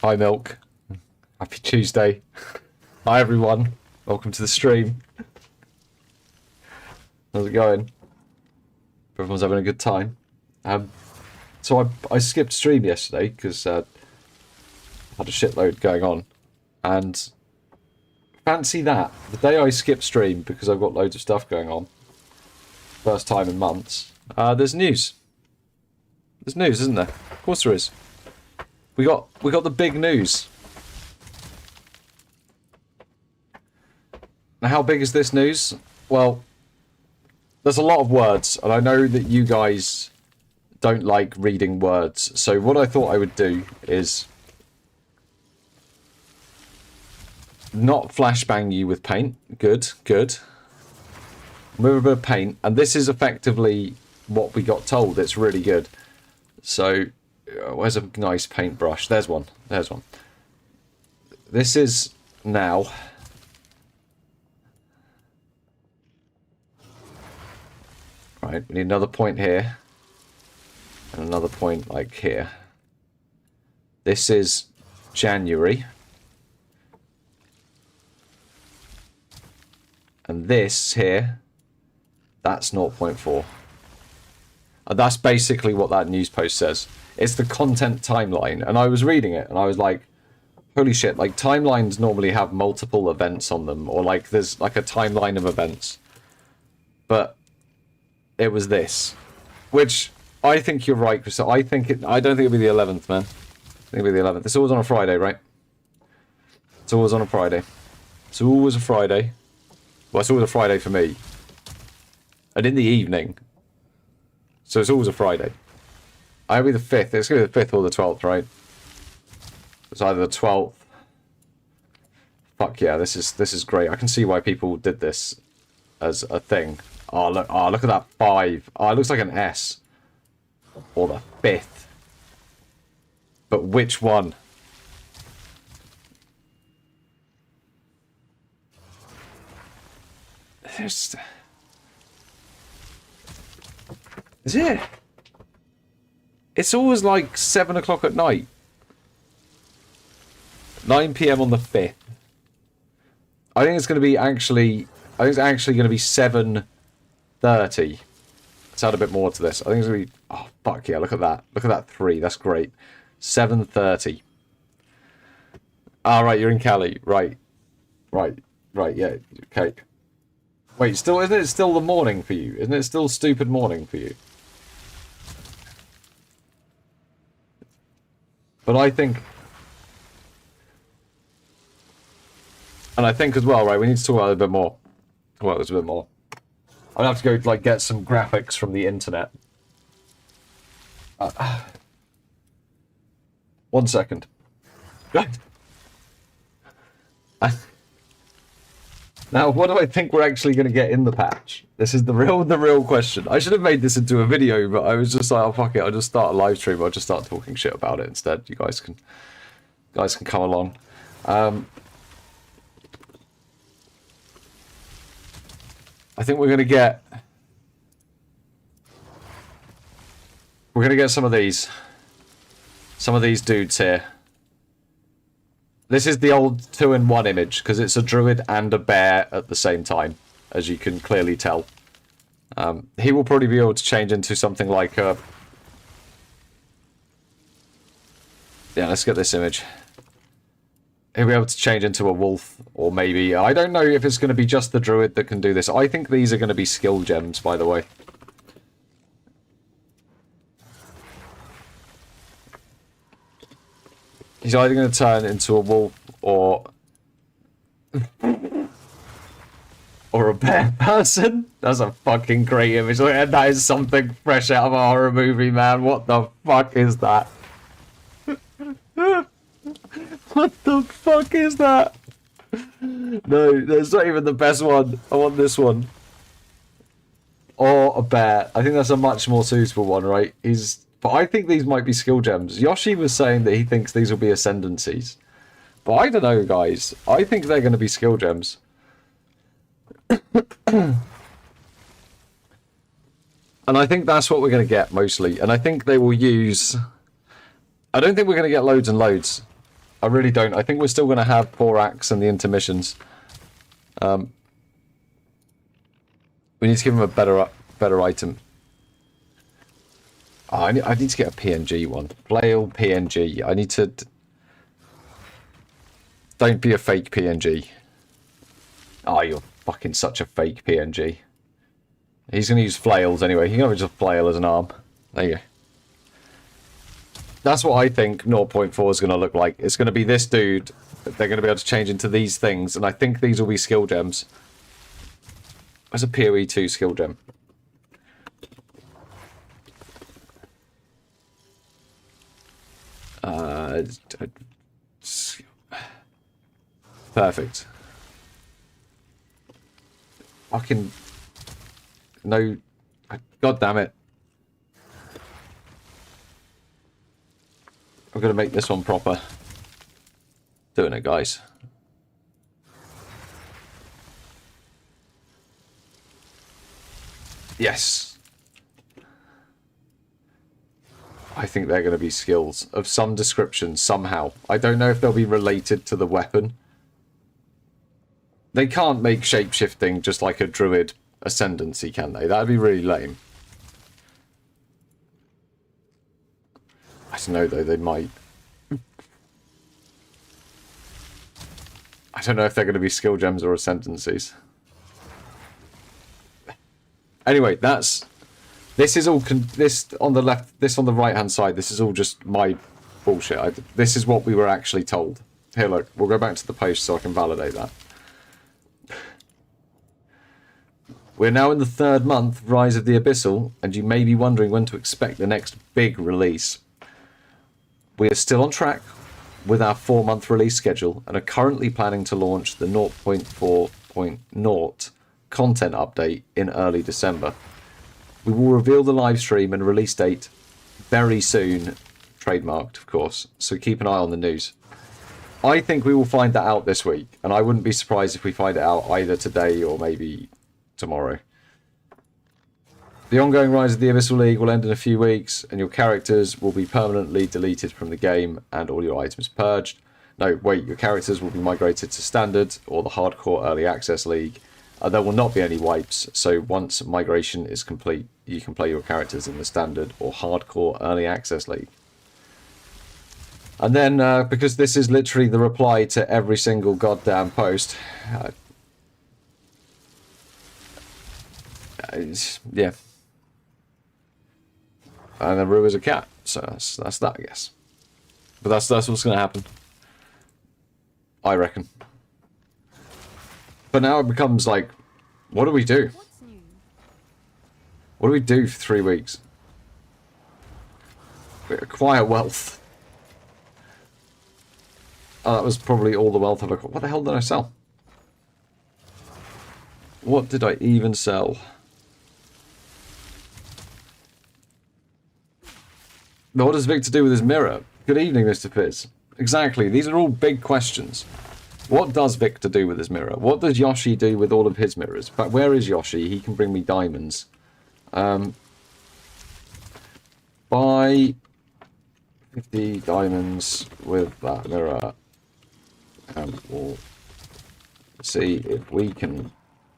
Hi, Milk. Happy Tuesday. Hi, everyone. Welcome to the stream. How's it going? Everyone's having a good time. So I skipped stream yesterday because I had a shitload going on. And fancy that. The day I skipped stream because I've got loads of stuff going on. First time in months. There's news. There's news, isn't there? Of course there is. We got the big news. Now, how big is this news? Well, there's a lot of words, and I know that you guys don't like reading words. So what I thought I would do is not flashbang you with paint. Good, good. Move a bit of paint, and this is effectively what we got told. It's really good. So, where's a nice paintbrush? There's one. There's one. This is now. Right, we need another point here. And another point like here. This is January. And this here, that's 0.4. And that's basically what that news post says. It's the content timeline. And I was reading it and I was like, holy shit, like timelines normally have multiple events on them, or like there's like a timeline of events. But it was this, which I think you're right, Chris. I don't think it'll be the 11th, man. I think it'll be the 11th. It's always on a Friday, right? It's always on a Friday. It's always a Friday. Well, it's always a Friday for me. And in the evening. So it's always a Friday. I'll be the 5th. It's going to be the 5th or the 12th, right? It's either the 12th. Fuck yeah, this is great. I can see why people did this as a thing. Oh, look at that 5. Oh, it looks like an S. Or the 5th. But which one? Is it? It's always like 7 o'clock at night. 9 PM on the 5th. I think it's going to be actually... I think it's actually going to be 7:30. Let's add a bit more to this. I think it's going to be... Oh, fuck yeah, look at that. Look at that 3. That's great. 7:30. Ah, right, you're in Cali. Right. Right, yeah, okay. Wait, isn't it still the morning for you? Isn't it still stupid morning for you? But I think... And I think as well, right, we need to talk about it a bit more. Talk about this a bit more. I'd have to go, like, get some graphics from the internet. 1 second. Now, what do I think we're actually going to get in the patch? This is the real question. I should have made this into a video, but I was just like, oh fuck it, I'll just start a live stream. I'll just start talking shit about it instead. You guys can come along. I think we're gonna get some of these dudes here. This is the old 2-in-1 image, because it's a druid and a bear at the same time, as you can clearly tell. He will probably be able to change into something like a... Yeah, let's get this image. He'll be able to change into a wolf, or maybe... I don't know if it's going to be just the druid that can do this. I think these are going to be skill gems, by the way. He's either going to turn into a wolf or a bear person. That's a fucking great image. And that is something fresh out of a horror movie, man. What the fuck is that? What the fuck is that? No, that's not even the best one. I want this one. Or a bear. I think that's a much more suitable one, right? But I think these might be skill gems. Yoshi was saying that he thinks these will be ascendancies. But I don't know, guys. I think they're going to be skill gems. And I think that's what we're going to get, mostly. And I think they will use... I don't think we're going to get loads and loads. I really don't. I think we're still going to have Borax and the intermissions. We need to give him a better item. Oh, I need to get a PNG one. Flail PNG. I need to... Don't be a fake PNG. Oh, you're fucking such a fake PNG. He's going to use flails anyway. He's going to just flail as an arm. There you go. That's what I think 0.4 is going to look like. It's going to be this dude. They're going to be able to change into these things. And I think these will be skill gems. Where's a PoE 2 skill gem? Perfect. Fucking... No... God damn it. I'm going to make this one proper. Doing it, guys. Yes. I think they're going to be skills of some description somehow. I don't know if they'll be related to the weapon. They can't make shapeshifting just like a druid ascendancy, can they? That'd be really lame. I don't know, though. They might. I don't know if they're going to be skill gems or ascendancies. Anyway, that's... This is all... This on the left... This on the right-hand side, this is all just my bullshit. This is what we were actually told. Here, look. We'll go back to the post so I can validate that. We're now in the 3rd month, Rise of the Abyssal, and you may be wondering when to expect the next big release. We are still on track with our 4-month release schedule and are currently planning to launch the 0.4.0 content update in early December. We will reveal the live stream and release date very soon, trademarked, of course, so keep an eye on the news. I think we will find that out this week, and I wouldn't be surprised if we find it out either today or maybe tomorrow. The ongoing Rise of the Abyssal League will end in a few weeks, and your characters will be permanently deleted from the game and all your items purged. No, wait, your characters will be migrated to Standard or the Hardcore Early Access League. There will not be any wipes, so once migration is complete, you can play your characters in the Standard or Hardcore Early Access League. And then, because this is literally the reply to every single goddamn post, yeah. And then Rue is a cat, so that's that, I guess. But that's what's going to happen, I reckon. But now it becomes like, what do we do? What do we do for 3 weeks? We acquire wealth. Oh, that was probably all the wealth I've acquired. What the hell did I sell? What did I even sell? What does Victor do with his mirror? Good evening, Mr. Fizz. Exactly, these are all big questions. What does Victor do with his mirror? What does Yoshi do with all of his mirrors? But where is Yoshi? He can bring me diamonds. Buy 50 diamonds with that mirror. And we'll see if we can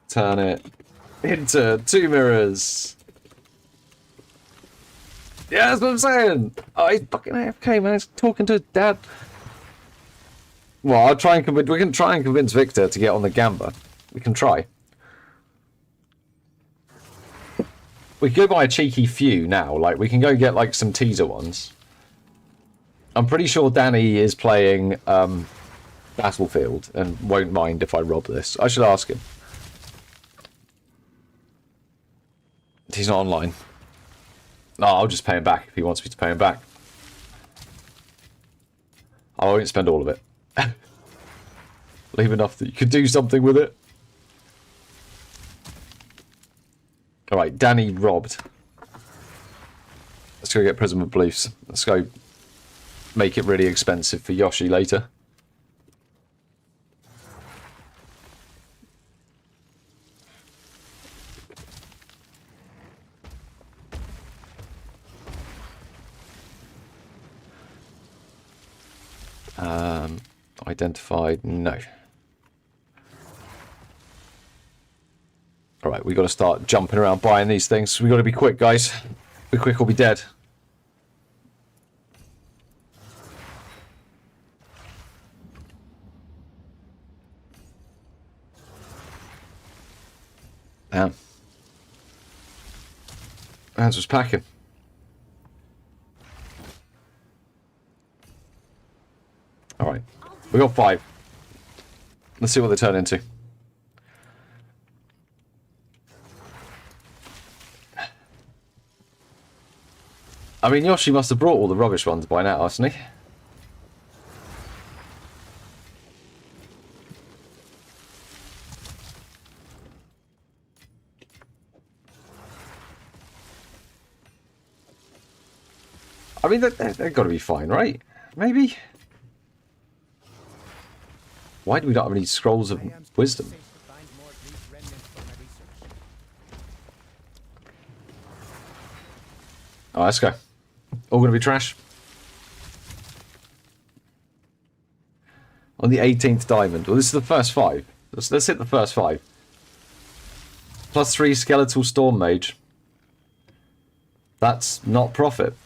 turn it into 2 mirrors. Yeah, that's what I'm saying. Oh, he's fucking AFK, man. He's talking to his dad. Well, I'll try and convince... We can try and convince Victor to get on the Gamba. We can try. We can go buy a cheeky few now. Like, we can go get, like, some teaser ones. I'm pretty sure Danny is playing Battlefield and won't mind if I rob this. I should ask him. He's not online. No, I'll just pay him back if he wants me to pay him back. I won't spend all of it. Leave enough that you could do something with it. Alright, Danny robbed. Let's go get Prism of Beliefs. Let's go make it really expensive for Yoshi later. Identified, no. Alright, we got to start jumping around buying these things. We got to be quick, guys. Be quick or be dead. Damn. Hands was packing. Alright. We got 5. Let's see what they turn into. I mean, Yoshi must have brought all the rubbish ones by now, hasn't he? I mean, they've got to be fine, right? Maybe? Why do we not have any scrolls of wisdom? Oh, let's go. All going to be trash. On the 18th diamond. Well, this is the first 5. Let's hit the first 5. +3 skeletal storm mage. That's not profit.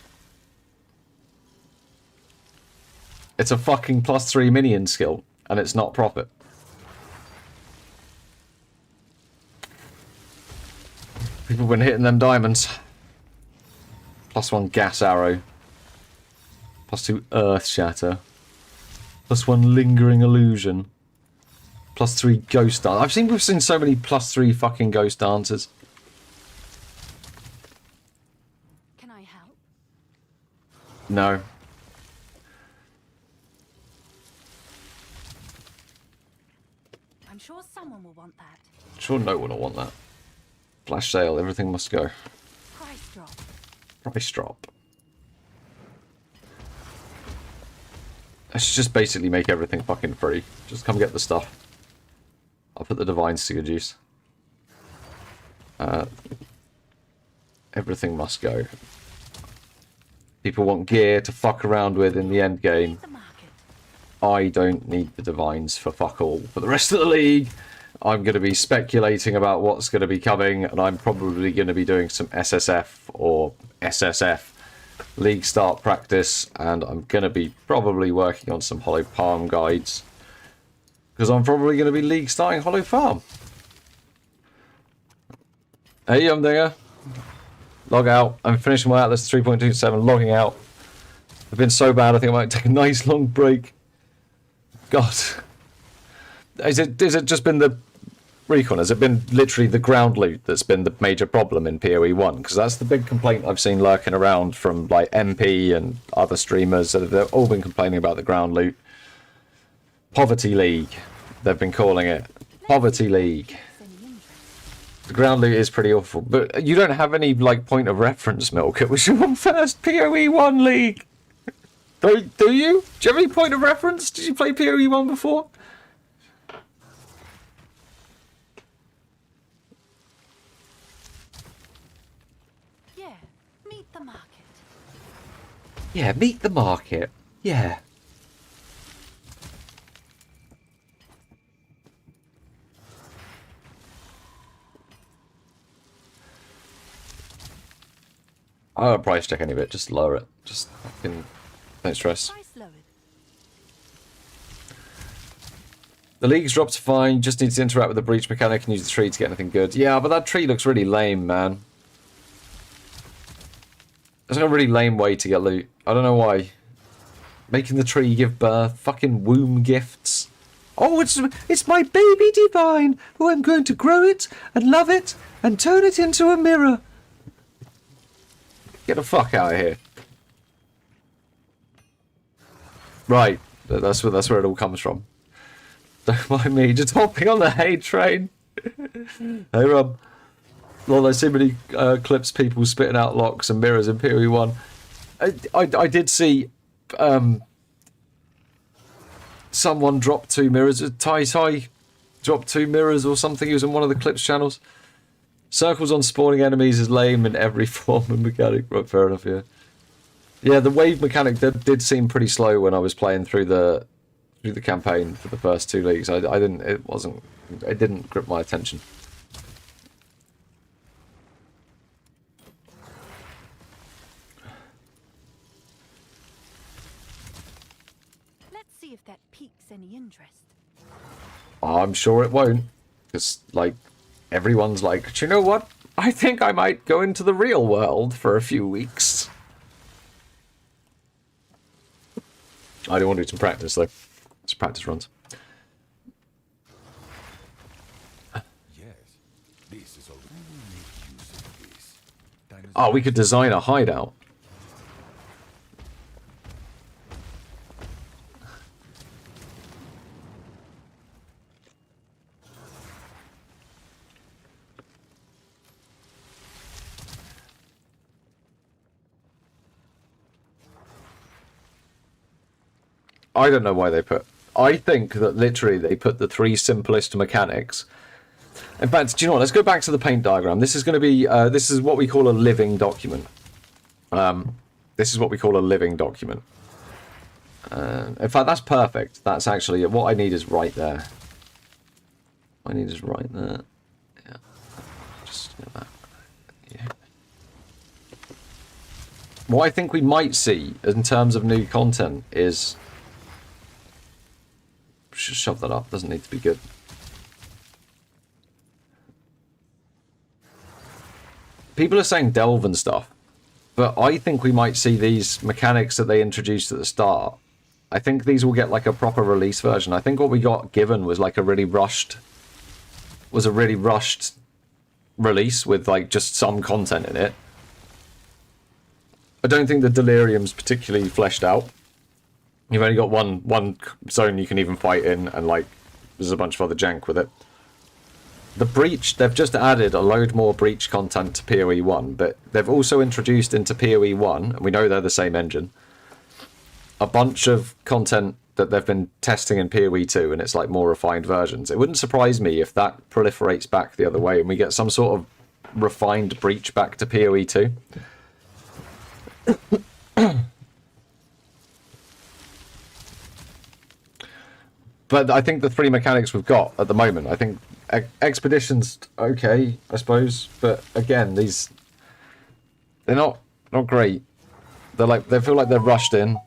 It's a fucking +3 minion skill, and it's not profit. People have been hitting them diamonds. +1 gas arrow. +2 earth shatter. +1 lingering illusion. +3 ghost dance. We've seen so many +3 fucking ghost dancers. Can I help? No. I'm sure someone will want that. Sure, no one will want that. Flash sale, everything must go. Price drop. Price drop. Let's just basically make everything fucking free. Just come get the stuff. I'll put the divines to good use. Everything must go. People want gear to fuck around with in the end game. I don't need the divines for fuck all. For the rest of the league, I'm going to be speculating about what's going to be coming, and I'm probably going to be doing some SSF or SSF league start practice, and I'm going to be probably working on some Hollow Farm guides, because I'm probably going to be league starting Hollow Farm. Hey, Humdinger. Log out. I'm finishing my Atlas 3.27, logging out. I've been so bad, I think I might take a nice long break. God. Is it just been the recon? Has it been literally the ground loot that's been the major problem in PoE 1? Because that's the big complaint I've seen lurking around from like MP and other streamers. They've all been complaining about the ground loot. Poverty League, they've been calling it. Poverty League. The ground loot is pretty awful. But you don't have any like point of reference, Milk. It was your first PoE 1 league. Do you? Do you have any point of reference? Did you play PoE 1 before? Yeah, meet the market. Yeah, meet the market. Yeah. I don't price check any of it, just lower it. Just fucking don't stress. Price lowered. The league's dropped fine, just needs to interact with the breach mechanic and use the tree to get anything good. Yeah, but that tree looks really lame, man. It's a really lame way to get loot. I don't know why. Making the tree give birth, fucking womb gifts. Oh, it's my baby divine, who I'm going to grow it and love it and turn it into a mirror. Get the fuck out of here. Right, that's where it all comes from. Don't mind me, just hopping on the hate train. Hey Rob. Well, there's so many clips, people spitting out locks and mirrors in PoE 1. I did see someone drop 2 mirrors. Tai dropped 2 mirrors or something. He was in one of the clips channels. Circles on spawning enemies is lame in every form and mechanic. Right, fair enough, yeah. Yeah, the wave mechanic did seem pretty slow when I was playing through the campaign for the first 2 leagues. I didn't. It didn't grip my attention. Let's see if that piques any interest. I'm sure it won't, because like everyone's like, do you know what? I think I might go into the real world for a few weeks. I do want to do some practice though. Some practice runs. Oh, we could design a hideout. I don't know why they put... I think that literally they put the 3 simplest mechanics. In fact, do you know what? Let's go back to the paint diagram. This is going to be... this is what we call a living document. This is what we call a living document. In fact, that's perfect. That's actually... What I need is right there. What I need is right there. Yeah. Just get that. Yeah. What I think we might see in terms of new content is... Shove that up. Doesn't need to be good. People are saying delve and stuff, but I think we might see these mechanics that they introduced at the start. I think these will get like a proper release version. I think what we got given was like a really rushed release with like just some content in it. I don't think the Delirium's particularly fleshed out. You've only got one zone you can even fight in, and like there's a bunch of other jank with it. The Breach, they've just added a load more Breach content to PoE 1, but they've also introduced into PoE 1, and we know they're the same engine, a bunch of content that they've been testing in PoE 2, and it's like more refined versions. It wouldn't surprise me if that proliferates back the other way, and we get some sort of refined Breach back to PoE 2. But I think the 3 mechanics we've got at the moment, I think Expedition's okay, I suppose. But again, they're not great. They feel like they're rushed in.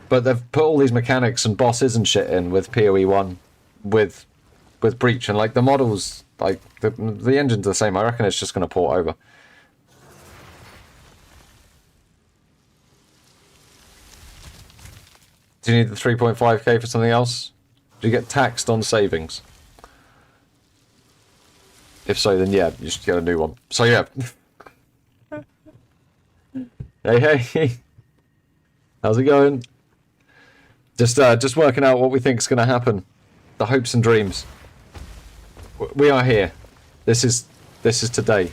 But they've put all these mechanics and bosses and shit in with PoE 1, with Breach, and like the models, like the engine's the same. I reckon it's just going to port over. Do you need the 3.5k for something else? Do you get taxed on savings? If so, then yeah, you should get a new one. So yeah. Hey. How's it going? Just working out what we think is going to happen. The hopes and dreams. We are here. This is today.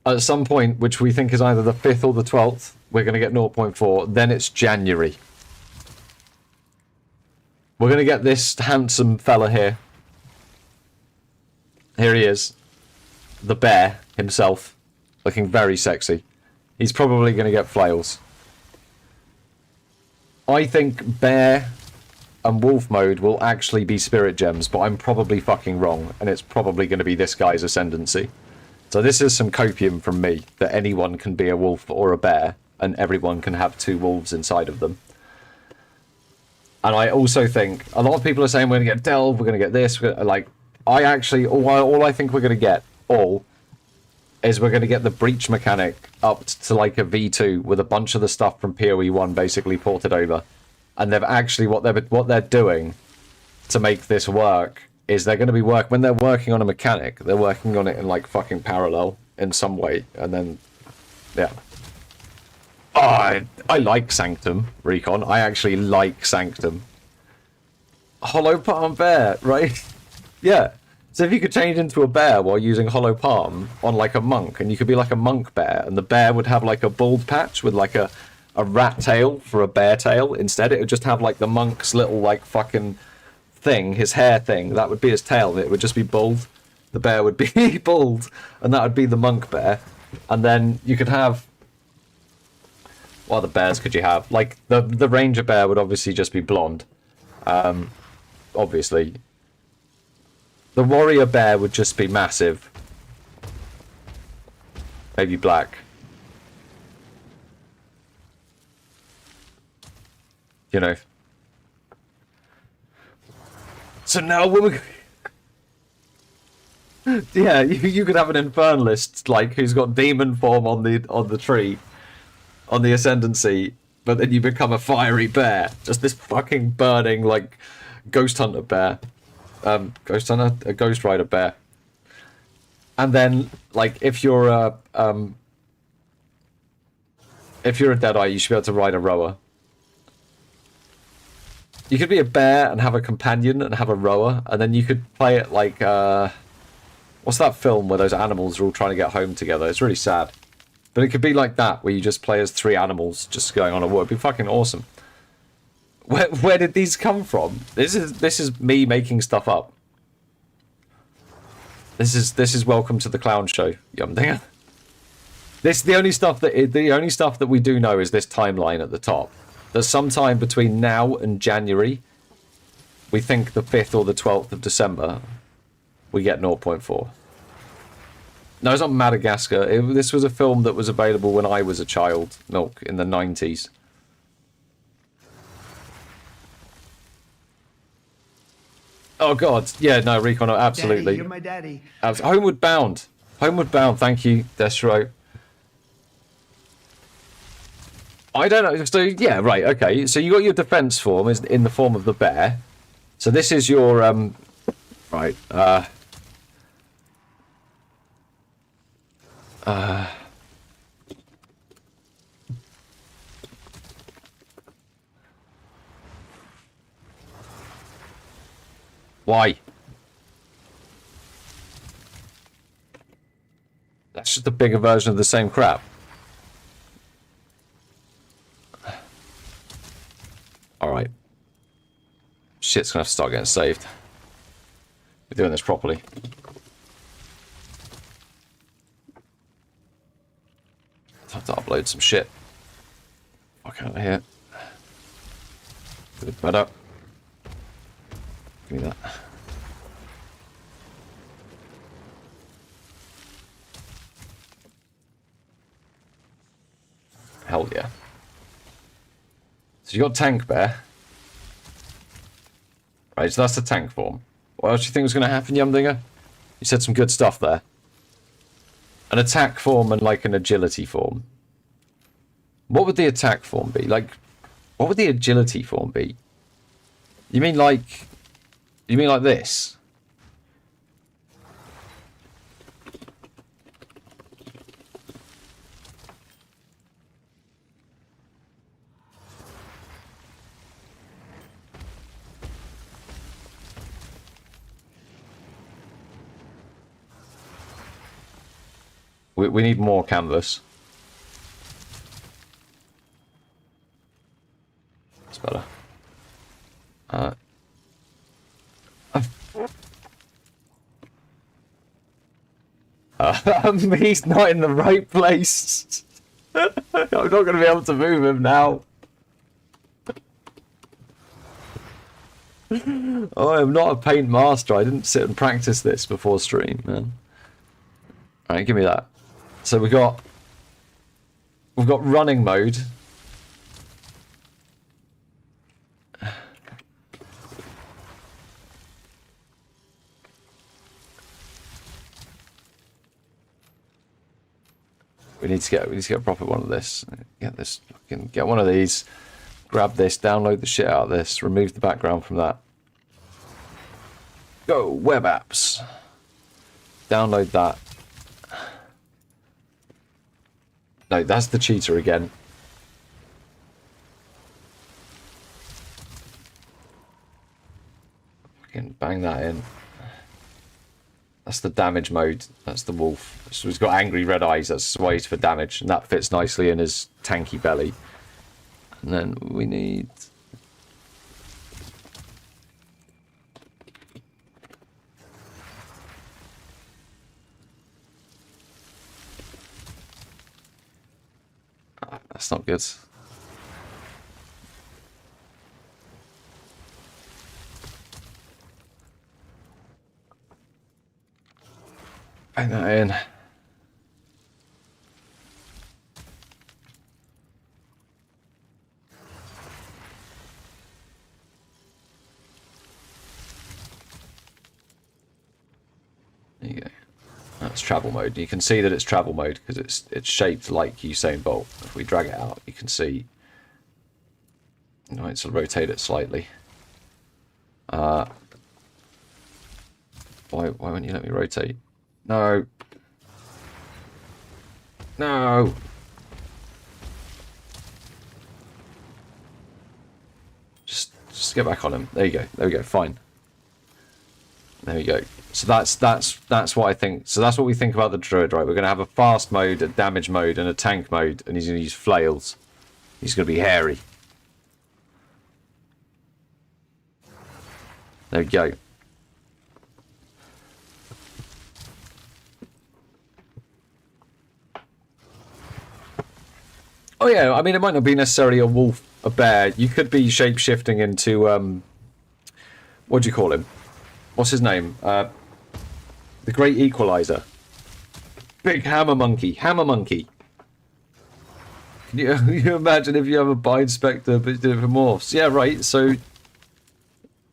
At some point, which we think is either the 5th or the 12th, we're going to get 0.4. Then it's January. We're going to get this handsome fella here. Here he is. The bear himself. Looking very sexy. He's probably going to get flails. I think bear and wolf mode will actually be spirit gems, but I'm probably fucking wrong, and it's probably going to be this guy's ascendancy. So this is some copium from me, that anyone can be a wolf or a bear, and everyone can have 2 wolves inside of them. And I also think, a lot of people are saying we're going to get Delve, we're going to get this, like, I actually, all I think we're going to get, is we're going to get the Breach mechanic up to like a V2 with a bunch of the stuff from PoE 1 basically ported over. And they've actually, what they're doing to make this work is they're going to be when they're working on a mechanic, they're working on it in like fucking parallel in some way, and then yeah. Oh, I like Sanctum Recon. I actually like Sanctum. Hollow Palm Bear, right? Yeah. So if you could change into a bear while using Hollow Palm on like a monk, and you could be like a monk bear, and the bear would have like a bald patch with like a rat tail for a bear tail. Instead, it would just have like the monk's little like fucking thing, his hair thing. That would be his tail, and it would just be bald. the bear would be bald, and that would be the monk bear. And then you could have... What other bears could you have? Like, the ranger bear would obviously just be blonde. Obviously. The warrior bear would just be massive. Maybe black. You know. So now when we... Yeah, you could have an infernalist, like, who's got demon form on the tree, on the ascendancy, but then you become a fiery bear. Just this fucking burning, like, ghost hunter bear. Ghost hunter? A ghost rider bear. And then, like, if you're a Deadeye, you should be able to ride a rower. You could be a bear and have a companion and have a rower, and then you could play it like, what's that film where those animals are all trying to get home together? It's really sad. But it could be like that, where you just play as 3 animals just going on a walk. It'd be fucking awesome. Where did these come from? This is me making stuff up. This is Welcome to the Clown Show, Yumdinger. The only stuff that we do know is this timeline at the top. That sometime between now and January, we think the 5th or the 12th of December, we get 0.4. No, it's not Madagascar. This was a film that was available when I was a child, Milk, in the 90s. Oh god, yeah, no, Recon, absolutely. Daddy, you're my daddy. Homeward Bound. Homeward Bound, thank you, Destro. I don't know, so yeah, right, okay. So you got your defense form is in the form of the bear. So this is your, right, why? That's just a bigger version of the same crap. Alright. Shit's gonna have to start getting saved. We're doing this properly. Time to upload some shit. Fuck out of here. Good better. Give me that. Hell yeah. So you got Tank Bear. Right, so that's the tank form. What else do you think was going to happen, Yumdinger? You said some good stuff there. An attack form and like an agility form. What would the attack form be? Like, what would the agility form be? You mean like this? We need more canvas. That's better. He's not in the right place. I'm not going to be able to move him now. Oh, I'm not a paint master. I didn't sit and practice this before stream, man. Alright, give me that. So we've got running mode. We need to get a proper one of this. Get one of these. Grab this, download the shit out of this, remove the background from that. Go, web apps. Download that. No, that's the cheater again. Fucking bang that in. That's the damage mode. That's the wolf. So he's got angry red eyes. That's why he's for damage. And that fits nicely in his tanky belly. And then we need... That's not good. Bang that in. There you go. That's travel mode. You can see that it's travel mode because it's shaped like Usain Bolt. If we drag it out, you can see. You know, it's rotate it slightly. Why won't you let me rotate? No. No. Just get back on him. There you go. There we go. Fine. There we go. So that's what I think. So that's what we think about the druid, right? We're going to have a fast mode, a damage mode, and a tank mode, and he's going to use flails. He's going to be hairy. There we go. Oh yeah, I mean, it might not be necessarily a wolf, a bear. You could be shape-shifting into, what do you call him? What's his name? The Great Equalizer. Big Hammer Monkey. Hammer Monkey. Can you imagine if you have a Bind Spectre but different morphs? Yeah, right. So,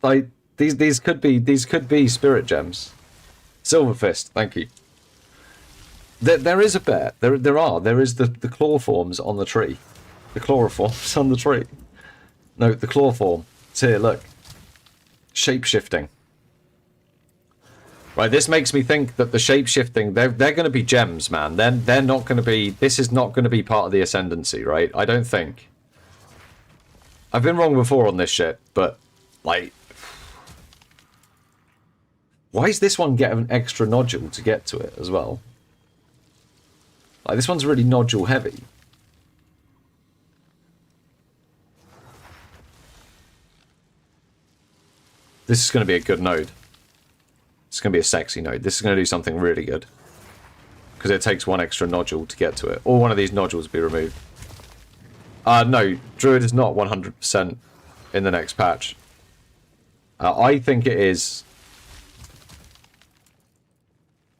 like, these could be spirit gems. Silver Fist. Thank you. There is a bear. There is the claw forms on the tree. The chloroforms on the tree. No, the claw form. It's here, look. Shape-shifting. Right, this makes me think that the shape-shifting, they're going to be gems, man. They're not going to be... This is not going to be part of the Ascendancy, right? I don't think. I've been wrong before on this shit, but, like... Why does this one get an extra nodule to get to it as well? Like, this one's really nodule heavy. This is going to be a good node. It's going to be a sexy node. This is going to do something really good. Because it takes one extra nodule to get to it. Or one of these nodules will be removed. No, Druid is not 100% in the next patch. I think it is...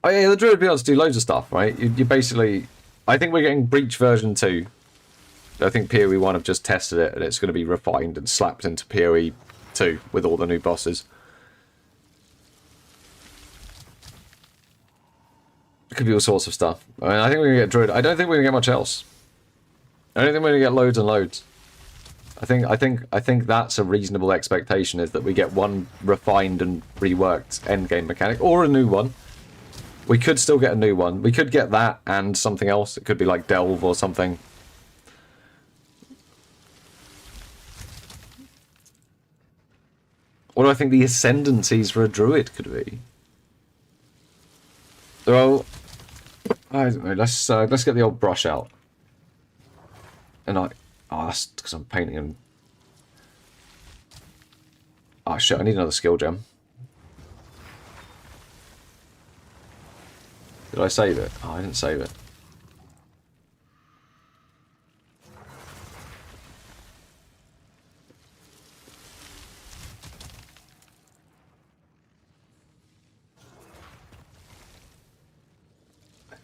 Oh yeah, the Druid will be able to do loads of stuff, right? You basically... I think we're getting Breach version 2. I think PoE 1 have just tested it, and it's going to be refined and slapped into PoE 2 with all the new bosses. It could be all sorts of stuff. I mean, I think we're going to get Druid. I don't think we're going to get much else. I don't think we're going to get loads and loads. I think that's a reasonable expectation, is that we get one refined and reworked endgame mechanic, or a new one. We could still get a new one. We could get that and something else. It could be like Delve or something. What do I think the ascendancies for a druid could be? Well, I don't know. Let's get the old brush out. And that's because I'm painting him. Oh shit! I need another skill gem. Did I save it? Oh, I didn't save it.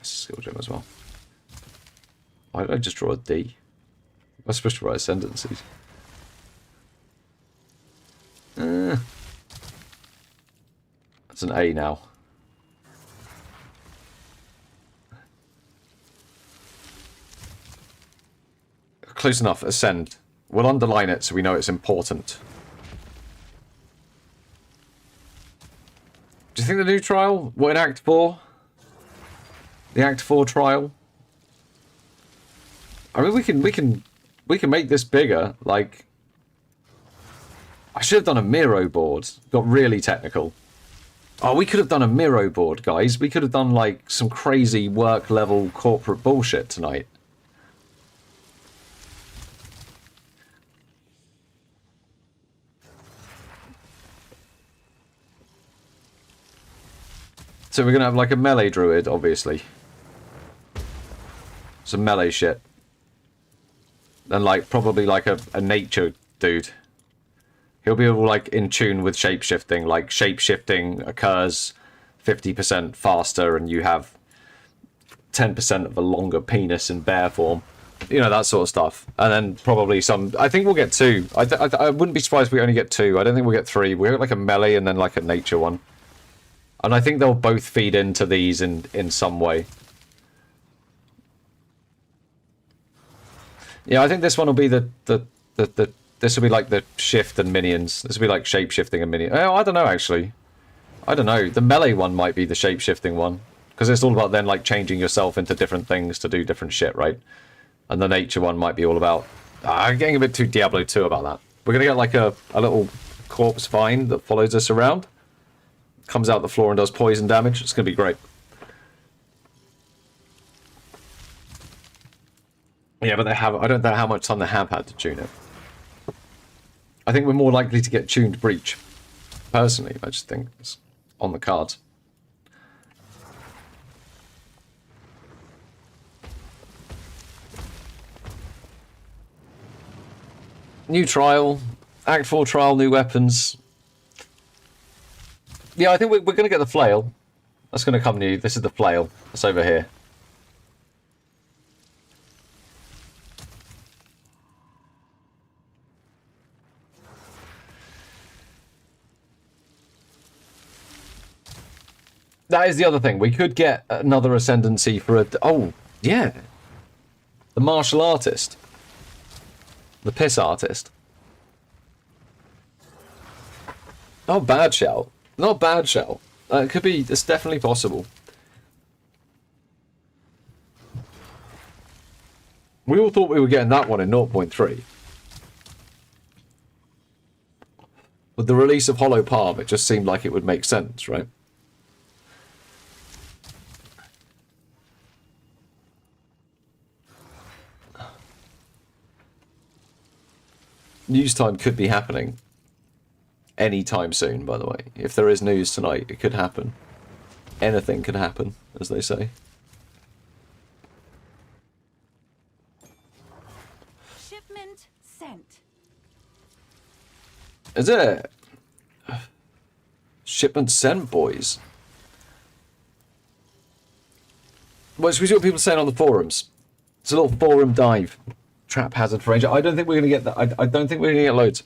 Skill gem as well. Why did I just draw a D? I was supposed to write ascendancies. That's an A now. Close enough. Ascend. We'll underline it so we know it's important. Do you think the new trial? What, in Act 4? The Act 4 trial? I mean, we can make this bigger. Like, I should have done a Miro board. Got really technical. Oh, we could have done a Miro board, guys. We could have done, like, some crazy work level corporate bullshit tonight. So we're going to have like a melee druid, obviously. Some melee shit. and like probably like a nature dude. He'll be all like in tune with shapeshifting. Like shapeshifting occurs 50% faster, and you have 10% of a longer penis in bear form. You know, that sort of stuff. And then probably some... I think we'll get 2. I wouldn't be surprised if we only get 2. I don't think we'll get 3. We'll get like a melee and then like a nature one. And I think they'll both feed into these in some way. Yeah, I think this one will be the this will be like the shift and minions. This will be like shape-shifting and minions. Oh, I don't know, actually. I don't know. The melee one might be the shape-shifting one. Because it's all about then like changing yourself into different things to do different shit, right? And the nature one might be all about... I'm getting a bit too Diablo 2 about that. We're going to get like a little corpse vine that follows us around. Comes out the floor and does poison damage. It's going to be great. Yeah, but I don't know how much time they have had to tune it. I think we're more likely to get tuned Breach. Personally, I just think it's on the cards. New trial, Act 4 trial, new weapons. Yeah, I think we're going to get the flail. That's going to come new. This is the flail. That's over here. That is the other thing. We could get another ascendancy for a... Oh, yeah. The martial artist. The piss artist. Not bad shout. Not bad shout. It could be... It's definitely possible. We all thought we were getting that one in 0.3. With the release of Hollow Palm, it just seemed like it would make sense, right? News time could be happening anytime soon, by the way. If there is news tonight, it could happen. Anything could happen, as they say. Shipment sent. Is it? Shipment sent, boys. Well, should we see what people are saying on the forums? It's a little forum dive. Trap hazard for Ranger. I don't think we're going to get that. I don't think we're going to get loads.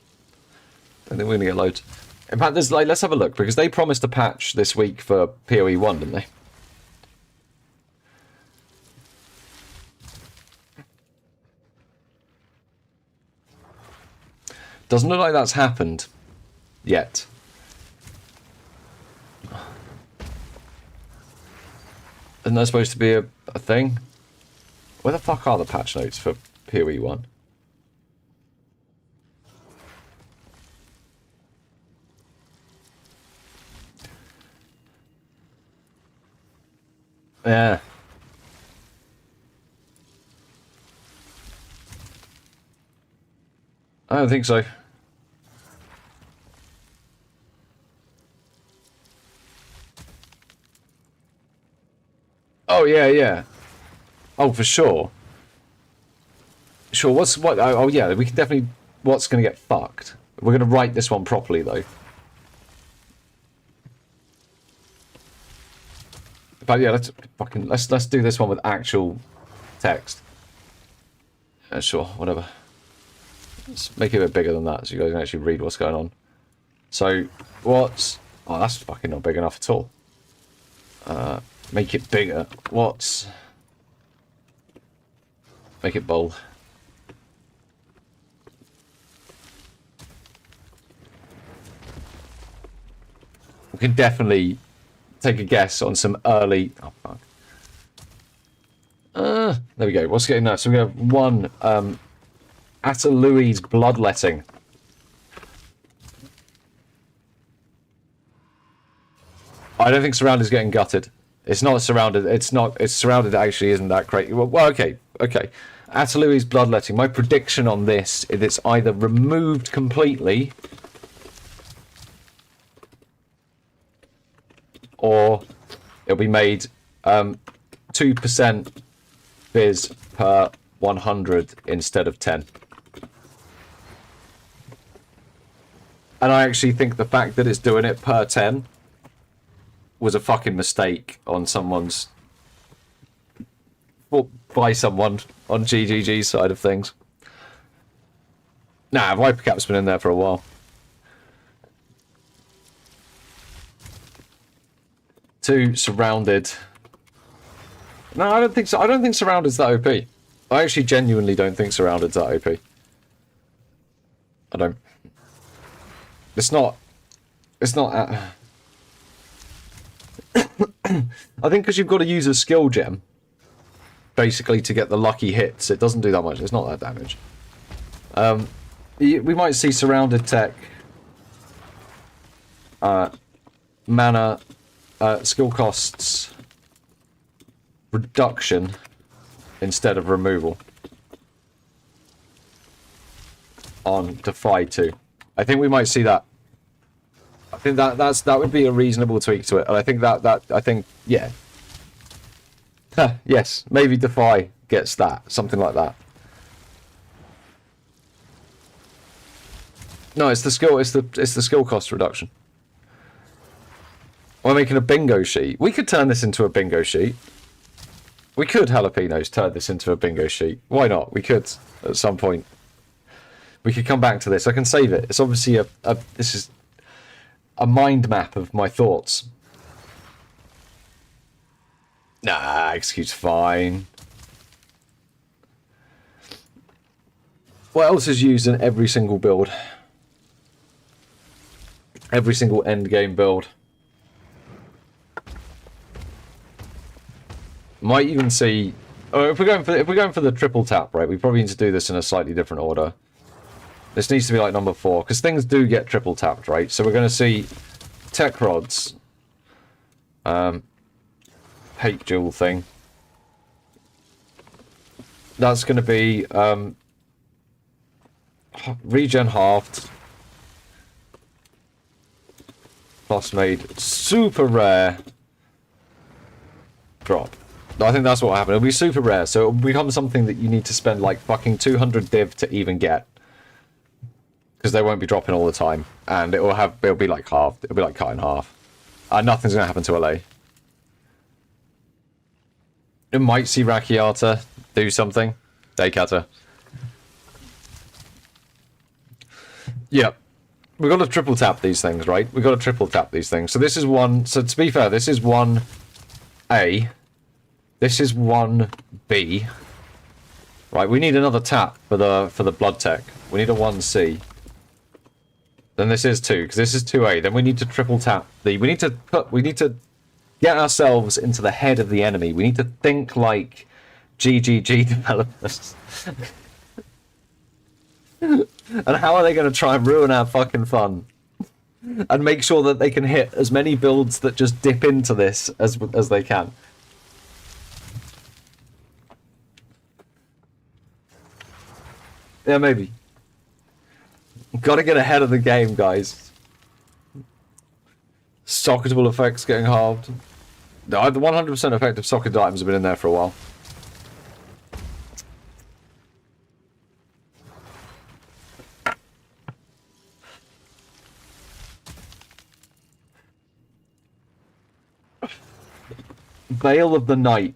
I don't think we're going to get loads. In fact, there's like, let's have a look, because they promised a patch this week for PoE 1, didn't they? Doesn't look like that's happened yet. Isn't there supposed to be a thing? Where the fuck are the patch notes for PoE 1? Yeah. I don't think so. Oh, yeah, yeah. Oh, for sure. Sure, what? Oh, yeah, we can definitely... What's going to get fucked? We're going to write this one properly, though. But yeah, let's do this one with actual text. Sure, whatever. Let's make it a bit bigger than that so you guys can actually read what's going on. So, what's... Oh, that's fucking not big enough at all. Make it bigger. What's... Make it bold. We can definitely take a guess on some early... Oh, fuck. There we go. What's getting that? So we have one... Atta Louis' Bloodletting. I don't think Surrounded is getting gutted. It's not Surrounded. It's not... It's Surrounded actually isn't that great. Well, okay. Okay. Atta Louis' Bloodletting. My prediction on this is it's either removed completely... or it'll be made 2% fizz per 100 instead of 10. And I actually think the fact that it's doing it per 10 was a fucking mistake on someone's... Well, by someone on GGG's side of things. Nah, Viper Cap's been in there for a while. 2 surrounded. No, I don't think so. I don't think surrounded's that OP. I actually genuinely don't think surrounded's that OP. I don't. It's not. It's not. I think because you've got to use a skill gem, basically, to get the lucky hits. It doesn't do that much. It's not that damage. We might see surrounded tech, mana, skill costs reduction instead of removal on Defy 2. I think we might see that. I think that would be a reasonable tweak to it, and I think yeah. Yes, maybe Defy gets that, something like that. No, it's the skill. It's the skill cost reduction. We're making a bingo sheet. We could turn this into a bingo sheet. We could, Jalapenos, turn this into a bingo sheet. Why not? We could at some point. We could come back to this. I can save it. It's obviously this is a mind map of my thoughts. Nah, execute's fine. What else is used in every single build? Every single end game build. Might even see. Oh, if we're going for the triple tap, right? We probably need to do this in a slightly different order. This needs to be like number 4 because things do get triple tapped, right? So we're going to see tech rods, hate jewel thing. That's going to be regen halved. Plus made super rare drop. I think that's what will happen. It'll be super rare, so it'll become something that you need to spend like fucking 200 div to even get. Because they won't be dropping all the time. And it'll be like halved. It'll be like cut in half. And nothing's going to happen to LA. It might see Rakiata do something. Daycutter. Yep. We've got to triple tap these things, right? We've got to triple tap these things. So this is one... So to be fair, this is 1A. This is 1B. Right, we need another tap for the blood tech. We need a 1C. Then this is 2, because this is 2A. Then we need to triple tap the... We need to get ourselves into the head of the enemy. We need to think like GGG developers. And how are they going to try and ruin our fucking fun? And make sure that they can hit as many builds that just dip into this as they can. Yeah, maybe. Gotta get ahead of the game, guys. Socketable effects getting halved. The 100% effective socket items have been in there for a while. Veil of the Night.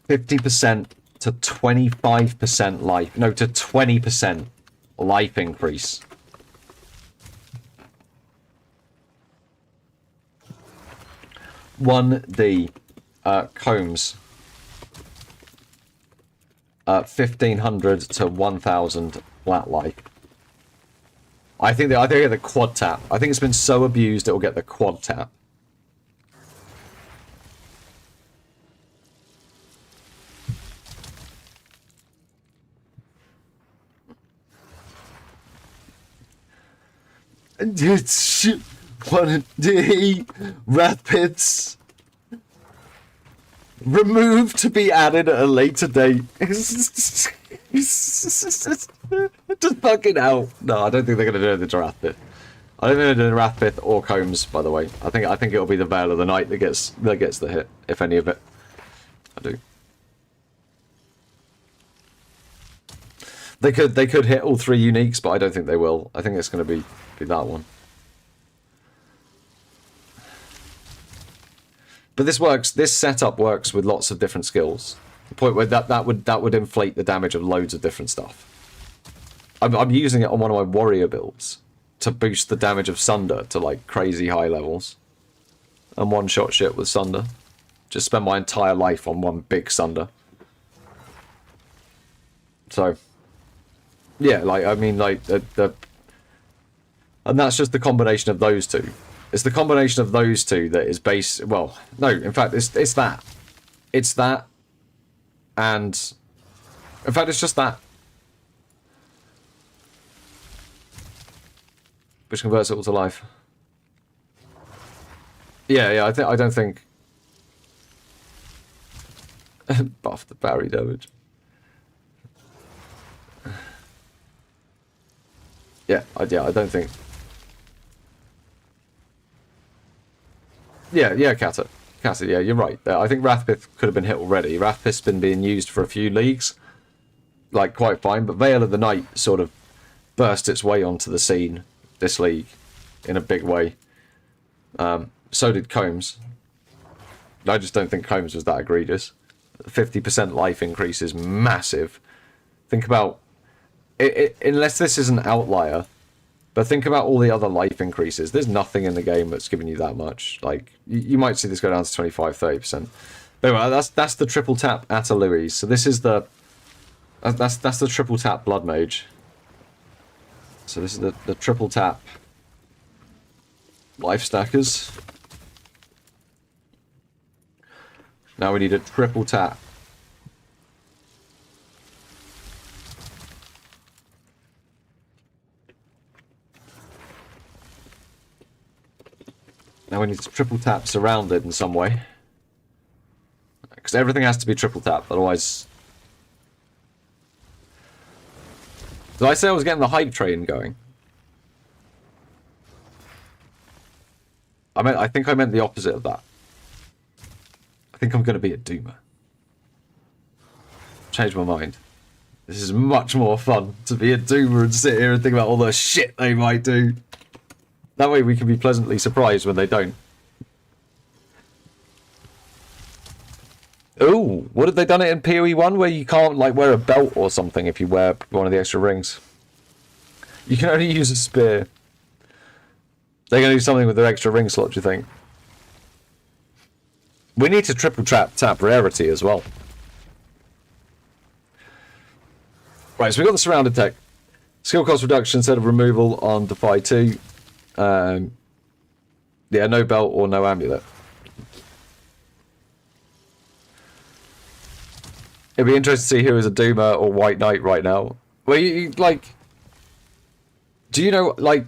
50% to 25% life. No, to 20% life increase. $1D combs. 1500 to 1000 flat life. I think they get the quad tap. I think it's been so abused it will get the quad tap. It's 1D Wrath Pits. Removed to be added at a later date. Just fucking hell. No, I don't think they're gonna do the Wrath Pit. I don't think they're doing Wrath Pit or Combs, by the way. I think it'll be the Veil of the Night that gets the hit, if any of it. I do. They could hit all 3 uniques, but I don't think they will. I think it's going to be that one. But this works. This setup works with lots of different skills. The point where that would inflate the damage of loads of different stuff. I'm using it on one of my warrior builds to boost the damage of Sunder to like crazy high levels. And one-shot shit with Sunder. Just spend my entire life on one big Sunder. So, yeah, like I mean, like and that's just the combination of those two. It's the combination of those two that is base. Well, no, in fact, it's that. It's that. And in fact, it's just that. Which converts it all to life. Yeah. I don't think. Buff the parry damage. Yeah, I don't think. Yeah, Kata, yeah, you're right. I think Rathpith could have been hit already. Rathpith's been being used for a few leagues, like quite fine, but Veil of the Night sort of burst its way onto the scene this league in a big way. So did Combs. I just don't think Combs was that egregious. 50% life increase is massive. Think about it, unless this is an outlier. But think about all the other life increases. There's nothing in the game that's giving you that much. Like, you might see this go down to 25, 30%. But anyway, that's the triple tap Atta Louise. So this is the... That's the triple tap Blood Mage. So this is the triple tap Life Stackers. Now we need a triple tap Now we need to triple tap Surrounded in some way. Because everything has to be triple tapped, otherwise... Did I say I was getting the hype train going? I think I meant the opposite of that. I think I'm going to be a Doomer. Changed my mind. This is much more fun to be a Doomer and sit here and think about all the shit they might do. That way we can be pleasantly surprised when they don't. Ooh, what have they done it in PoE 1 where you can't like wear a belt or something if you wear one of the extra rings? You can only use a spear. They're going to do something with their extra ring slot, do you think? We need to triple tap rarity as well. Right, so we got the Surrounded tech. Skill cost reduction instead of removal on Defy 2. Yeah, no belt or no amulet. It'd be interesting to see who is a Doomer or White Knight right now. Well, you like... Do you know, like...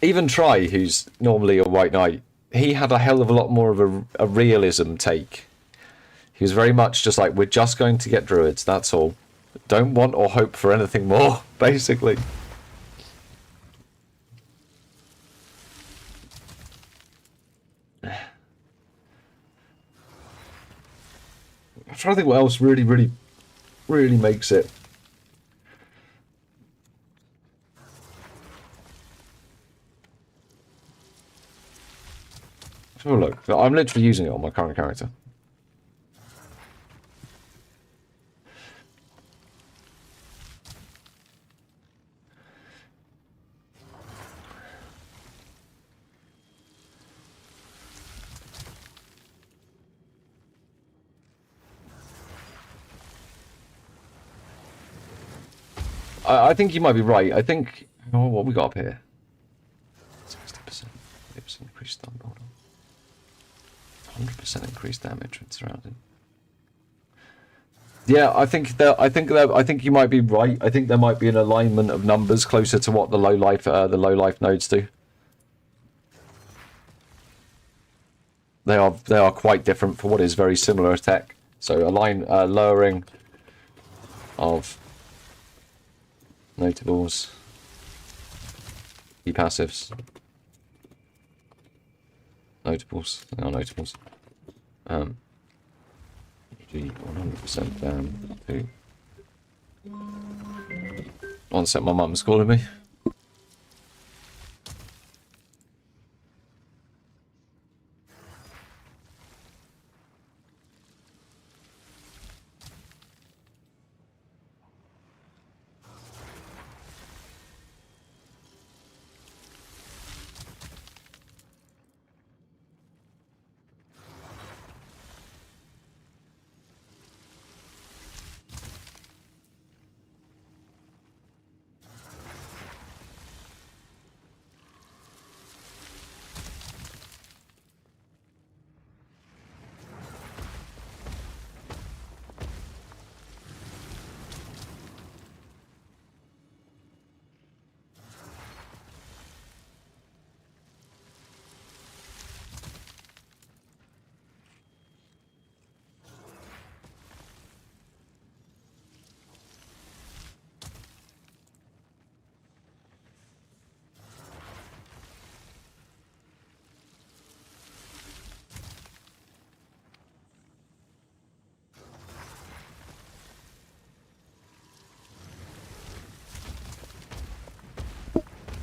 Even Try, who's normally a White Knight, he had a hell of a lot more of a realism take. He was very much just like, we're just going to get druids, that's all. Don't want or hope for anything more, basically. I'm trying to think what else really makes it. Oh look, I'm literally using it on my current character. I think you might be right. I think... Oh, what we got up here? 60%. 80% increased stun. Hold on. 100% increased damage when surrounded. Yeah, I think you might be right. I think there might be an alignment of numbers closer to what the low life nodes do. They are quite different for what is very similar tech. So lowering of notables, key passives, notables, they are notables. 100% down to One sec, my mum's calling me.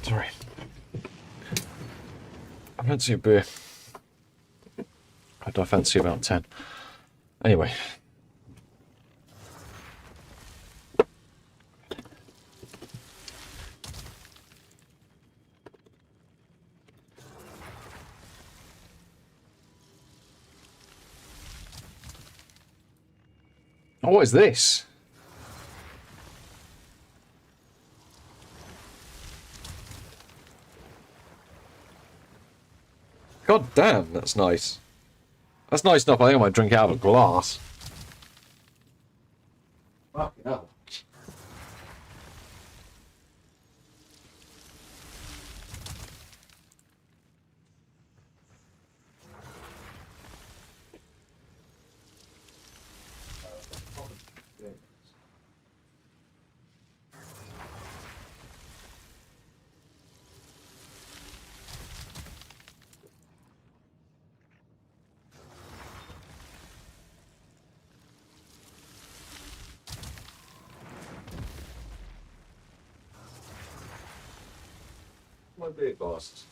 Sorry. I fancy a beer. I fancy about 10. Anyway. Oh, what is this? God damn, that's nice. That's nice enough. I think I might drink out of a glass. Fucking hell. My beer glasses.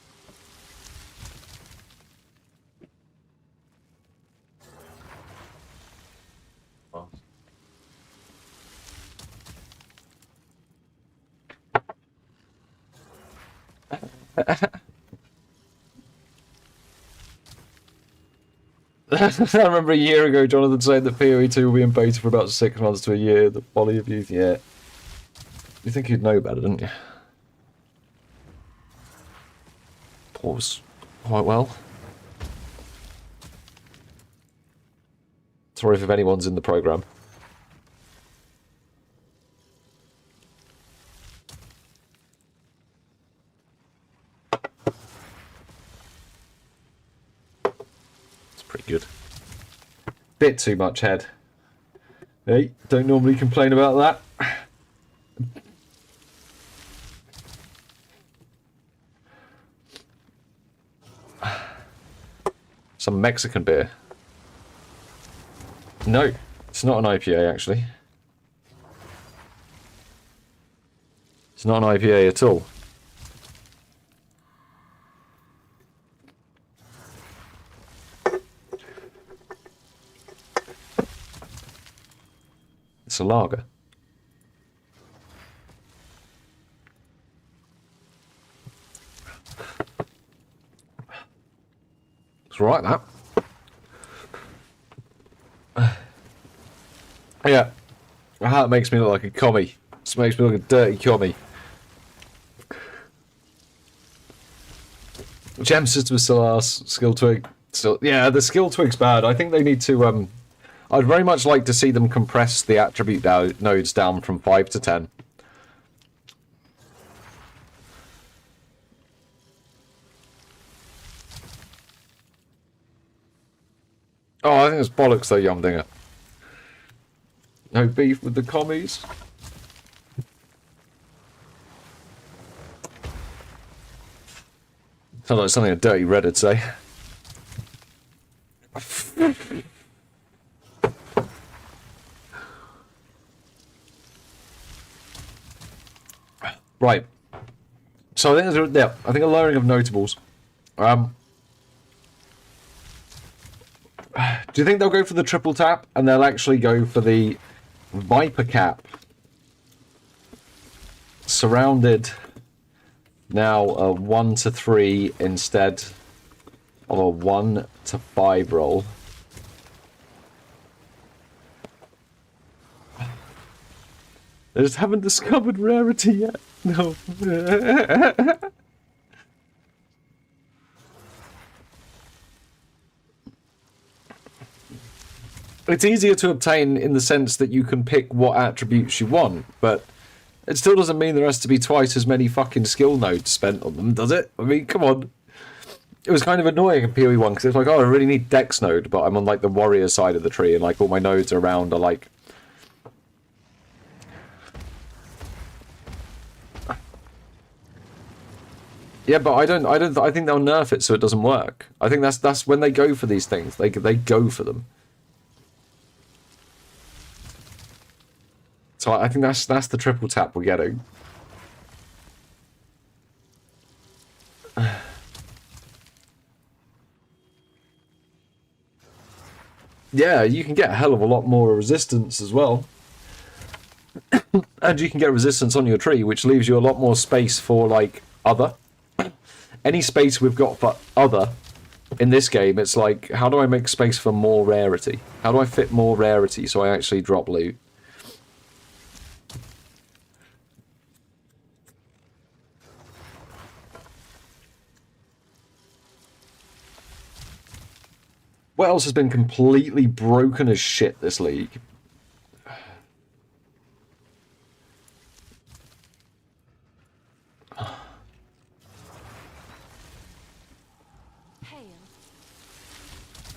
Oh. I remember a year ago Jonathan saying that PoE 2 will be in beta for about 6 months to a year. The folly of youth, yeah. You think you'd know better, didn't you? Pause quite well. Sorry if anyone's in the programme. It's pretty good. Bit too much head. Hey, don't normally complain about that. Some Mexican beer. No, it's not an IPA actually. It's not an IPA at all. It's a lager. It's right, that. Yeah. That makes me look like a commie. This makes me look like a dirty commie. Gem system still arse. Skill twig still. Yeah, the skill twig's bad. I think they need to. I'd very much like to see them compress the attribute nodes down from 5 to 10. Oh, I think it's bollocks though, Yumdinger. No beef with the commies. Sounds like something a dirty Reddit'd say. Right. So I think I think a lowering of notables. Do you think they'll go for the triple tap and they'll actually go for the Viper cap? Surrounded now a 1 to 3 instead of a 1 to 5 roll. They just haven't discovered rarity yet. No. It's easier to obtain in the sense that you can pick what attributes you want, but it still doesn't mean there has to be twice as many fucking skill nodes spent on them, does it? I mean, come on. It was kind of annoying in PoE 1 because it's like, oh, I really need Dex node, but I'm on like the warrior side of the tree and like all my nodes around are like... Yeah, but I think they'll nerf it so it doesn't work. I think that's when they go for these things. They go for them. So I think that's the triple tap we're getting. Yeah, you can get a hell of a lot more resistance as well. And you can get resistance on your tree, which leaves you a lot more space for, like, other. Any space we've got for other in this game, it's like, how do I make space for more rarity? How do I fit more rarity so I actually drop loot? What else has been completely broken as shit this league?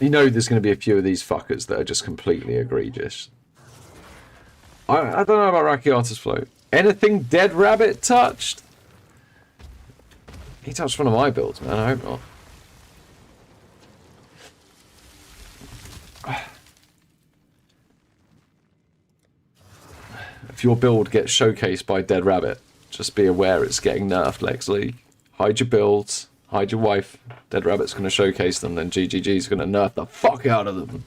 You know there's going to be a few of these fuckers that are just completely egregious. I don't know about Rakiata's float. Anything Dead Rabbit touched? He touched one of my builds, man. I hope not. If your build gets showcased by Dead Rabbit, just be aware it's getting nerfed next league. Hide your builds, hide your wife. Dead Rabbit's going to showcase them, then GGG's going to nerf the fuck out of them.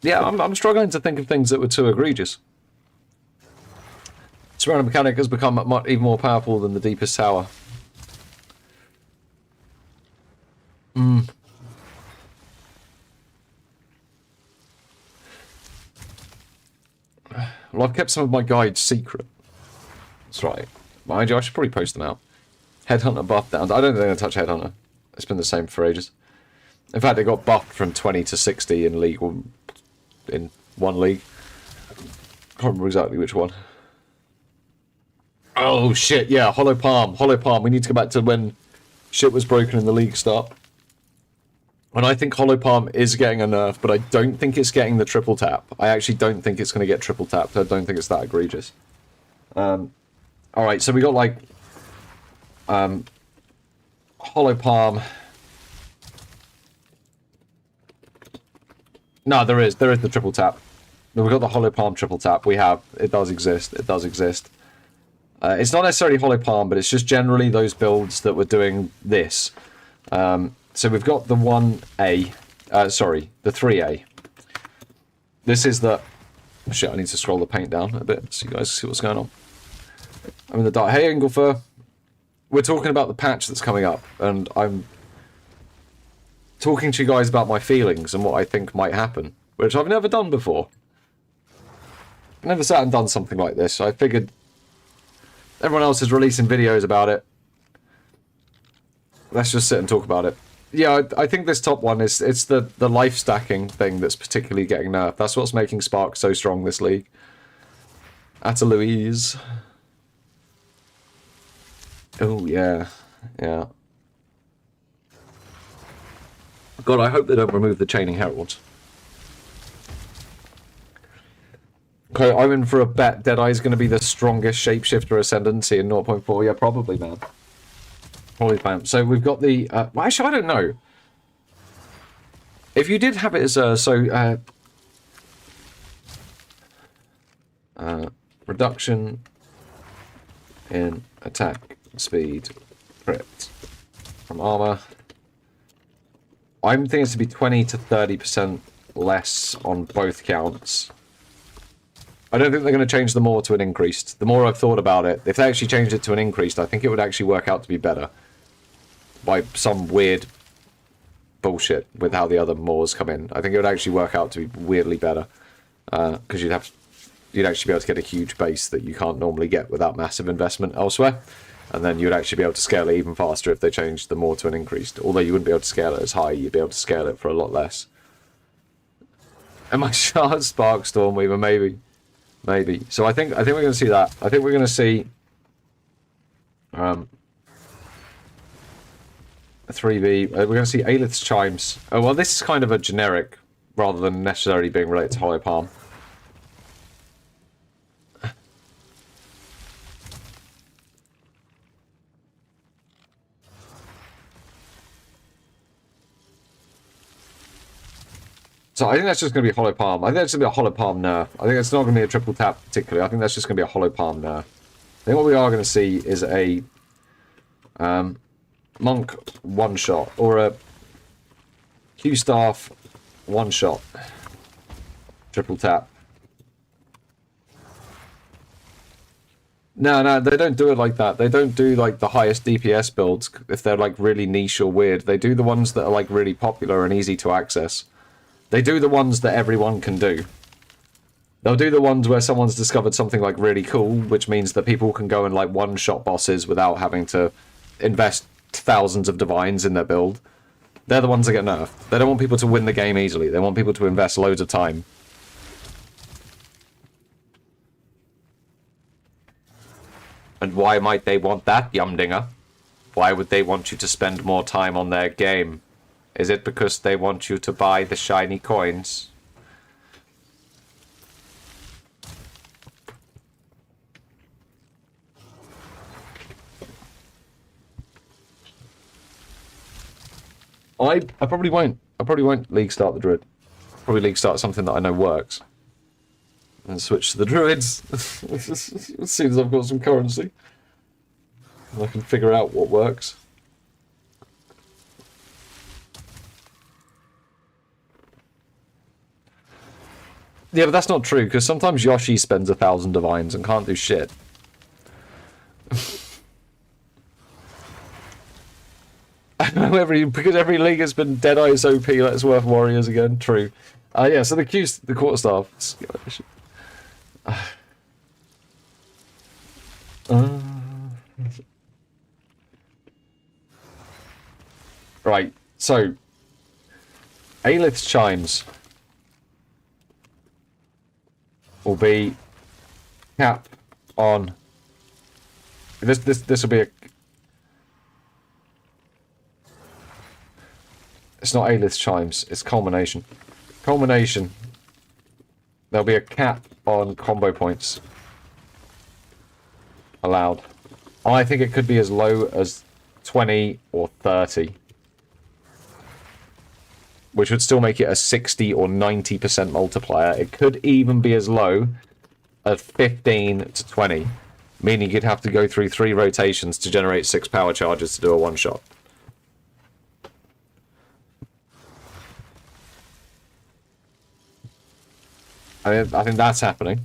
Yeah, I'm struggling to think of things that were too egregious. Surrounding mechanic has become even more powerful than the deepest tower. Well, I've kept some of my guides secret. That's right. Mind you, I should probably post them out. Headhunter buff down. I don't think I'm going to touch Headhunter. It's been the same for ages. In fact, it got buffed from 20 to 60 in league. In one league. Can't remember exactly which one. Oh shit, yeah, Hollow Palm. Hollow Palm. We need to go back to when shit was broken in the league start. And I think Hollow Palm is getting a nerf, but I don't think it's getting the triple tap. I actually don't think it's going to get triple tapped. I don't think it's that egregious. Alright, so we got like... Hollow Palm. No, there is the triple tap. We've got the Hollow Palm triple tap. It does exist. It does exist. It's not necessarily Hollow Palm, but it's just generally those builds that were doing this. So we've got the 1A, sorry, the 3A. This is the... Shit, I need to scroll the paint down a bit so you guys see what's going on. I'm in the dark. Hey, Inglefer. We're talking about the patch that's coming up, and I'm talking to you guys about my feelings and what I think might happen, which I've never done before. I've never sat and done something like this, so I figured everyone else is releasing videos about it. Let's just sit and talk about it. Yeah, I think this top one it's the life stacking thing that's particularly getting nerfed. That's what's making Spark so strong this league. Atta Louise. Oh yeah, yeah. God, I hope they don't remove the Chaining Herald. Okay, I'm in for a bet. Deadeye's going to be the strongest shapeshifter ascendancy in 0.4. Yeah, probably, man. Probably, man. So we've got the... well, actually, I don't know. If you did have it as a reduction in attack speed crit from armor, I'm thinking it's to be 20 to 30% less on both counts. I don't think they're going to change the more to an increased. The more I've thought about it, if they actually changed it to an increased, I think it would actually work out to be better. By some weird bullshit with how the other mores come in. I think it would actually work out to be weirdly better. Because you'd actually be able to get a huge base that you can't normally get without massive investment elsewhere. And then you'd actually be able to scale it even faster if they changed the more to an increased. Although you wouldn't be able to scale it as high, you'd be able to scale it for a lot less. Am I sure? Spark Stormweaver, maybe. Maybe. So I think we're going to see that. I think we're going to see a 3B. We're going to see Aelith's Chimes. Oh, well, this is kind of a generic, rather than necessarily being related to Hollow Palm. So I think that's just going to be Hollow Palm. I think that's going to be a Hollow Palm nerf. I think it's not going to be a triple tap particularly. I think that's just going to be a Hollow Palm nerf. I think what we are going to see is a Monk one-shot, or a Q-Staff one-shot. Triple tap. No, they don't do it like that. They don't do, like, the highest DPS builds if they're, like, really niche or weird. They do the ones that are, like, really popular and easy to access. They do the ones that everyone can do. They'll do the ones where someone's discovered something, like, really cool, which means that people can go and, like, one-shot bosses without having to invest thousands of divines in their build. They're the ones that get nerfed. They don't want people to win the game easily. They want people to invest loads of time. And why might they want that, Yumdinger? Why would they want you to spend more time on their game? Is it because they want you to buy the shiny coins? I probably won't. I probably won't League start the Druid. Probably League start something that I know works. And switch to the Druids. As soon as I've got some currency. And I can figure out what works. Yeah, but that's not true, because sometimes Yoshi spends 1,000 divines and can't do shit. I know because every league has been Deadeye's OP, let's worth warriors again. True. Yeah, so the quarterstaff. Right, so Aelith's Chimes will be cap on this will be a. It's not Aelith's Chimes, it's Culmination. Culmination. There'll be a cap on combo points allowed. I think it could be as low as 20 or 30. Which would still make it a 60 or 90% multiplier. It could even be as low as 15 to 20. Meaning you'd have to go through 3 rotations to generate 6 power charges to do a one-shot. I think that's happening.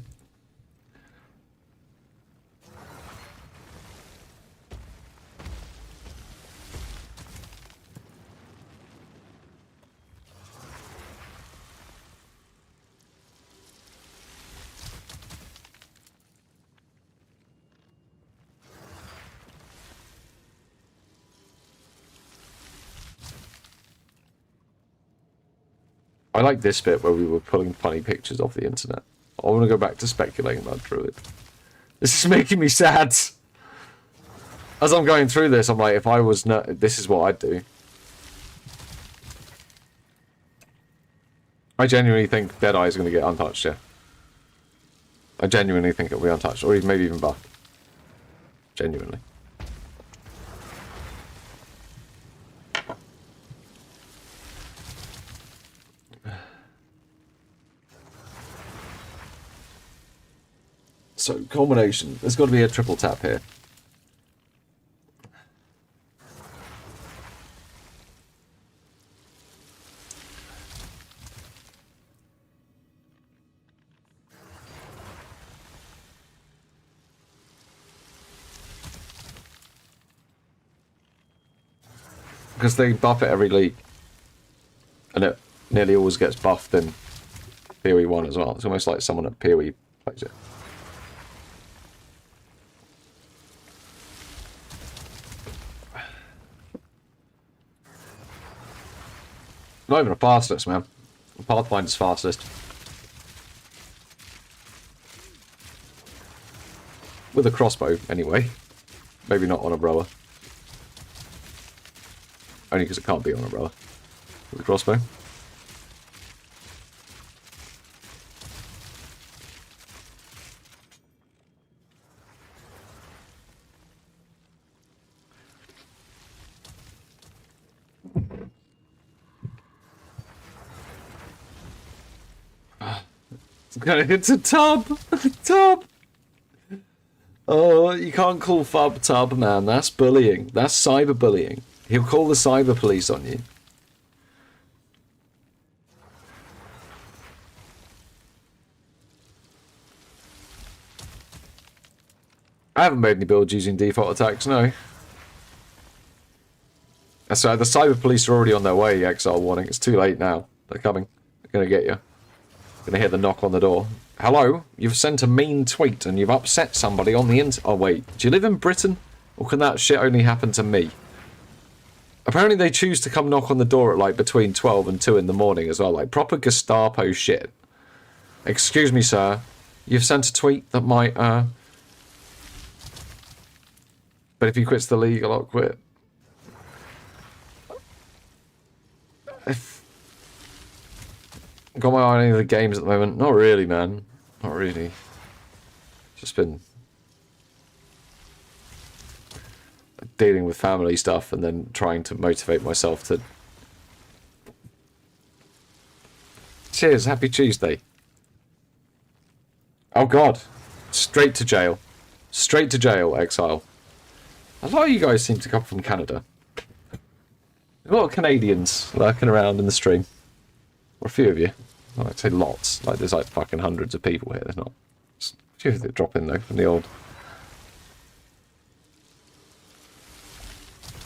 I like this bit where we were pulling funny pictures off the internet. I want to go back to speculating about Druid. This is making me sad. As I'm going through this, I'm like, if I was this is what I'd do. I genuinely think Deadeye is going to get untouched, yeah. I genuinely think it'll be untouched, or even maybe even buffed. Genuinely. So, culmination. There's got to be a triple tap here. Because they buff it every league. And it nearly always gets buffed in PoE 1 as well. It's almost like someone at PoE plays it. Not even a fastest, man. Pathfinder's fastest. With a crossbow, anyway. Maybe not on a umbrella. Only because it can't be on umbrella. With a crossbow. It's a tub! Tub! Oh, you can't call Fub tub, man. That's bullying. That's cyberbullying. He'll call the cyber police on you. I haven't made any builds using default attacks, no. So the cyber police are already on their way, Exile warning. It's too late now. They're coming. They're going to get you. Gonna hear the knock on the door. Hello? You've sent a mean tweet and you've upset somebody on the Oh wait, do you live in Britain? Or can that shit only happen to me? Apparently they choose to come knock on the door at like between 12 and 2 in the morning as well. Like proper Gestapo shit. Excuse me, sir. You've sent a tweet that might, But if he quits the league, I'll quit. Got my eye on any of the games at the moment? Not really, man. Not really. Just been dealing with family stuff and then trying to motivate myself to... Cheers, happy Tuesday. Oh god. Straight to jail. Straight to jail, Exile. A lot of you guys seem to come from Canada. A lot of Canadians lurking around in the stream. Or a few of you. I'd say lots. Like, there's like fucking hundreds of people here. There's not. Just a few that drop in, though, from the old...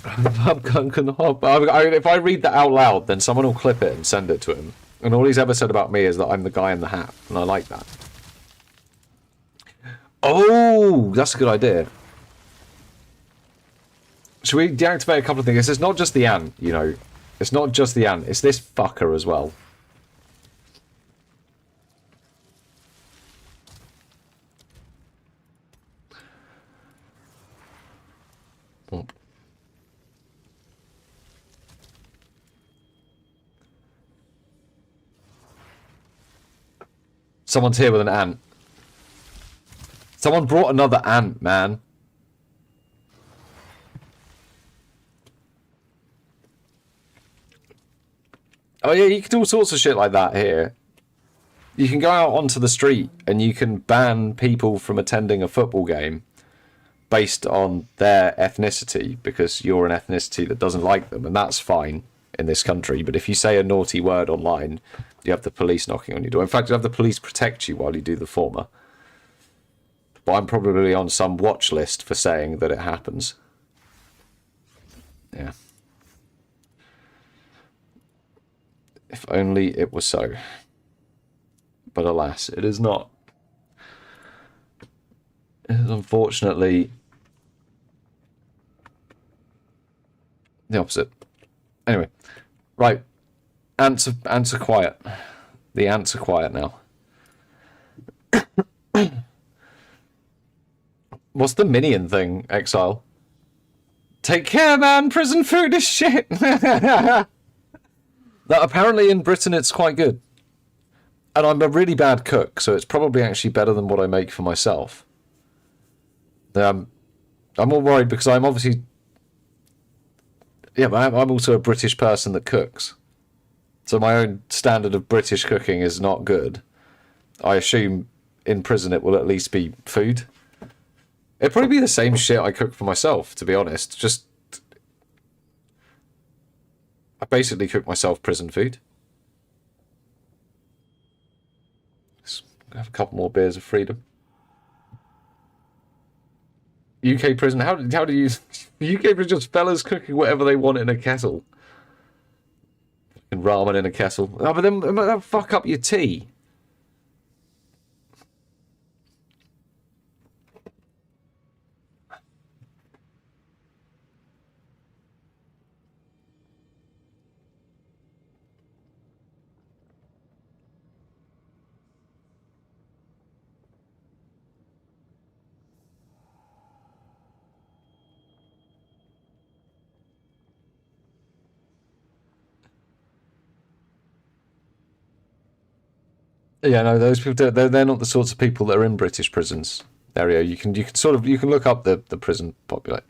If I read that out loud, then someone will clip it and send it to him. And all he's ever said about me is that I'm the guy in the hat. And I like that. Oh, that's a good idea. Should we deactivate a couple of things? It's not just the ant, you know. It's not just the ant. It's this fucker as well. Oh. Someone's here with an ant. Someone brought another ant, man. Oh yeah, you can do all sorts of shit like that here. You can go out onto the street and you can ban people from attending a football game based on their ethnicity because you're an ethnicity that doesn't like them, and that's fine in this country. But if you say a naughty word online, you have the police knocking on your door. In fact, you have the police protect you while you do the former. But I'm probably on some watch list for saying that it happens. Yeah. If only it was so. But alas, it is not. It is unfortunately the opposite. Anyway, right. Ants are quiet. The ants are quiet now. What's the minion thing, Exile? Take care, man! Prison food is shit! That apparently in Britain it's quite good. And I'm a really bad cook, so it's probably actually better than what I make for myself. I'm all worried because I'm obviously... Yeah, but I'm also a British person that cooks. So my own standard of British cooking is not good. I assume in prison, it will at least be food. It'd probably be the same shit I cook for myself, to be honest. Just... I basically cook myself prison food. Let's have a couple more beers of freedom. UK prison, how do you... UK prison, just fellas cooking whatever they want in a kettle. And ramen in a kettle. Oh, but then that'll fuck up your tea. Yeah, no, those people, they're not the sorts of people that are in British prisons. Dario, you can look up the prison population.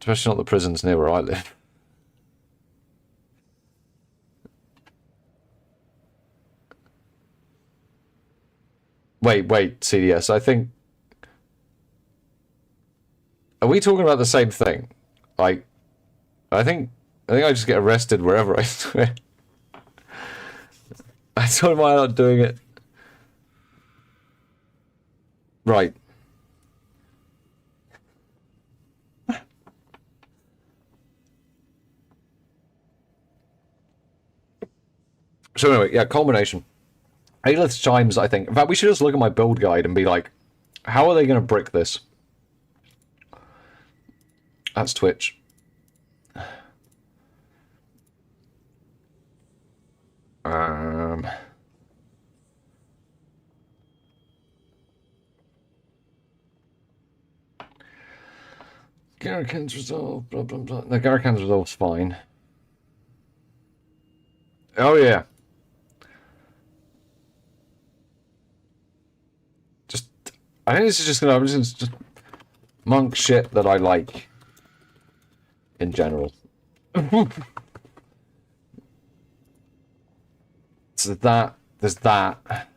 Especially not the prisons near where I live. Wait, CDS, I think... Are we talking about the same thing? Like, I think I just get arrested wherever I swear. I told him why I'm not doing it. Right. So anyway, yeah, culmination. Aelith's Chimes, I think. In fact, we should just look at my build guide and be like, how are they going to brick this? That's Twitch. Garrican's resolve, blah, blah, blah. No, Garrican's resolve's fine. Oh, yeah. I think this is just gonna... just monk shit that I like. In general. So that... There's that.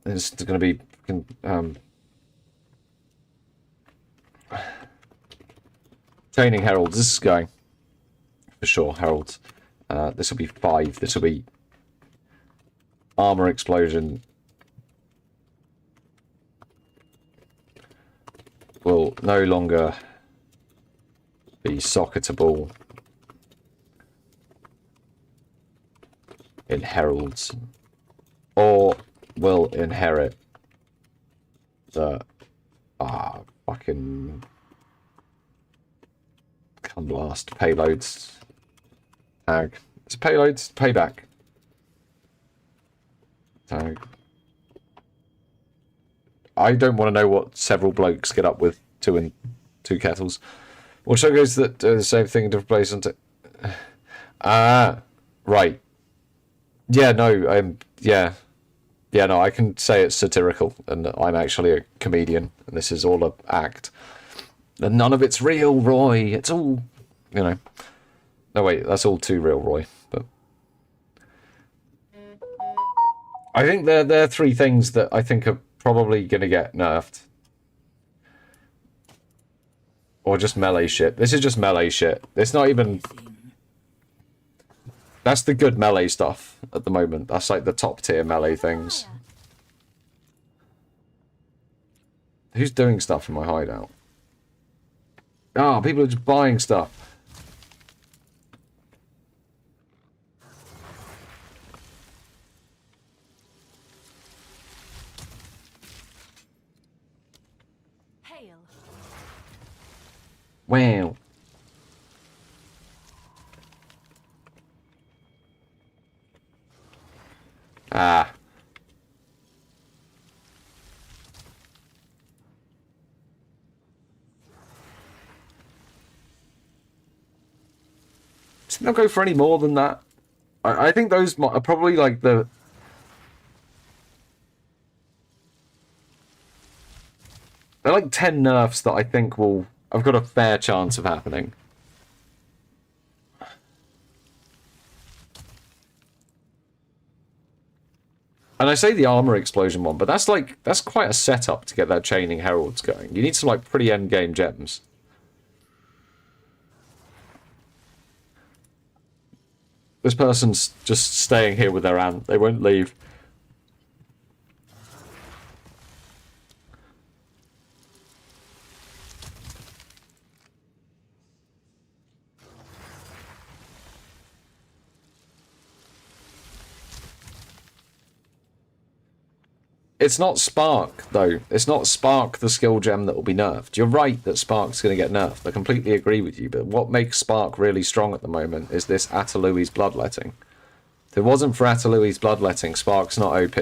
There's gonna be... Training heralds. This is going. For sure, heralds. This will be 5. This will be... Armor explosion. Will no longer be socketable in heralds, or will inherit the fucking blast payloads tag. It's payloads payback tag. I don't want to know what several blokes get up with 2 and 2 kettles. Well, show goes that the same thing in different places. Right. Yeah, no, yeah, no, I can say it's satirical, and I'm actually a comedian, and this is all an act. And none of it's real, Roy. It's all, you know. No, wait, that's all too real, Roy. But I think they're 3 things that I think are probably going to get nerfed. Or just melee shit. This is just melee shit. It's not even... That's the good melee stuff at the moment. That's like the top tier melee things. Who's doing stuff in my hideout? Ah, people are just buying stuff. Wow. Ah. Didn't I go for any more than that? I think those are probably like the... They're like 10 nerfs that I think will... I've got a fair chance of happening. And I say the armor explosion one, but that's quite a setup to get that chaining heralds going. You need some like pretty end game gems. This person's just staying here with their ant. They won't leave. It's not Spark, though. It's not Spark, the skill gem, that will be nerfed. You're right that Spark's going to get nerfed. I completely agree with you, but what makes Spark really strong at the moment is this Atalui's Bloodletting. If it wasn't for Atalui's Bloodletting, Spark's not OP.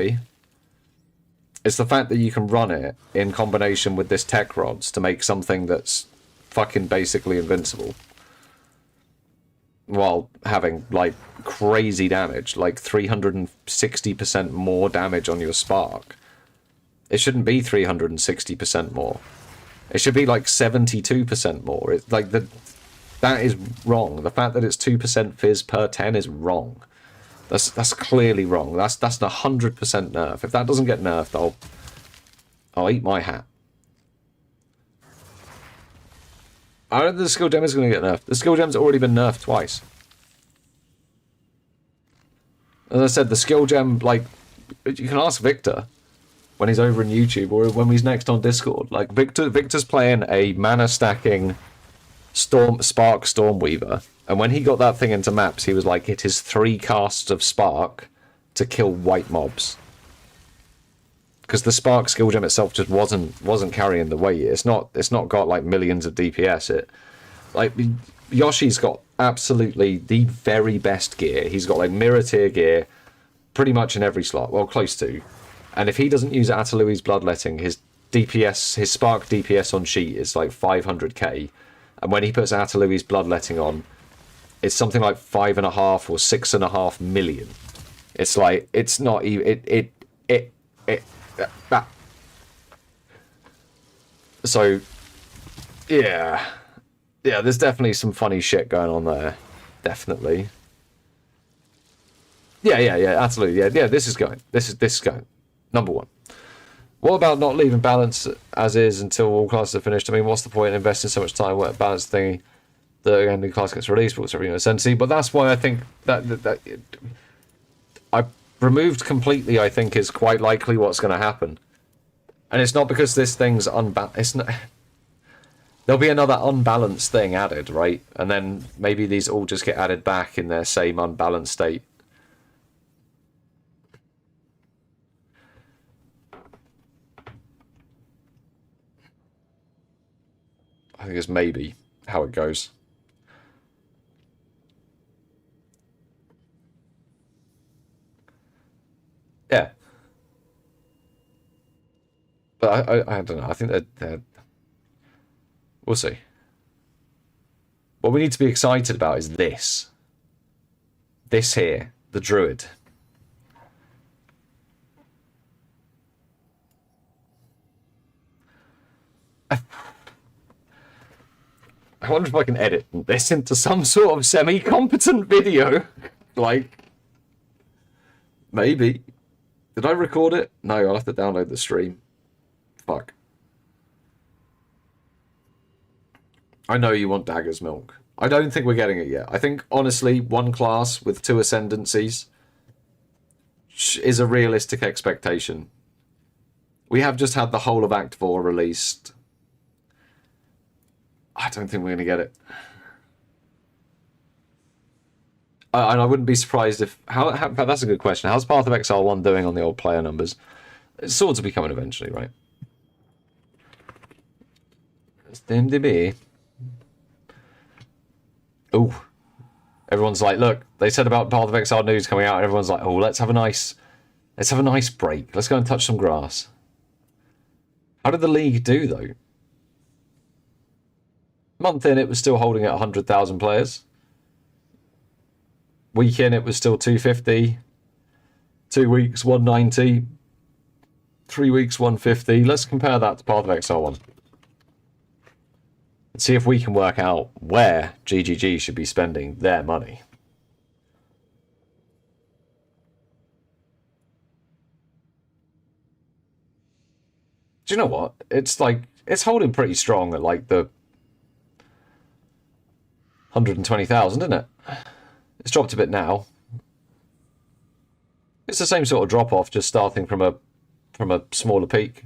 It's the fact that you can run it in combination with this Tech Rods to make something that's fucking basically invincible. While having, like, crazy damage, like 360% more damage on your Spark. It shouldn't be 360% more. It should be like 72% more. It's like that is wrong. The fact that it's 2% fizz per 10 is wrong. That's clearly wrong. That's a 100% nerf. If that doesn't get nerfed, I'll eat my hat. I don't think the skill gem is going to get nerfed. The skill gem's already been nerfed twice. As I said, the skill gem, like, you can ask Victor when he's over in YouTube or when he's next on Discord. Like, Victor's playing a mana stacking Spark Stormweaver, and when he got that thing into maps, he was like, it is 3 casts of Spark to kill white mobs. Because the Spark skill gem itself just wasn't carrying the weight. It's not got like millions of DPS. Yoshi's got absolutely the very best gear. He's got like mirror tier gear pretty much in every slot, well, close to. And if he doesn't use Atalui's Bloodletting, his DPS, his Spark DPS on sheet is like 500k. And when he puts Atalui's Bloodletting on, it's something like 5.5 or 6.5 million. It's like, it's not even, that. So, yeah, there's definitely some funny shit going on there. Definitely. Yeah, absolutely. Yeah, this is going. This is going. Number 1. What about not leaving balance as is until all classes are finished? I mean, what's the point in investing so much time with balance thing? The new class gets released, but it's everything essentially. But that's why I think that I removed completely, I think, is quite likely what's going to happen. And it's not because this thing's unbalanced. There'll be another unbalanced thing added, right? And then maybe these all just get added back in their same unbalanced state. I think it's maybe how it goes. Yeah. But I don't know. I think that we'll see. What we need to be excited about is this. This here, the Druid. I wonder if I can edit this into some sort of semi-competent video. Like, maybe. Did I record it? No, I'll have to download the stream. Fuck. I know you want Dagger's Milk. I don't think we're getting it yet. I think, honestly, 1 class with 2 ascendancies is a realistic expectation. We have just had the whole of Act 4 released. I don't think we're going to get it. And I wouldn't be surprised if... that's a good question. How's Path of Exile 1 doing on the old player numbers? Swords will be coming eventually, right? SteamDB. Ooh. Everyone's like, look, they said about Path of Exile news coming out, and everyone's like, oh, let's have a nice break. Let's go and touch some grass. How did the league do, though? Month in, it was still holding at 100,000 players. Week in, it was still 250. 2 weeks, 190. 3 weeks, 150. Let's compare that to Path of Exile 1. And see if we can work out where GGG should be spending their money. Do you know what? It's like, it's holding pretty strong at like the 120,000, isn't it? It's dropped a bit now. It's the same sort of drop off, just starting from a smaller peak.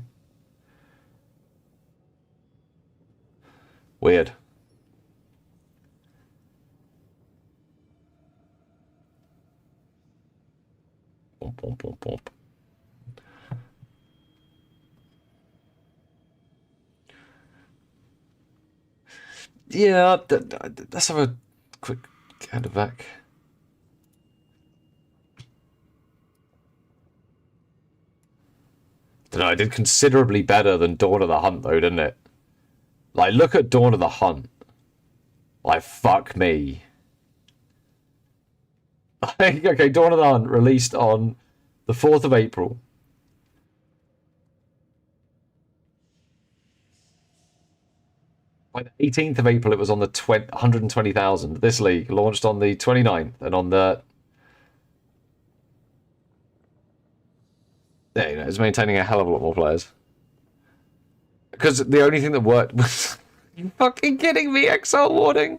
Weird. Bump, bump, bump, bump. Yeah, let's have a quick gander back. Don't know, it did considerably better than Dawn of the Hunt, though, didn't it? Like, look at Dawn of the Hunt. Like, fuck me. Okay, Dawn of the Hunt released on the 4th of April. By the 18th of April, it was on the 120,000. This league launched on the 29th, and on the... Yeah, you know, it's maintaining a hell of a lot more players. Because the only thing that worked was... You fucking kidding me, Exile Warning?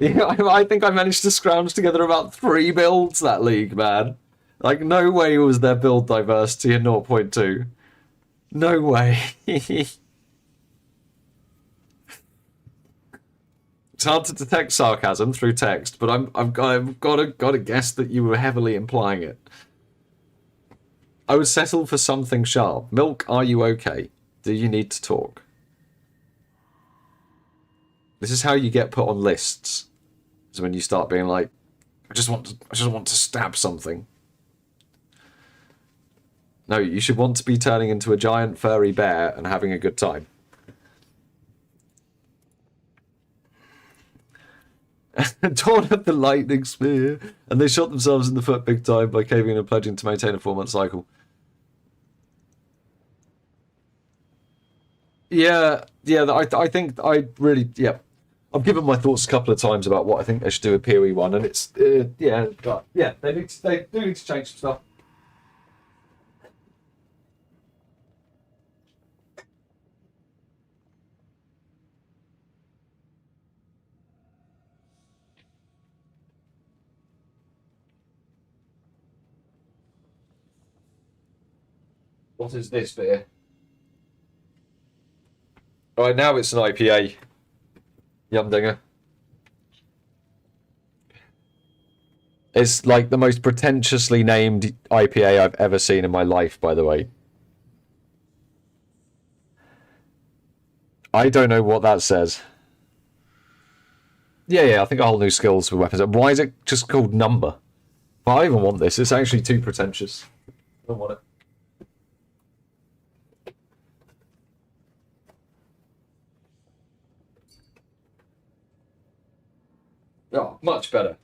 Yeah, I think I managed to scrounge together about 3 builds that league, man. Like, no way was there build diversity in 0.2. No way. It's hard to detect sarcasm through text, but I've got to guess that you were heavily implying it. I would settle for something sharp. Milk, are you okay? Do you need to talk? This is how you get put on lists. Is when you start being like, I just want to stab something. No, you should want to be turning into a giant furry bear and having a good time. Dawn of the Lightning Spear, and they shot themselves in the foot big time by caving in and pledging to maintain a 4-month cycle. Yeah, I think I really, yeah. I've given my thoughts a couple of times about what I think they should do with PoE 1, and it's, yeah, but yeah, they do need to change some stuff. What is this beer? Right, now it's an IPA. Yumdinger. It's like the most pretentiously named IPA I've ever seen in my life, by the way. I don't know what that says. Yeah, I think a whole new skills for weapons. Why is it just called number? Well, I even want this. It's actually too pretentious. I don't want it. Oh, much better.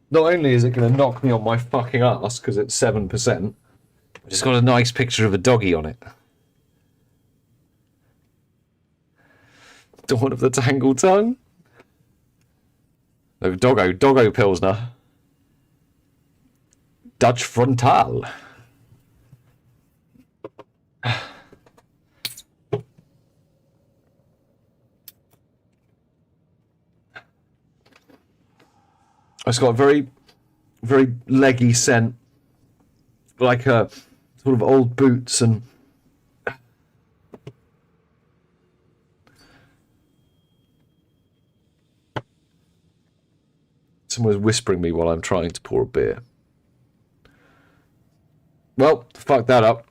Not only is it going to knock me on my fucking ass because it's 7%, it's got a nice picture of a doggy on it. Dawn of the Tangle Tongue. No, Doggo Pilsner. Dutch Frontal. It's got a very, very leggy scent, like a sort of old boots and. Someone's whispering me while I'm trying to pour a beer. Well, fuck that up.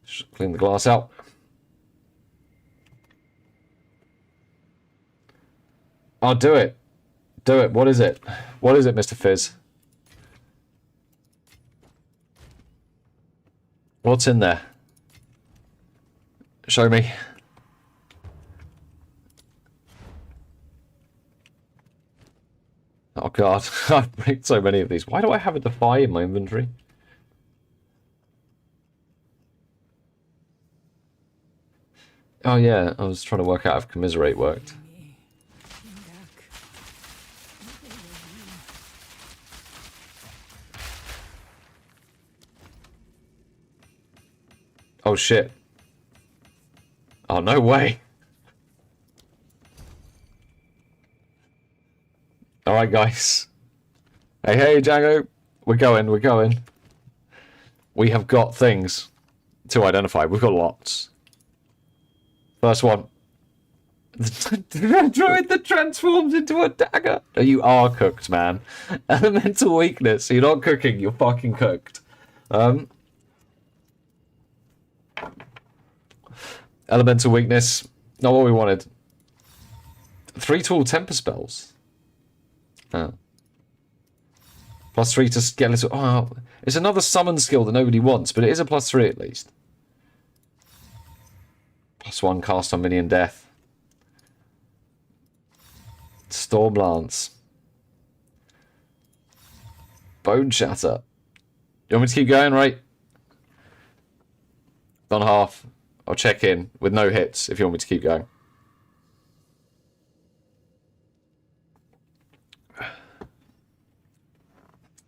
Just clean the glass out. I'll do it. Do it. What is it? What is it, Mr. Fizz? What's in there? Show me. Oh god, I've breaked so many of these. Why do I have a Defy in my inventory? Oh yeah, I was trying to work out if Commiserate worked. Oh shit. Oh, no way. Alright, guys. Hey, Django. We're going. We have got things to identify. We've got lots. First one. The droid that transforms into a dagger. You are cooked, man. Elemental weakness. You're not cooking, you're fucking cooked. Elemental weakness. Not what we wanted. 3 tool temper spells. Oh. +3 to skeletal. Oh, it's another summon skill that nobody wants, but it is a +3 at least. +1 cast on minion death. Storm Lance. Bone Shatter. You want me to keep going, right? Done half. I'll check in with no hits if you want me to keep going.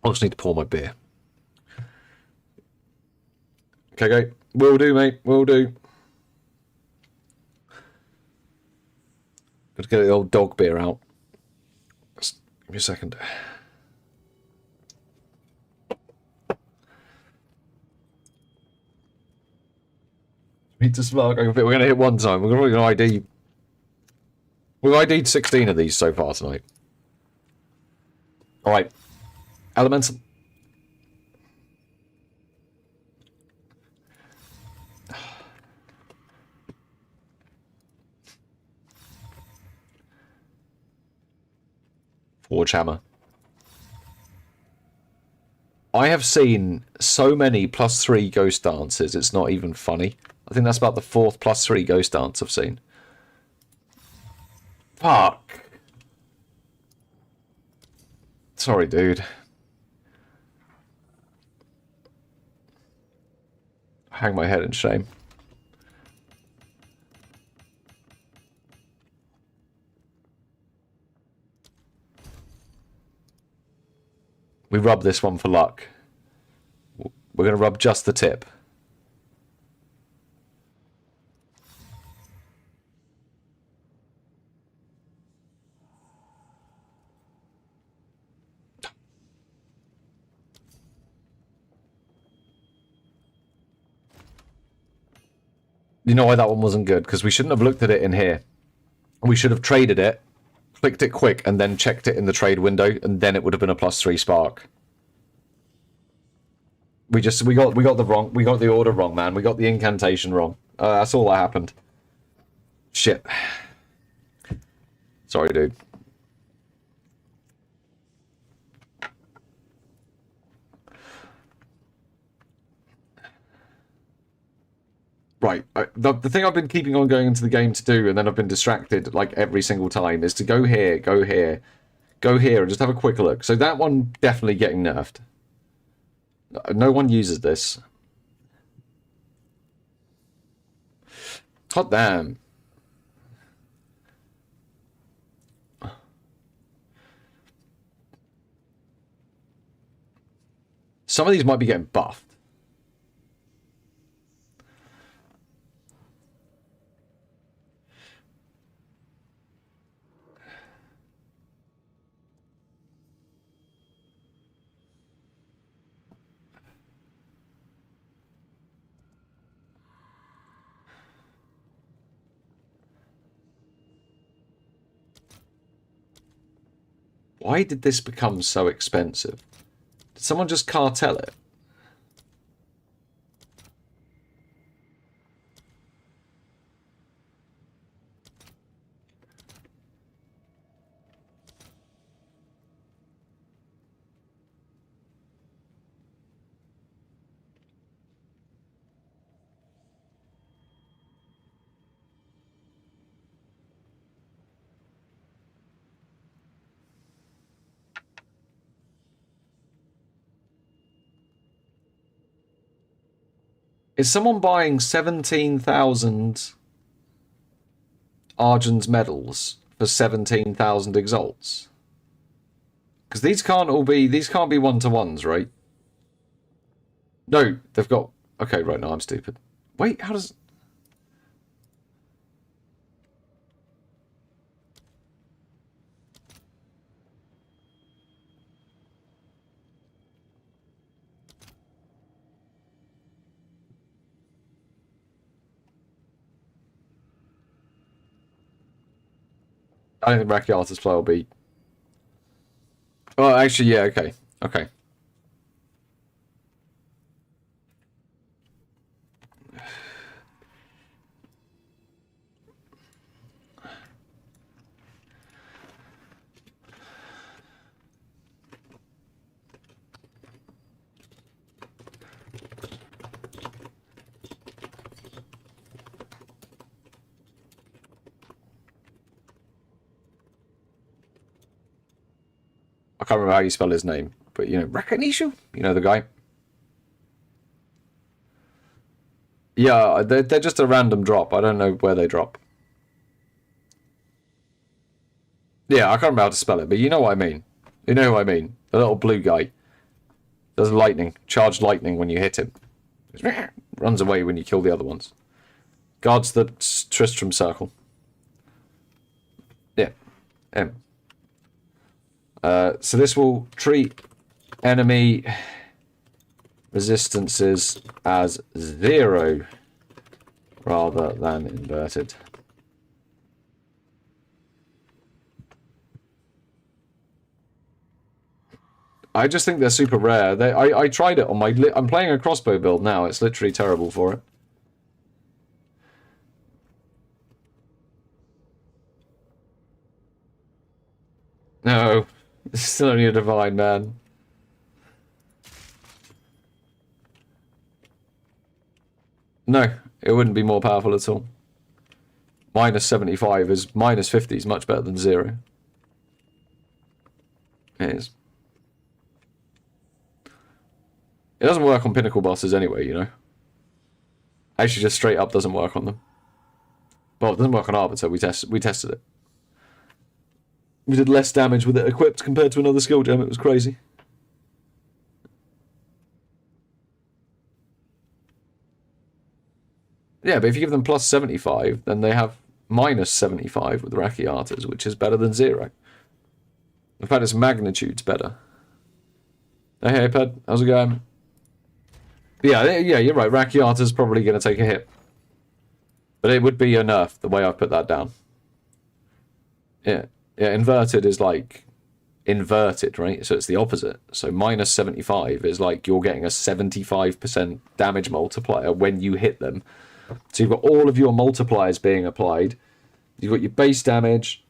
I just need to pour my beer. Okay, go. Will do, mate. Will do. Got to get the old dog beer out. Just give me a second. Need to smell. We're going to hit one time. We're going to ID. We've ID'd 16 of these so far tonight. All right. Elemental. Forge Hammer. I have seen so many +3 ghost dances, it's not even funny. I think that's about the 4th +3 ghost dance I've seen. Fuck. Sorry, dude. Hang my head in shame. We rub this one for luck. We're going to rub just the tip. You know why that one wasn't good? Because we shouldn't have looked at it in here. We should have traded it, clicked it quick, and then checked it in the trade window, and then it would have been a +3 spark. We got the order wrong, man. We got the incantation wrong. That's all that happened. Shit. Sorry, dude. Right, the thing I've been keeping on going into the game to do, and then I've been distracted like every single time, is to go here, go here, go here, and just have a quick look. So that one definitely getting nerfed. No one uses this. Hot damn. Some of these might be getting buffed. Why did this become so expensive? Did someone just cartel it? Is someone buying 17,000 Argent's medals for 17,000 exalts? Because these can't be one-to-ones, right? No, they've got... Okay, right, now I'm stupid. Wait, how does... I don't think Brachiotis play will be... Oh, actually, yeah, okay. Okay. I can't remember how you spell his name, but you know, Rakanishu? You know the guy? Yeah, they're just a random drop. I don't know where they drop. Yeah, I can't remember how to spell it, but you know what I mean. You know who I mean. The little blue guy. Does lightning. Charged lightning when you hit him. Runs away when you kill the other ones. Guards the Tristram circle. Yeah. So this will treat enemy resistances as 0 rather than inverted. I just think they're super rare. I tried it on my... I'm playing a crossbow build now. It's literally terrible for it. No. It's still only a divine, man. No, it wouldn't be more powerful at all. Minus 75 is... Minus 50 is much better than 0. It is. It doesn't work on pinnacle bosses anyway, you know. Actually, just straight up doesn't work on them. Well, it doesn't work on Arbiter. We tested it. We did less damage with it equipped compared to another skill gem. It was crazy. Yeah, but if you give them plus 75, then they have minus 75 with Rakiatas, which is better than 0. In fact, its magnitude's better. Hey, Ped, how's it going? Yeah, you're right. Rakiata's probably going to take a hit. But it would be a nerf, the way I put that down. Yeah, inverted is like inverted, right? So it's the opposite. So minus 75 is like you're getting a 75% damage multiplier when you hit them. So you've got all of your multipliers being applied. You've got your base damage.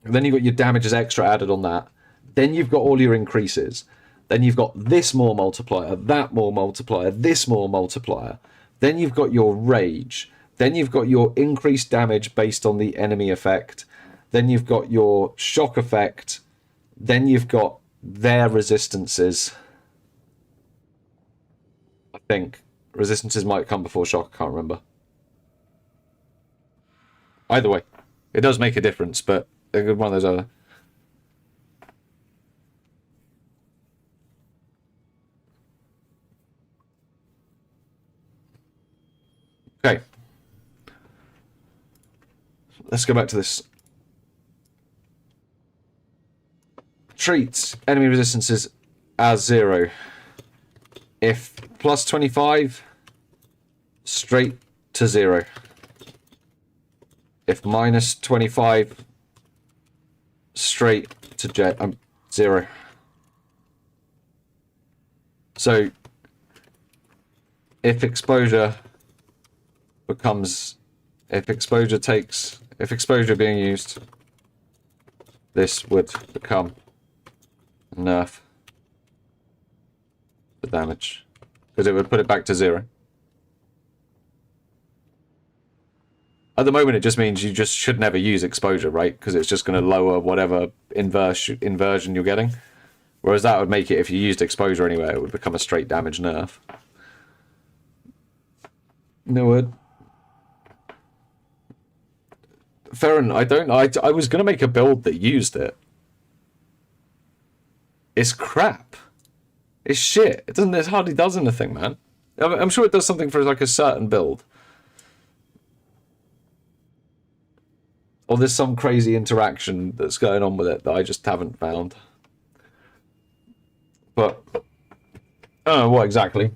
And then you've got your damages extra added on that. Then you've got all your increases. Then you've got this more multiplier, that more multiplier, this more multiplier. Then you've got your rage. Then you've got your increased damage based on the enemy effect. Then you've got your shock effect. Then you've got their resistances. I think. Resistances might come before shock, I can't remember. Either way, it does make a difference, but one of those other... Okay. Let's go back to this. Treats enemy resistances as 0. If plus 25, straight to 0. If minus 25, straight to 0. So, if exposure becomes... If exposure being used, this would become nerf the damage. Because it would put it back to 0. At the moment, it just means you just should never use exposure, right? Because it's just going to lower whatever inversion you're getting. Whereas that would make it, if you used exposure anywhere, it would become a straight damage nerf. No word. Farron, I was going to make a build that used it. It's crap. It's shit. It hardly does anything, man. I'm sure it does something for like a certain build. Or there's some crazy interaction that's going on with it that I just haven't found. But I don't know what exactly.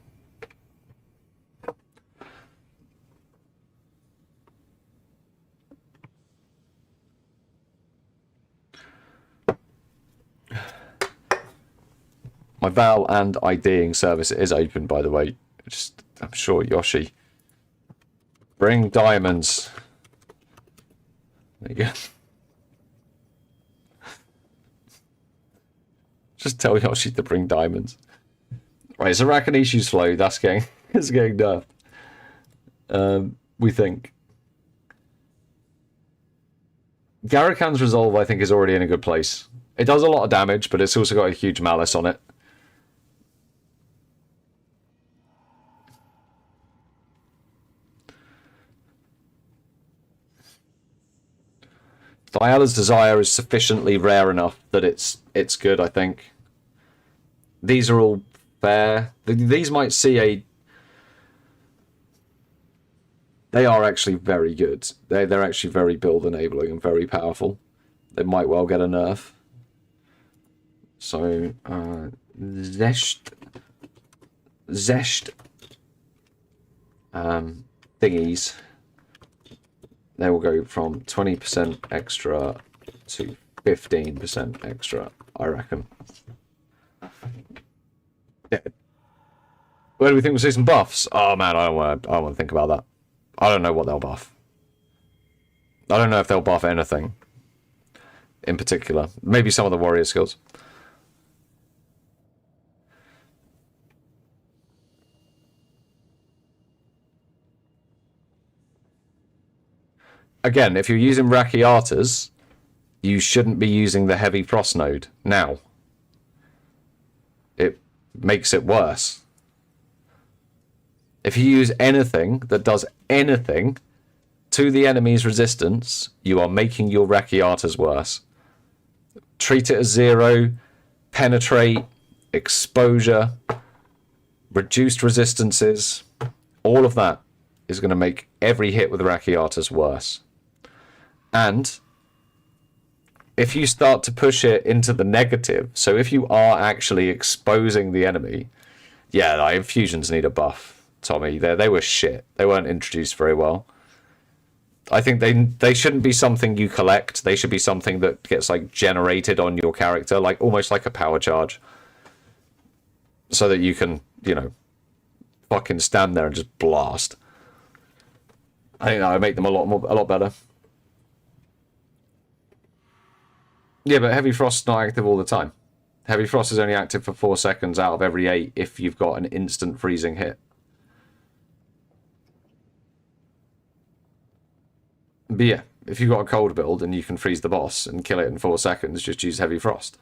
My Val and IDing service is open, by the way. I'm sure Yoshi. Bring diamonds. There you go. Just tell Yoshi to bring diamonds. Right, so Rakinishi's flow, that's getting it's getting nerfed. We think. Garakan's resolve, I think, is already in a good place. It does a lot of damage, but it's also got a huge malice on it. Diala's Desire is sufficiently rare enough that it's good, I think. These are all fair. These might see a... They are actually very good. They're actually very build enabling and very powerful. They might well get a nerf. So, Zesht thingies. They will go from 20% extra to 15% extra, I reckon. Yeah. Where do we think we'll see some buffs? Oh man, I don't want to think about that. I don't know what they'll buff. I don't know if they'll buff anything in particular. Maybe some of the warrior skills. Again, if you're using Rakiatas, you shouldn't be using the Heavy Frost node now. It makes it worse. If you use anything that does anything to the enemy's resistance, you are making your Rakiatas worse. Treat it as 0, penetrate, exposure, reduced resistances, all of that is going to make every hit with Rakiatas worse. And if you start to push it into the negative, so if you are actually exposing the enemy, yeah, like, infusions need a buff, Tommy. They were shit. They weren't introduced very well. I think they shouldn't be something you collect. They should be something that gets like generated on your character, like almost like a power charge, so that you can, you know, fucking stand there and just blast. I think that would make them a lot better. Yeah, but Heavy Frost's not active all the time. Heavy Frost is only active for 4 seconds out of every 8 if you've got an instant freezing hit. But yeah, if you've got a cold build and you can freeze the boss and kill it in 4 seconds, just use Heavy Frost.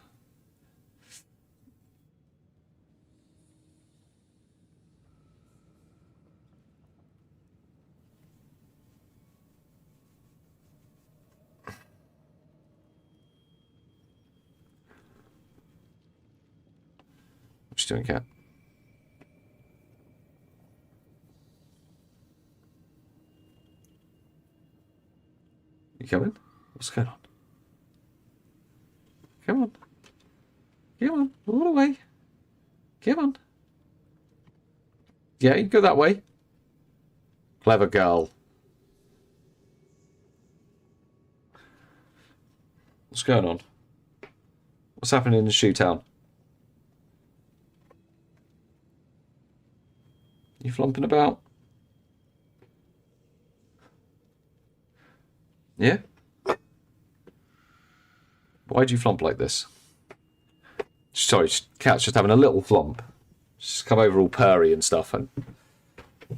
What you doing, cat? You coming? What's going on? Come on. Come on. All the way. Come on. Yeah, you can go that way. Clever girl. What's going on? What's happening in the shootout? You flomping about? Yeah? Why'd you flomp like this? Sorry, cat's just having a little flomp. She's come over all purry and stuff and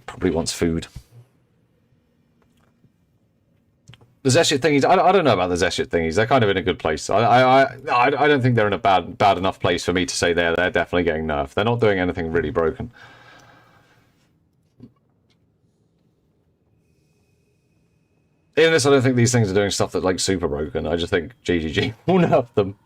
probably wants food. The Zeshit thingies, I don't know about the Zeshit thingies. They're kind of in a good place. I don't think they're in a bad enough place for me to say they're definitely getting nerfed. They're not doing anything really broken. Even this, I don't think these things are doing stuff that's like super broken. I just think GGG will nerf them.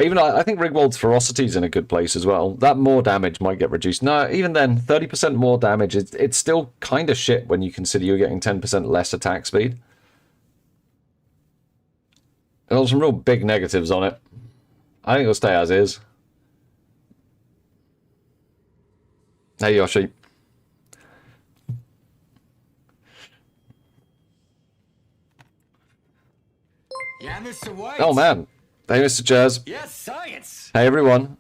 Even I think Rigwold's Ferocity's in a good place as well. That more damage might get reduced. No, even then, 30% more damage, it's still kind of shit when you consider you're getting 10% less attack speed. There's some real big negatives on it. I think it'll stay as is. Hey, Yoshi. Yeah, Mr. White. Oh, man. Hey, Mr. Jazz. Yes, science. Hey, everyone.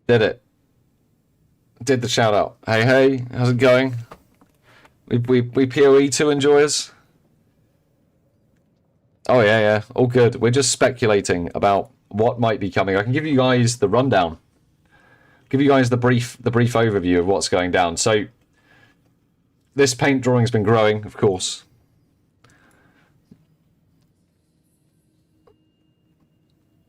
Did it. Did the shout out. Hey, hey, how's it going? We PoE to enjoyers? Oh, yeah, yeah. All good. We're just speculating about what might be coming. I can give you guys the rundown. Give you guys the brief overview of what's going down. So, this paint drawing's been growing, of course.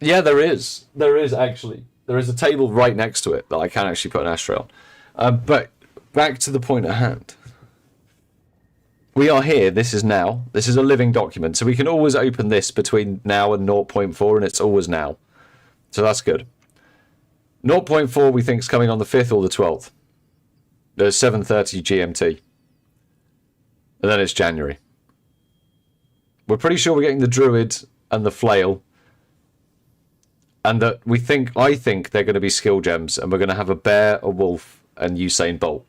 Yeah, there is. There is, actually. There is a table right next to it that I can actually put an ashtray on. But back to the point at hand. We are here. This is now. This is a living document. So we can always open this between now and 0.4, and it's always now. So that's good. 0.4 we think is coming on the 5th or the 12th. There's 7:30 GMT. And then it's January. We're pretty sure we're getting the Druid and the Flail. And that I think they're going to be skill gems, and we're going to have a Bear, a Wolf, and Usain Bolt.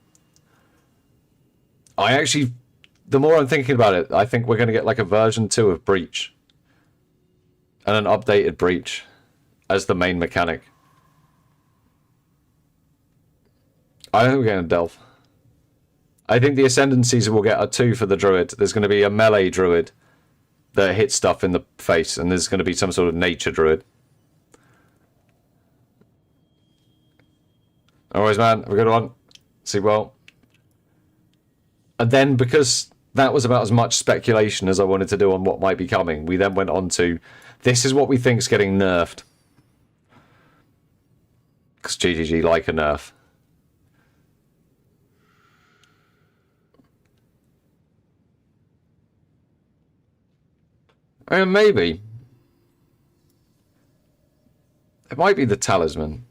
The more I'm thinking about it, I think we're going to get like a version 2 of Breach. And an updated Breach as the main mechanic. I don't think we're getting a Delve. I think the Ascendancies will get a 2 for the Druid. There's going to be a melee Druid that hits stuff in the face, and there's going to be some sort of nature Druid. Always, man. Have a good one. See well. And then, because that was about as much speculation as I wanted to do on what might be coming, we then went on to, this is what we think is getting nerfed. Because GGG like a nerf. Maybe. It might be the Talisman.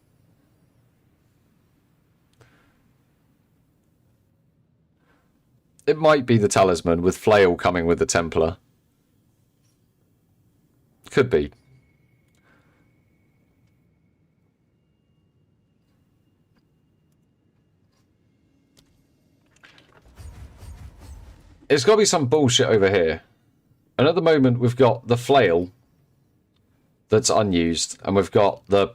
It might be the Talisman with Flail coming with the Templar. Could be. It's got to be some bullshit over here. And at the moment, we've got the Flail that's unused, and we've got the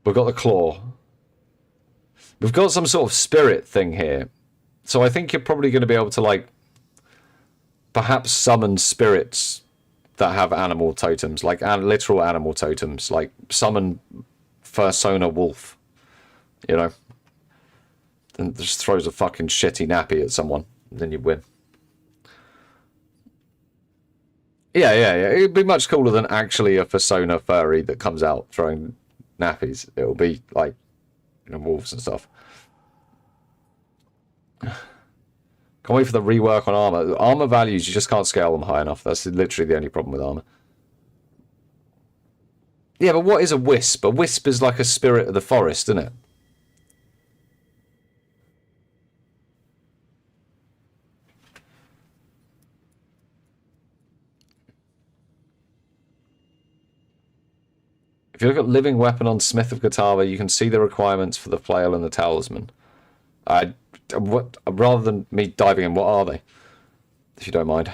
Claw. We've got some sort of spirit thing here. So I think you're probably going to be able to, like, perhaps summon spirits that have animal totems, like literal animal totems, like summon Fursona Wolf, you know? And just throws a fucking shitty nappy at someone, and then you win. Yeah. It'd be much cooler than actually a Fursona furry that comes out throwing nappies. It'll be like, you know, wolves and stuff. Can't wait for the rework on armor. Armor values, you just can't scale them high enough. That's literally the only problem with armor. Yeah, but what is a wisp? A wisp is like a spirit of the forest, isn't it? If you look at Living Weapon on Smith of Katava, you can see the requirements for the Flail and the Talisman. Rather than me diving in, what are they? If you don't mind.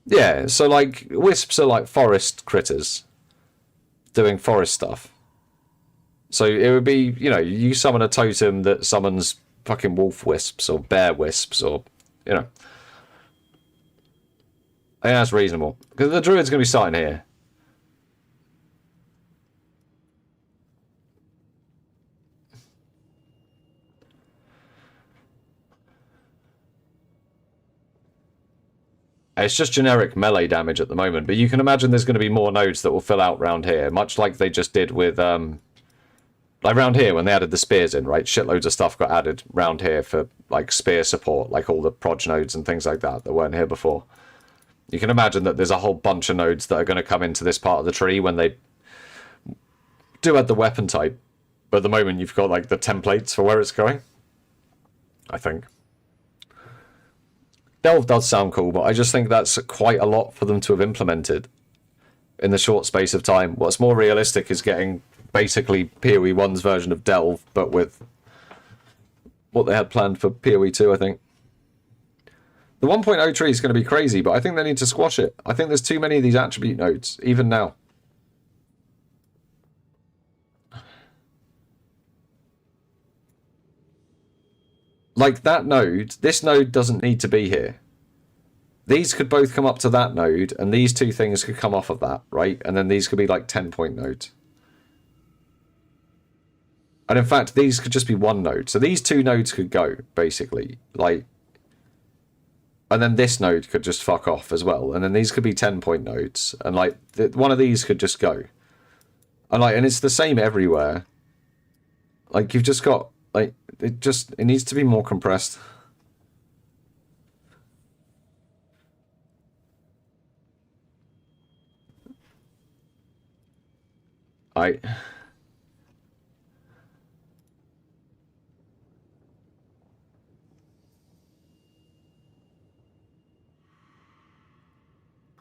Yeah, so like, wisps are like forest critters doing forest stuff. So it would be, you know, you summon a totem that summons fucking wolf wisps or bear wisps or, you know. I think that's reasonable. Because the druid's going to be starting here. It's just generic melee damage at the moment, but you can imagine there's going to be more nodes that will fill out round here, much like they just did with, like round here when they added the spears in, right? Shitloads of stuff got added round here for, like, spear support, like all the proj nodes and things like that weren't here before. You can imagine that there's a whole bunch of nodes that are going to come into this part of the tree when they do add the weapon type, but at the moment you've got, like, the templates for where it's going, I think. Delve does sound cool, but I just think that's quite a lot for them to have implemented in the short space of time. What's more realistic is getting basically PoE 1's version of Delve, but with what they had planned for PoE 2, I think. The 1.0 tree is going to be crazy, but I think they need to squash it. I think there's too many of these attribute nodes, even now. Like that node, this node doesn't need to be here. These could both come up to that node, and these two things could come off of that, right? And then these could be like 10-point nodes. And in fact, these could just be one node. So these two nodes could go, basically. Like, and then this node could just fuck off as well. And then these could be 10-point nodes. And like, one of these could just go. And like, and it's the same everywhere. Like, you've just got, like, it needs to be more compressed.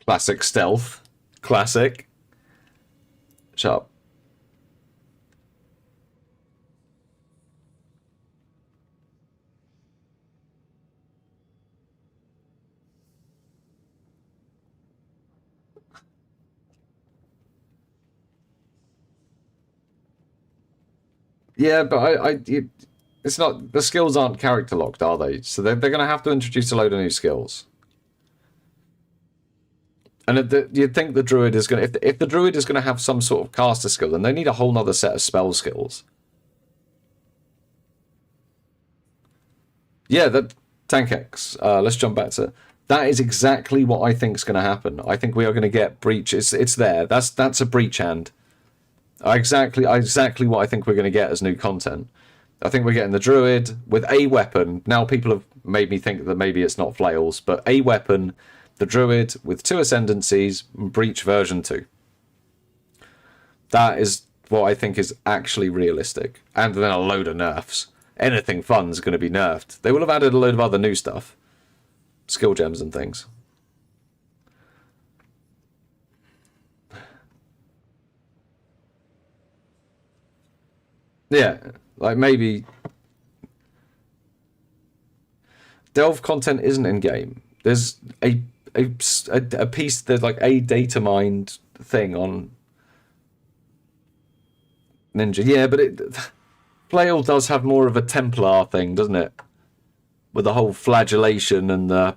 Classic stealth. Classic. Sharp. Yeah, but it's not, the skills aren't character locked, are they? So they're going to have to introduce a load of new skills. And you'd think the druid is going to, if the druid is going to have some sort of caster skill, then they need a whole nother set of spell skills. Yeah, that Tankex. Let's jump back to that. Is exactly what I think is going to happen. I think we are going to get breach. It's there. That's a breach hand. Exactly what I think we're going to get as new content. I think we're getting the druid with a weapon. Now people have made me think that maybe it's not flails, but a weapon, the druid with 2 ascendancies, breach version 2. That is what I think is actually realistic. And then a load of nerfs. Anything fun is going to be nerfed. They will have added a load of other new stuff. Skill gems and things. Yeah, like maybe Delve content isn't in game. There's a piece, there's like a data mined thing on Ninja. Yeah, but Flail does have more of a Templar thing, doesn't it? With the whole flagellation and the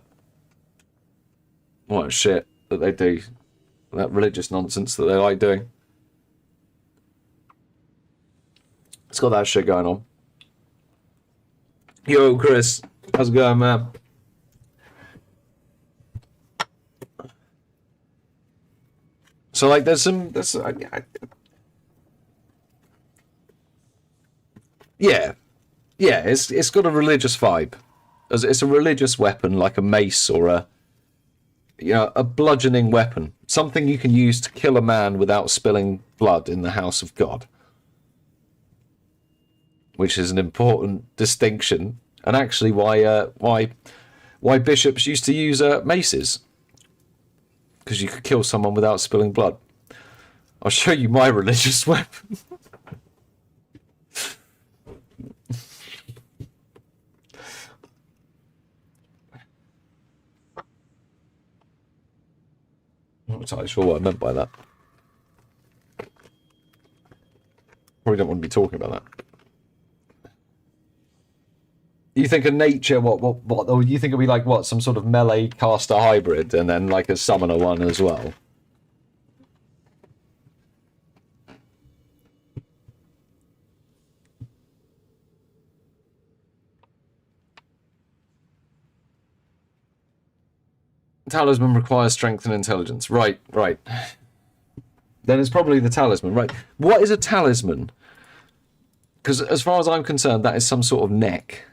what shit that they do, that religious nonsense that they like doing. It's got that shit going on. Yo, Chris. How's it going, man? So, like, yeah. Yeah, it's got a religious vibe. It's a religious weapon, like a mace or a bludgeoning weapon. Something you can use to kill a man without spilling blood in the house of God. Which is an important distinction, and actually why bishops used to use maces, because you could kill someone without spilling blood. I'll show you my religious weapon. I'm not entirely sure what I meant by that. Probably don't want to be talking about that. You think of nature, what, or you think it'll be like, what, some sort of melee caster hybrid, and then like a summoner one as well? Talisman requires strength and intelligence. Right, right. Then it's probably the talisman, right? What is a talisman? Because as far as I'm concerned, that is some sort of neck.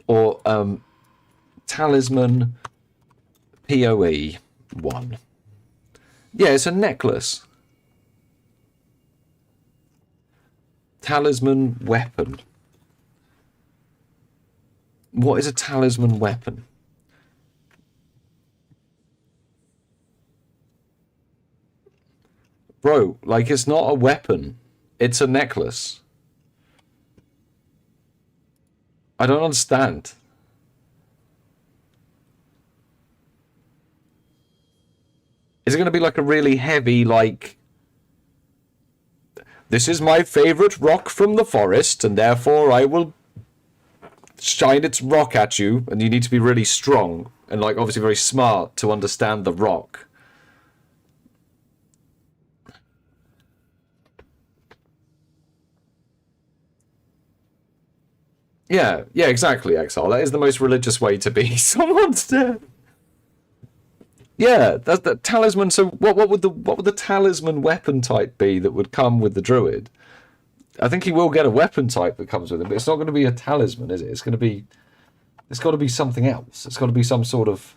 Or talisman PoE 1. Yeah, it's a necklace. Talisman weapon. What is a talisman weapon? Bro, like, it's not a weapon. It's a necklace. I don't understand. Is it going to be like a really heavy, like... This is my favorite rock from the forest, and therefore I will shine its rock at you, and you need to be really strong, and, like, obviously very smart to understand the rock. Yeah, exactly, Exile. That is the most religious way to be. Someone's dead. Yeah, that's the talisman. So what would the talisman weapon type be that would come with the druid? I think he will get a weapon type that comes with him, but it's not going to be a talisman, is it? It's got to be something else. It's got to be some sort of...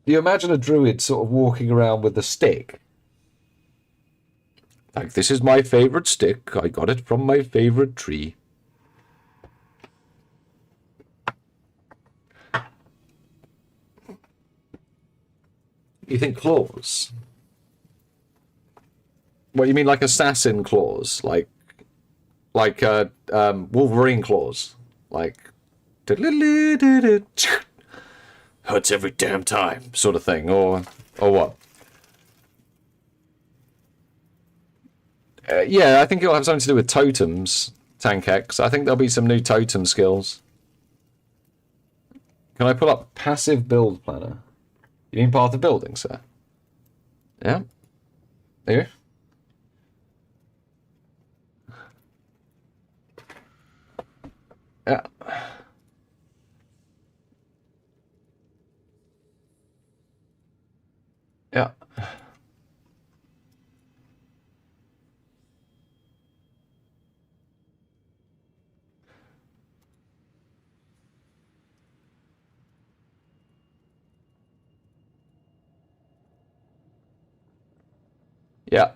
Do you imagine a druid sort of walking around with a stick? Like, this is my favorite stick. I got it from my favorite tree. You think claws? What, you mean like assassin claws? Like Wolverine claws? Like... Hurts every damn time, sort of thing, or what? Yeah, I think it'll have something to do with totems, Tank X. I think there'll be some new totem skills. Can I pull up passive build planner? You mean part of the building, sir? Yeah? Here? Yeah. Yeah. Yeah.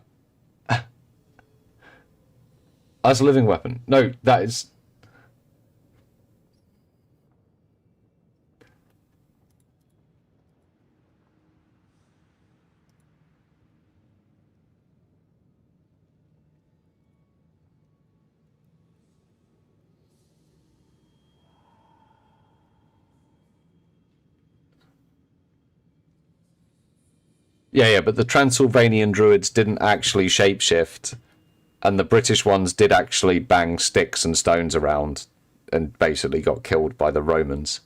As a living weapon. No, that is... Yeah, but the Transylvanian druids didn't actually shapeshift, and the British ones did actually bang sticks and stones around and basically got killed by the Romans.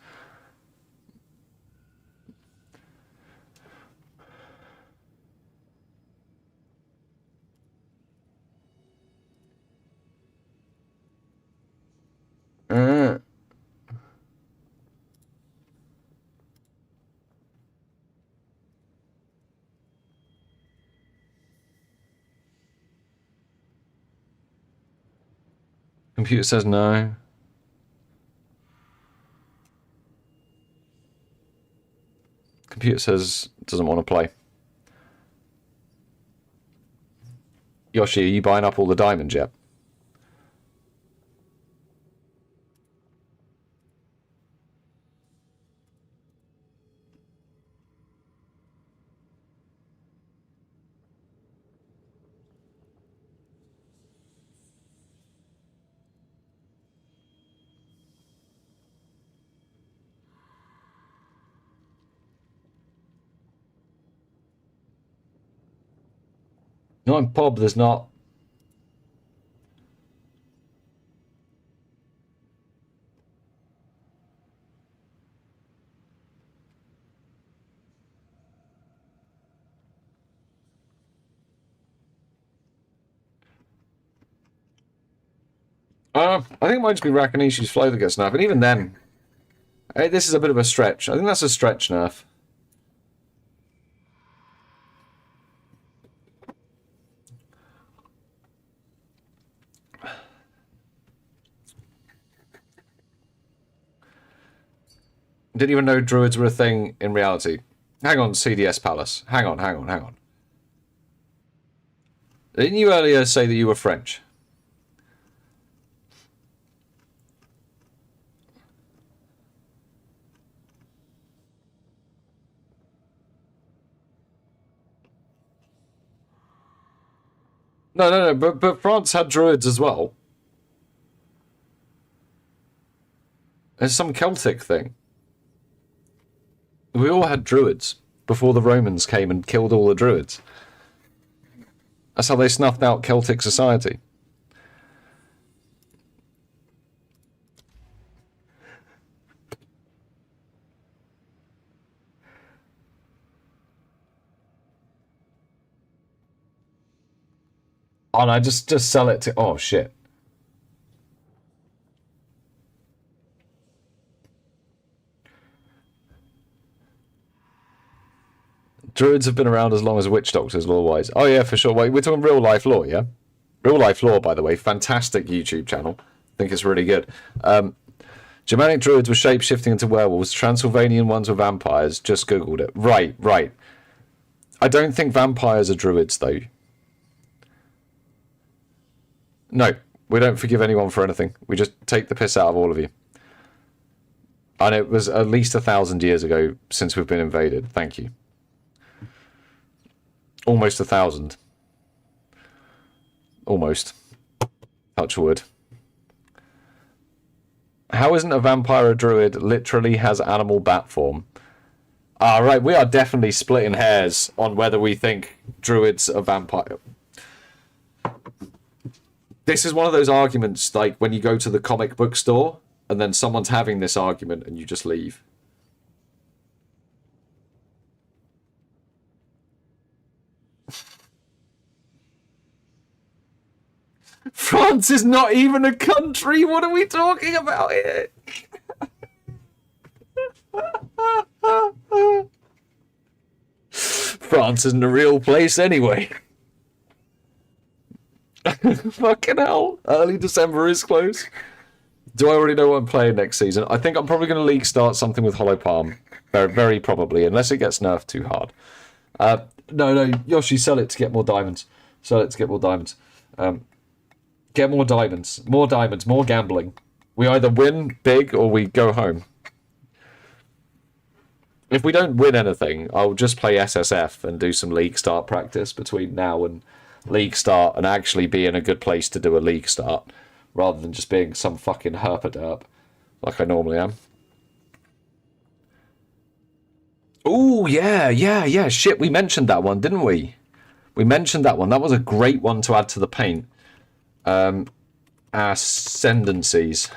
Computer says no. Computer says doesn't want to play. Yoshi, are you buying up all the diamonds yet? Not in pub, there's not. I think it might just be Rakanishi's flow that gets snapped, and even then... Hey, this is a bit of a stretch. I think that's a stretch nerf. Didn't even know druids were a thing in reality. Hang on, CDS Palace. Hang on. Didn't you earlier say that you were French? No, but France had druids as well. It's some Celtic thing. We all had druids before the Romans came and killed all the druids. That's how they snuffed out Celtic society. Oh no, just sell it to... Oh shit. Druids have been around as long as witch doctors, lore-wise. Oh yeah, for sure. Wait, we're talking real life lore, yeah? Real life lore, by the way. Fantastic YouTube channel. I think it's really good. Germanic druids were shape-shifting into werewolves. Transylvanian ones were vampires. Just googled it. Right. I don't think vampires are druids, though. No, we don't forgive anyone for anything. We just take the piss out of all of you. And it was at least 1,000 years ago since we've been invaded. Thank you. Almost 1,000. Almost. Touch wood. How isn't a vampire a druid? Literally has animal bat form. Ah, right. We are definitely splitting hairs on whether we think druids are vampire. This is one of those arguments, like when you go to the comic book store and then someone's having this argument and you just leave. France is not even a country. What are we talking about here? France isn't a real place anyway. Fucking hell. Early December is close. Do I already know what I'm playing next season? I think I'm probably going to league start something with Hollow Palm. Very, very probably, unless it gets nerfed too hard. No, Yoshi, sell it to get more diamonds. Get more diamonds. More diamonds, more gambling. We either win big or we go home. If we don't win anything, I'll just play SSF and do some league start practice between now and league start and actually be in a good place to do a league start rather than just being some fucking herpaderp like I normally am. Oh, yeah. Shit, we mentioned that one, didn't we? We mentioned that one. That was a great one to add to the paint. Ascendancies.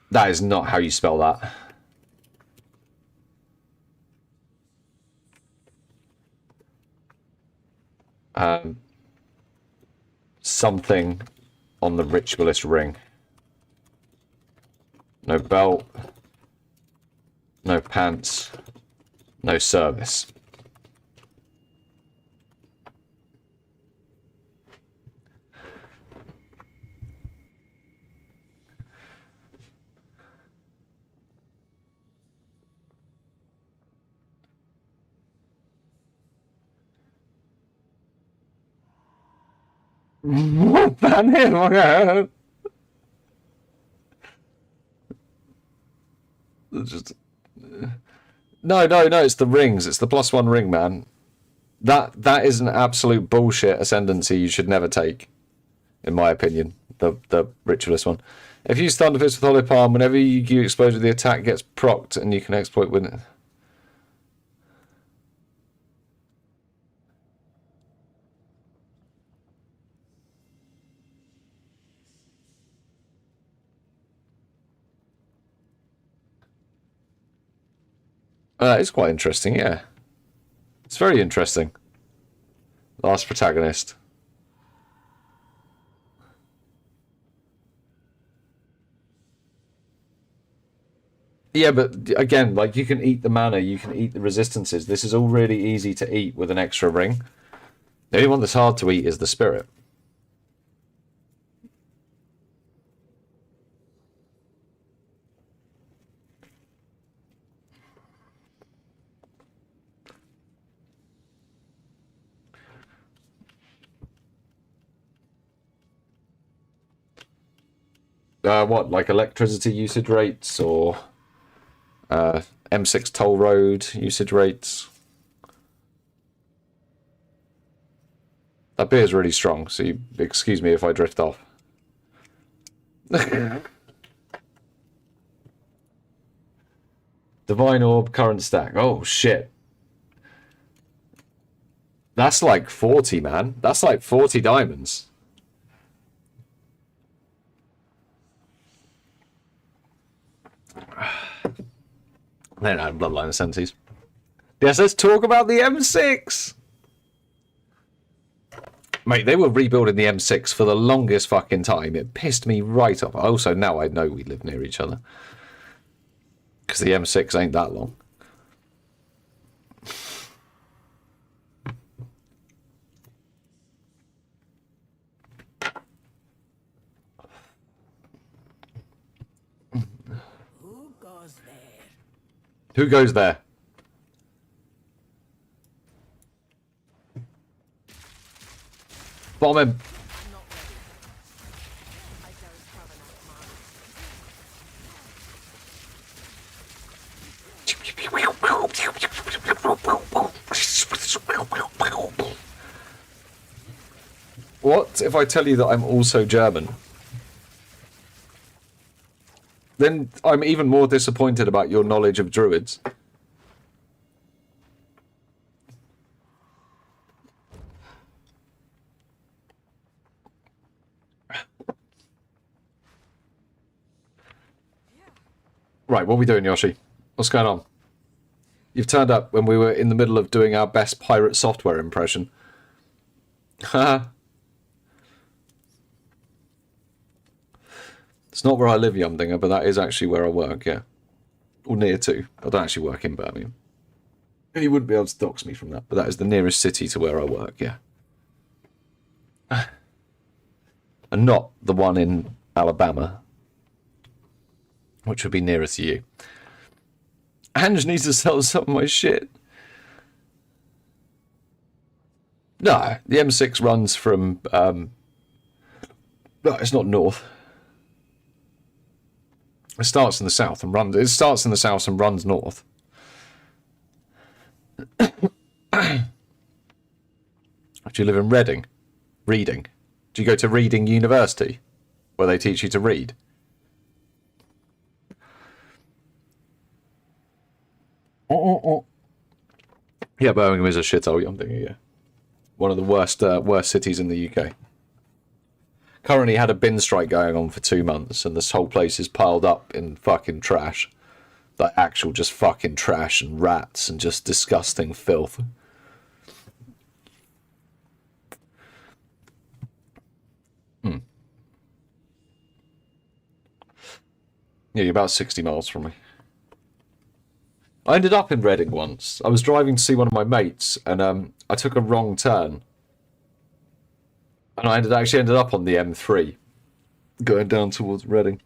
That is not how you spell that. Something on the ritualist ring. No belt. No pants. No service. Ban him. Just... No, it's the rings. It's the +1 ring, man. That is an absolute bullshit ascendancy you should never take, in my opinion. The ritualist one. If you use Thunder Fist with Hollow Palm, whenever you explode with the attack gets procced and you can exploit with it. It's quite interesting, yeah. It's very interesting. Last protagonist. Yeah, but again, like, you can eat the mana, you can eat the resistances. This is all really easy to eat with an extra ring. The only one that's hard to eat is the spirit. What, like electricity usage rates or M6 toll road usage rates? That beer is really strong, so you excuse me if I drift off. Divine Orb, current stack. Oh, shit. That's like 40, man. That's like 40 diamonds. They don't have Bloodline Ascendancies. Yes, let's talk about the M6! Mate, they were rebuilding the M6 for the longest fucking time. It pissed me right off. Also, now I know we live near each other. Because the M6 ain't that long. Who goes there? Who goes there? Bomb him. What if I tell you that I'm also German? Then I'm even more disappointed about your knowledge of druids. Right, what are we doing, Yoshi? What's going on? You've turned up when we were in the middle of doing our best pirate software impression. Haha. It's not where I live, Yumdinger, but that is actually where I work, yeah. Or near to. I don't actually work in Birmingham. You wouldn't be able to dox me from that, but that is the nearest city to where I work, yeah. And not the one in Alabama, which would be nearer to you. Ange needs to sell some of my shit. No, the M6 runs from... no, it's not north. It starts in the south and runs... It starts in the south and runs north. Do you live in Reading? Reading. Do you go to Reading University, where they teach you to read? Yeah, Birmingham is a shithole, I'm thinking, yeah. One of the worst cities in the UK. Currently had a bin strike going on for 2 months, and this whole place is piled up in fucking trash. Like actual just fucking trash and rats and just disgusting filth. Yeah, you're about 60 miles from me. I ended up in Reading once. I was driving to see one of my mates, and I took a wrong turn. And I actually ended up on the M3, going down towards Reading.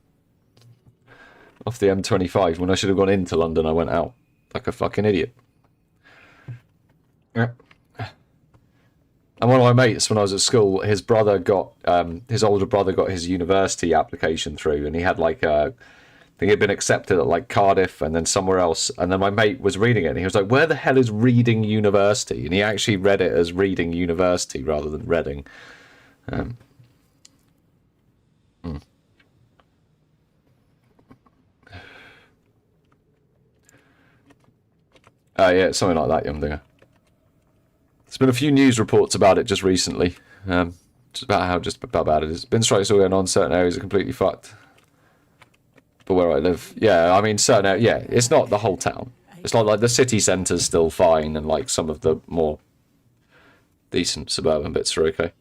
Off the M25. When I should have gone into London, I went out. Like a fucking idiot. Yeah. And one of my mates, when I was at school, his brother got, his older brother got his university application through, and he had like a... I think he'd been accepted at like Cardiff and then somewhere else. And then my mate was reading it and he was like, where the hell is Reading University? And he actually read it as Reading University rather than Reading. Yeah, something like that, Yumdinger. There's been a few news reports about it just recently. Just about how bad it is. Bin strikes all going on, certain areas are completely fucked. But where I live, yeah, I mean, certain, yeah, it's not the whole town. It's not like the city centre's still fine, and like some of the more decent suburban bits are okay.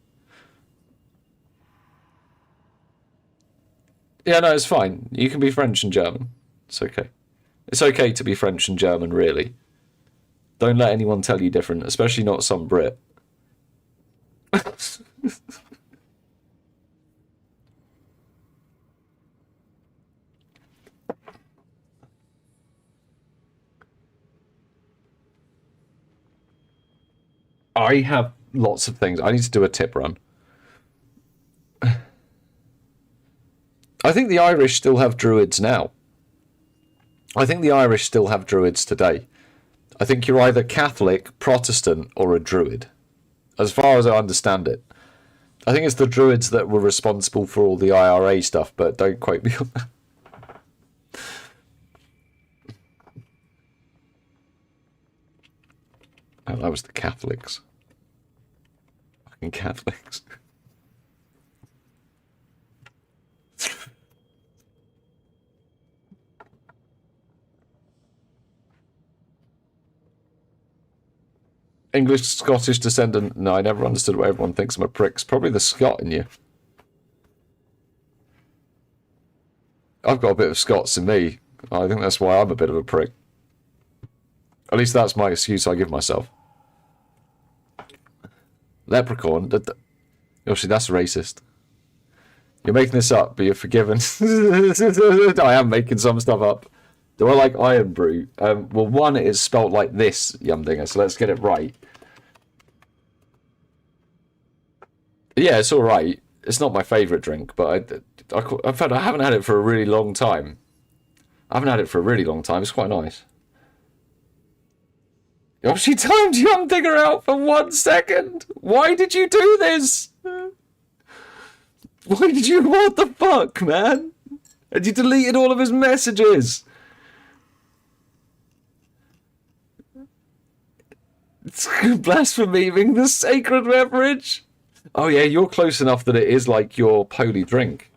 Yeah, no, it's fine. You can be French and German. It's okay. It's okay to be French and German, really. Don't let anyone tell you different, especially not some Brit. I have lots of things. I need to do a tip run. I think the Irish still have druids now. I think the Irish still have druids today. I think you're either Catholic, Protestant, or a druid. As far as I understand it. I think it's the druids that were responsible for all the IRA stuff, but don't quote me on that. Oh, that was the Catholics. Fucking Catholics. English Scottish descendant. No, I never understood why everyone thinks I'm a prick. It's probably the Scot in you. I've got a bit of Scots in me. I think that's why I'm a bit of a prick. At least that's my excuse I give myself. Leprechaun. Yoshi, that's racist. You're making this up, but you're forgiven. I am making some stuff up. Do I like Iron Brew? Well, one, it is spelt like this, Yumdinger, so let's get it right. Yeah, it's alright. It's not my favourite drink, but I haven't had it for a really long time. I haven't had it for a really long time. It's quite nice. Oh, she timed Yumdinger out for 1 second. Why did you do this? Why did you? What the fuck, man? And you deleted all of his messages. It's blaspheming the sacred beverage. Oh yeah, you're close enough that it is like your poly drink.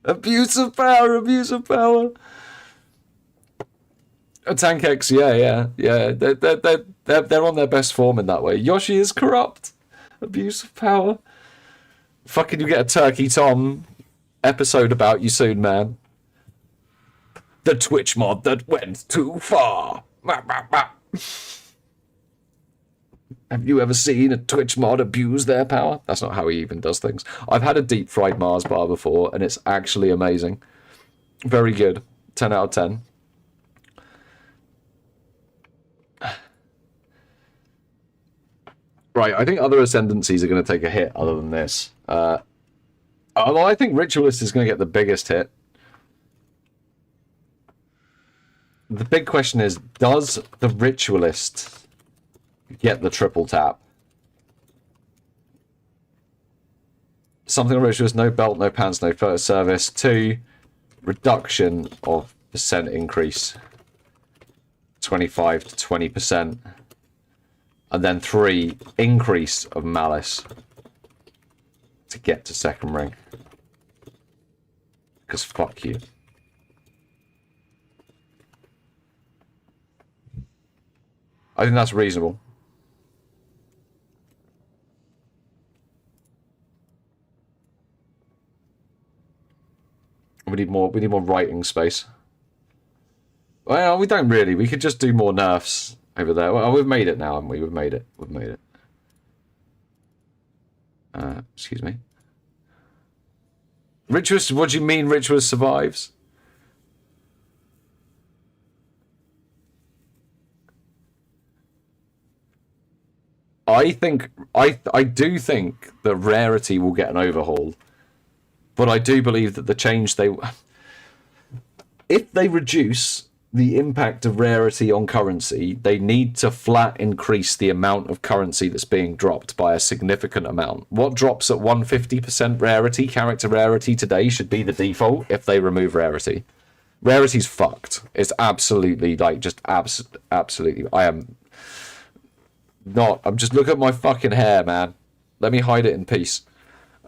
Abuse of power, abuse of power. Tankex, yeah. They're on their best form in that way. Yoshi is corrupt. Abuse of power. Fucking, you get a Turkey Tom episode about you soon, man. The Twitch mod that went too far. Have you ever seen a Twitch mod abuse their power? That's not how he even does things. I've had a deep fried Mars bar before, and it's actually amazing. Very good. 10 out of 10. Right, I think other ascendancies are going to take a hit other than this. Although I think Ritualist is going to get the biggest hit. The big question is, does the Ritualist get the triple tap? Something on Ritualist, no belt, no pants, no first service. 2, reduction of percent increase. 25 to 20%. And then 3, increase of malice to get to second ring. Because fuck you. I think that's reasonable. We need more writing space. Well, we don't really. We could just do more nerfs over there. Well, we've made it now, haven't we? We've made it. We've made it. Excuse me. Ritualist, what do you mean Ritualist survives? I do think that Rarity will get an overhaul. But I do believe that the change if they reduce the impact of Rarity on currency, they need to flat increase the amount of currency that's being dropped by a significant amount. What drops at 150% Rarity, character Rarity today, should be the default if they remove Rarity. Rarity's fucked. It's absolutely, like, just absolutely. I'm just, look at my fucking hair, man. Let me hide it in peace.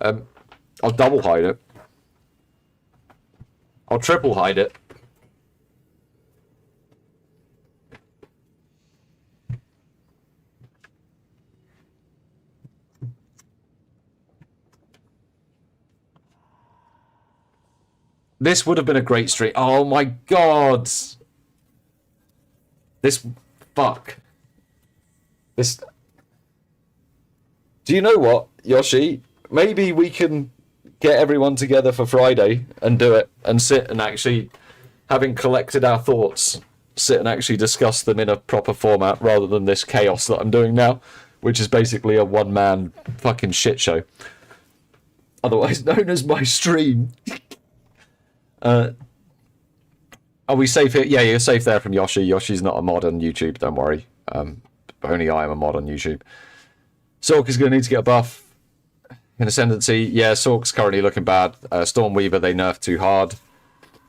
I'll double hide it. I'll triple hide it. This would have been a great stream. Oh my god. This... Fuck. This... Do you know what, Yoshi? Maybe we can get everyone together for Friday and do it and sit and actually, having collected our thoughts, sit and actually discuss them in a proper format rather than this chaos that I'm doing now, which is basically a one-man fucking shit show. Otherwise known as my stream. Are we safe here? Yeah, you're safe there from Yoshi. Yoshi's not a mod on YouTube, don't worry. Only I am a mod on YouTube. Sork is going to need to get a buff. In Ascendancy, yeah, Sork's currently looking bad. Stormweaver, they nerfed too hard.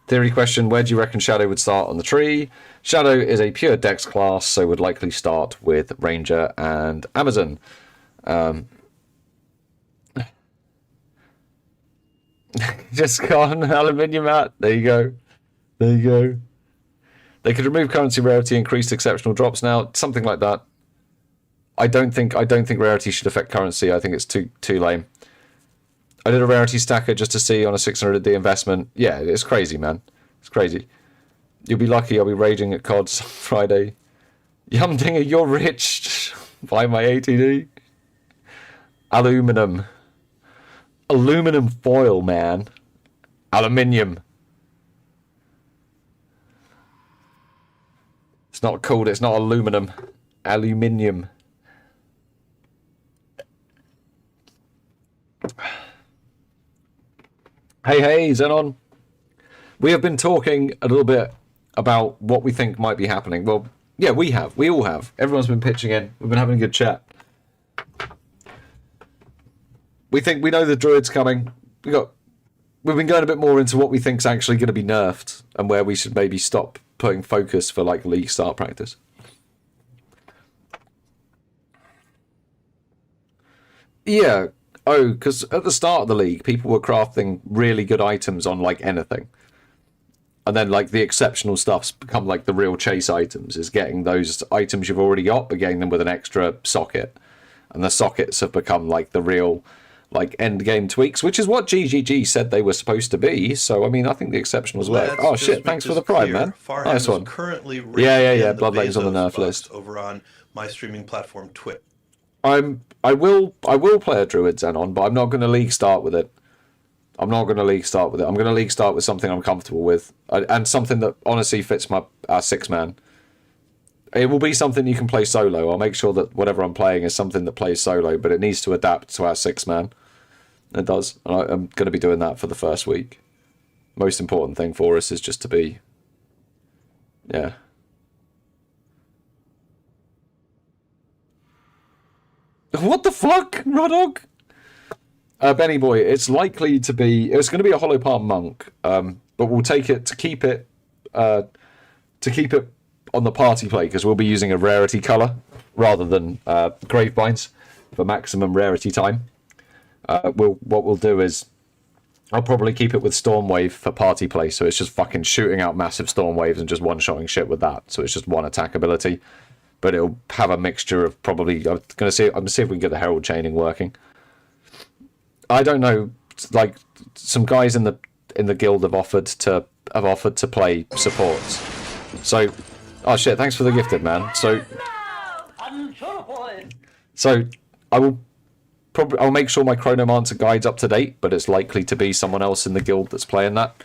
Theory question, where do you reckon Shadow would start on the tree? Shadow is a pure Dex class, so would likely start with Ranger and Amazon. Just gone aluminium out. There you go. There you go. They could remove currency rarity, increase exceptional drops now, something like that. I don't think rarity should affect currency. I think it's too lame. I did a rarity stacker just to see on a 600D investment. Yeah, it's crazy, man. It's crazy. You'll be lucky. I'll be raging at CODs on Friday. Yumdinger, you're rich. Buy my ATD. Aluminum. Aluminum foil, man. Aluminium. It's not called, it's not aluminum. Aluminium. Hey, Xenon. We have been talking a little bit about what we think might be happening. Well, yeah, we have. We all have. Everyone's been pitching in. We've been having a good chat. We know the druid's coming. We've been going a bit more into what we think's actually going to be nerfed and where we should maybe stop putting focus for like league start practice. Yeah. Oh, because at the start of the league, people were crafting really good items on like anything. And then like the exceptional stuff's become like the real chase items, is getting those items you've already got, but getting them with an extra socket. And the sockets have become like the real like end game tweaks, which is what GGG said they were supposed to be. So I mean, I think the exceptionals work. Oh shit! Thanks for the prime, man. Nice one. Yeah. Bloodletting's on the nerf list over on my streaming platform Twitch. I will play a druid Xenon, but I'm not going to league start with it. I'm going to league start with something I'm comfortable with, and something that honestly fits our 6-man. It will be something you can play solo. I'll make sure that whatever I'm playing is something that plays solo, but it needs to adapt to our 6-man. It does. And I'm going to be doing that for the first week. Most important thing for us is just to be... Yeah. What the fuck, Rodog? Benny Boy, it's likely to be... It's going to be a Hollow Palm Monk, but we'll take it to keep it on the party play, because we'll be using a rarity colour rather than Gravebinds for maximum rarity time. What we'll do is I'll probably keep it with Stormwave for party play, so it's just fucking shooting out massive storm waves and just one-shotting shit with that. So it's just one attack ability, but it'll have a mixture of probably... I'm gonna see if we can get the Herald chaining working. I don't know, like some guys in the guild have offered to play supports. So, oh shit! Thanks for the gifted, man. So I'll make sure my Chronomancer guide's up to date, but it's likely to be someone else in the guild that's playing that.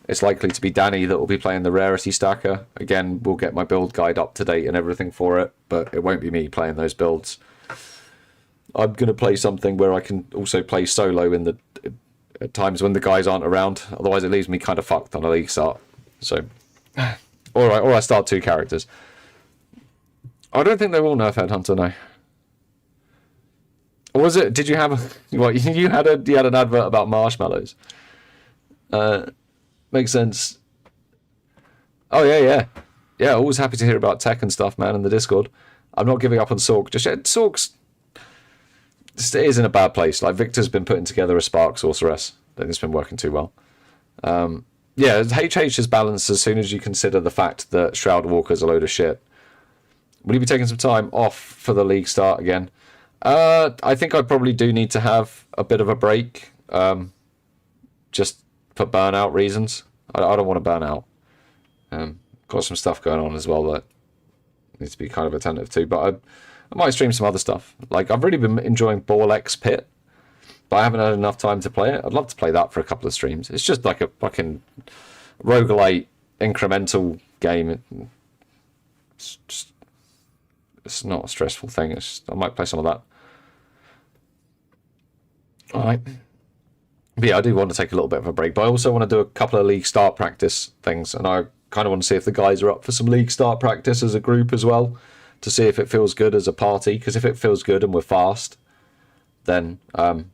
It's likely to be Danny that will be playing the rarity stacker. Again, we'll get my build guide up to date and everything for it, but it won't be me playing those builds. I'm going to play something where I can also play solo at times when the guys aren't around. Otherwise, it leaves me kind of fucked on a league start. So, or I start 2 characters. I don't think they will nerf Headhunter, no. Or was it? Did you have what? You had an advert about marshmallows. Makes sense. Oh yeah. Always happy to hear about tech and stuff, man, in the Discord. I'm not giving up on Sork just yet. Sork's is in a bad place. Like Victor's been putting together a Spark Sorceress. I think it's been working too well. Yeah, HH is balanced as soon as you consider the fact that Shroud Walker's a load of shit. Will you be taking some time off for the league start again? I think I probably do need to have a bit of a break, just for burnout reasons. I don't want to burn out. Got some stuff going on as well that needs to be kind of attentive to. But I might stream some other stuff. Like, I've really been enjoying Ball X Pit, but I haven't had enough time to play it. I'd love to play that for a couple of streams. It's just like a fucking roguelite incremental game. It's not a stressful thing. I might play some of that. Alright. But yeah, I do want to take a little bit of a break, but I also want to do a couple of league start practice things, and I kind of want to see if the guys are up for some league start practice as a group as well, to see if it feels good as a party, because if it feels good and we're fast, then and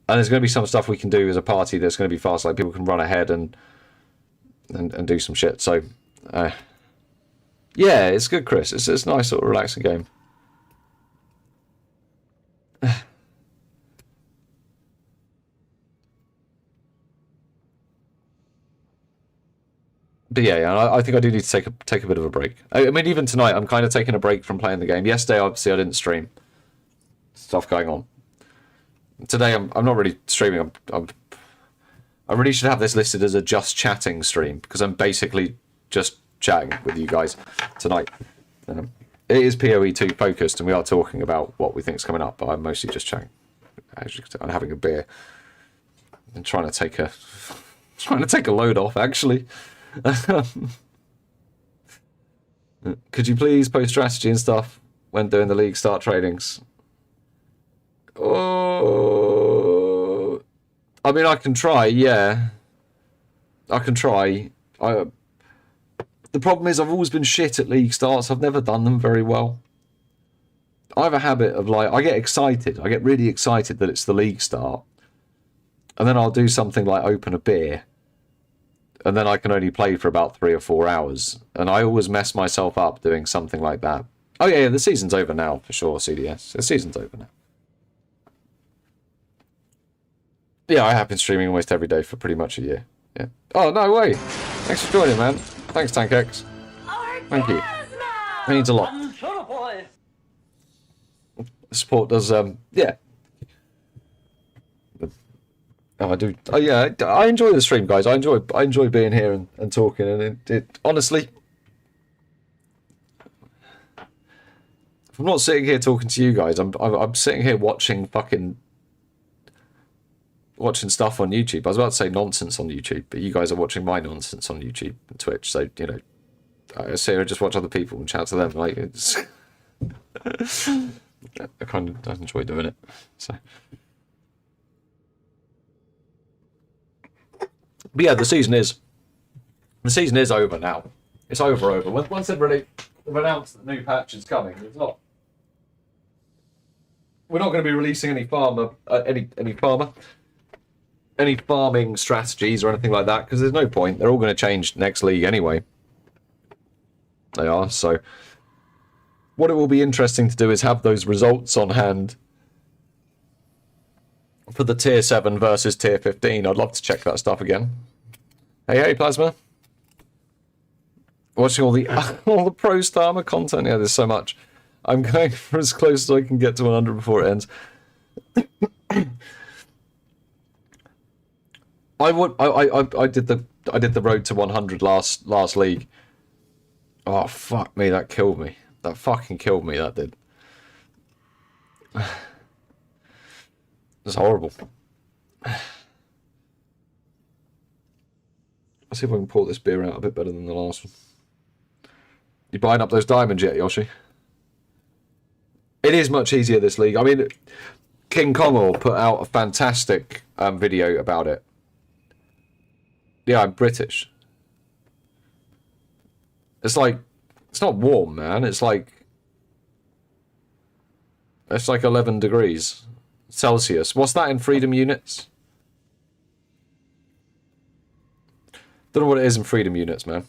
there's going to be some stuff we can do as a party that's going to be fast, like people can run ahead and do some shit. So yeah, it's good, Chris. It's a nice sort of relaxing game. But yeah, I think I do need to take a bit of a break. I mean, even tonight, I'm kind of taking a break from playing the game. Yesterday, obviously, I didn't stream. Stuff going on. Today, I'm not really streaming. I really should have this listed as a just chatting stream, because I'm basically just chatting with you guys tonight. It is PoE2 focused, and we are talking about what we think is coming up, but I'm mostly just chatting. I'm having a beer and trying to take a load off, actually. Could you please post strategy and stuff when doing the league start trainings? Oh, I mean, I can try. Yeah, I can try. The problem is I've always been shit at league starts. I've never done them very well. I have a habit of, like, I get excited. I get really excited that it's the league start, and then I'll do something like open a beer. And then I can only play for about 3 or 4 hours. And I always mess myself up doing something like that. Oh yeah, the season's over now, for sure, CDS. The season's over now. Yeah, I have been streaming almost every day for pretty much a year. Yeah. Oh, no way. Thanks for joining, man. Thanks, TankX. Thank you. It means a lot. The support does, yeah. Oh, I do. Oh, yeah. I enjoy the stream, guys. I enjoy being here and talking. And it honestly, if I'm not sitting here talking to you guys, I'm sitting here watching stuff on YouTube. I was about to say nonsense on YouTube, but you guys are watching my nonsense on YouTube and Twitch. So, you know, I sit here and just watch other people and chat to them. Like, it's I enjoy doing it. So. But yeah, the season is over now. It's over. Once they've announced that the new patch is coming, we're not going to be releasing any farming strategies or anything like that, because there's no point. They're all going to change next league anyway. They are. So what it will be interesting to do is have those results on hand for the tier 7 versus tier 15. I'd love to check that stuff again. Hey, Plasma. Watching all the pro Starmer content. Yeah, there's so much. I'm going for as close as I can get to 100 before it ends. I did the road to 100 last league. Oh fuck me, that killed me. That fucking killed me. That did. It's horrible. Let's see if I can pour this beer out a bit better than the last one. You buying up those diamonds yet, Yoshi? It is much easier this league. I mean, King Kongor put out a fantastic video about it. Yeah, I'm British. It's like, it's not warm, man. It's like 11 degrees Celsius. What's that in freedom units? Don't know what it is in freedom units, man.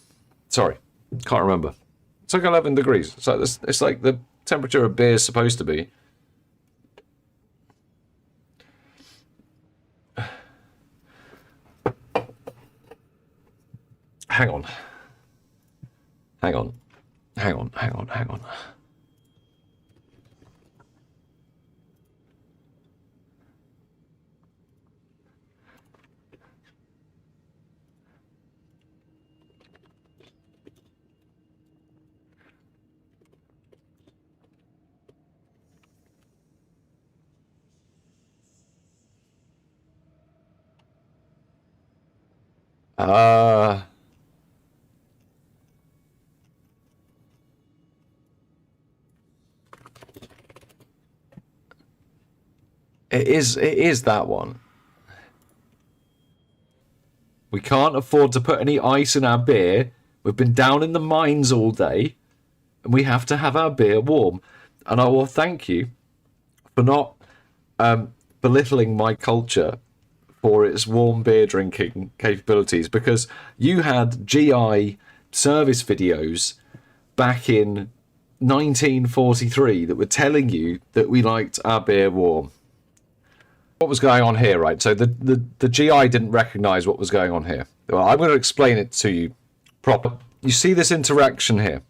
Sorry, can't remember. It's like 11 degrees. It's like the temperature of beer is supposed to be. Hang on. Uh, it is that one. We can't afford to put any ice in our beer. We've been down in the mines all day, and we have to have our beer warm. And I will thank you for not belittling my culture for its warm beer drinking capabilities, because you had GI service videos back in 1943 that were telling you that we liked our beer warm. What was going on here, right? So the GI didn't recognize what was going on here. Well, I'm going to explain it to you proper. You see this interaction here.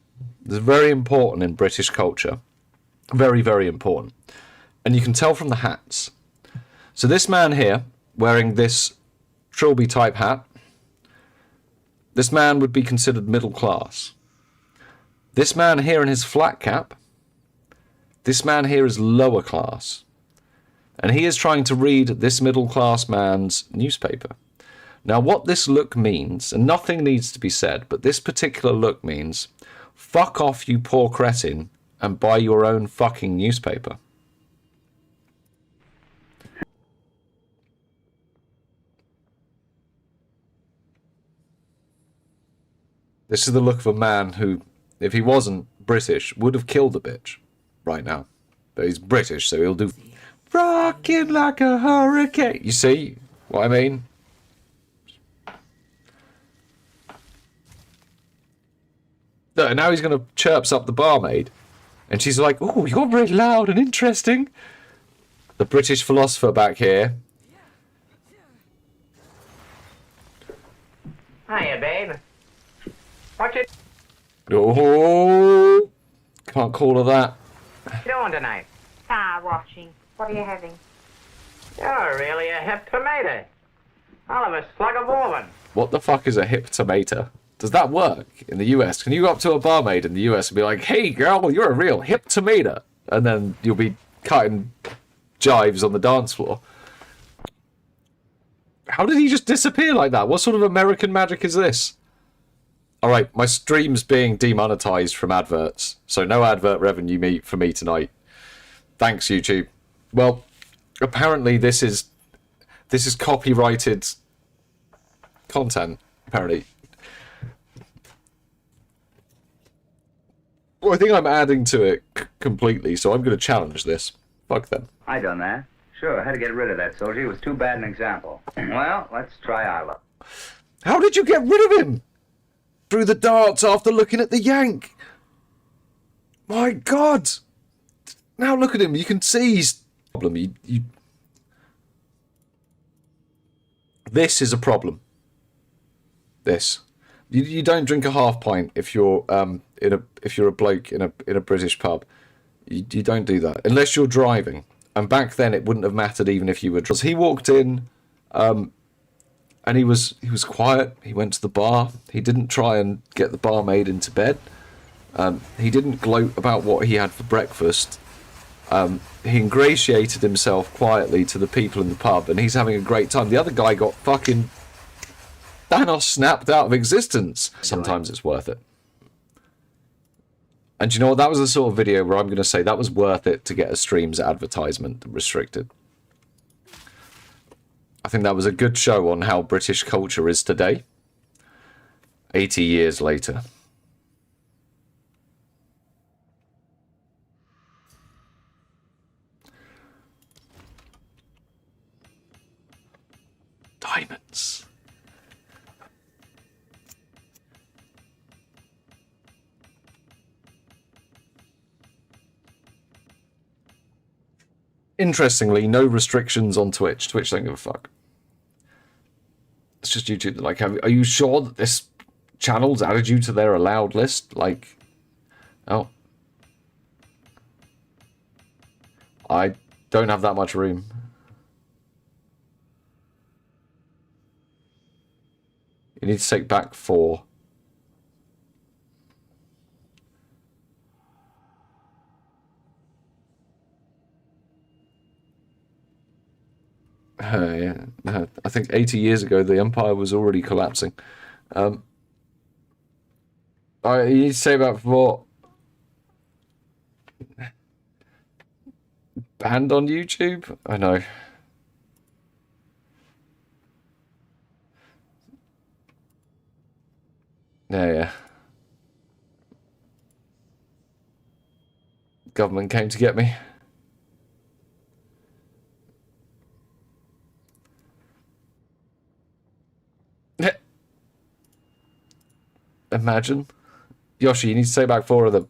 It's very important in British culture. Very, very important. And you can tell from the hats. So this man here, wearing this Trilby type hat, this man would be considered middle class. This man here in his flat cap, this man here is lower class. And he is trying to read this middle class man's newspaper. Now what this look means, and nothing needs to be said, but this particular look means, fuck off you poor cretin and buy your own fucking newspaper. This is the look of a man who, if he wasn't British, would have killed the bitch right now. But he's British, so he'll do rocking like a hurricane. You see what I mean? No, now he's going to chirps up the barmaid. And she's like, oh, you're very loud and interesting. The British philosopher back here. Hiya, babe. What you Oh, can't call her that. doing tonight? Star watching. What are you having? You're really a hip tomato. I'll have a slug of bourbon. What the fuck is a hip tomato? Does that work in the US? Can you go up to a barmaid in the US and be like, hey girl, you're a real hip tomato? And then you'll be cutting jives on the dance floor. How did he just disappear like that? What sort of American magic is this? Alright, my stream's being demonetized from adverts. So no advert revenue for me tonight. Thanks, YouTube. Well, apparently this is copyrighted content, apparently. Well, I think I'm adding to it completely, so I'm going to challenge this. Fuck them. I done that. Sure, I had to get rid of that soldier. He was too bad an example. Well, let's try our luck. How did you get rid of him? Through the darts after looking at the yank. My God. Now look at him. You can see he's problem. This is a problem. This. You don't drink a half pint if you're if you're a bloke in a British pub. You don't do that unless you're driving. And back then it wouldn't have mattered even if you were. He walked in, and he was quiet. He went to the bar. He didn't try and get the barmaid into bed. He didn't gloat about what he had for breakfast. He ingratiated himself quietly to the people in the pub, and he's having a great time. The other guy got fucking Thanos snapped out of existence. Sometimes it's worth it. And you know what? That was the sort of video where I'm going to say that was worth it to get a stream's advertisement restricted. I think that was a good show on how British culture is today. 80 years later. Diamonds. Interestingly, no restrictions on Twitch. Twitch don't give a fuck. It's just YouTube. Like, are you sure that this channel's added you to their allowed list? Like, oh. I don't have that much room. You need to take back 4. Yeah. I think 80 years ago the empire was already collapsing. You need to say about what? Banned on YouTube? I know. Yeah. Government came to get me. Imagine. Yoshi, you need to say back 4 of them.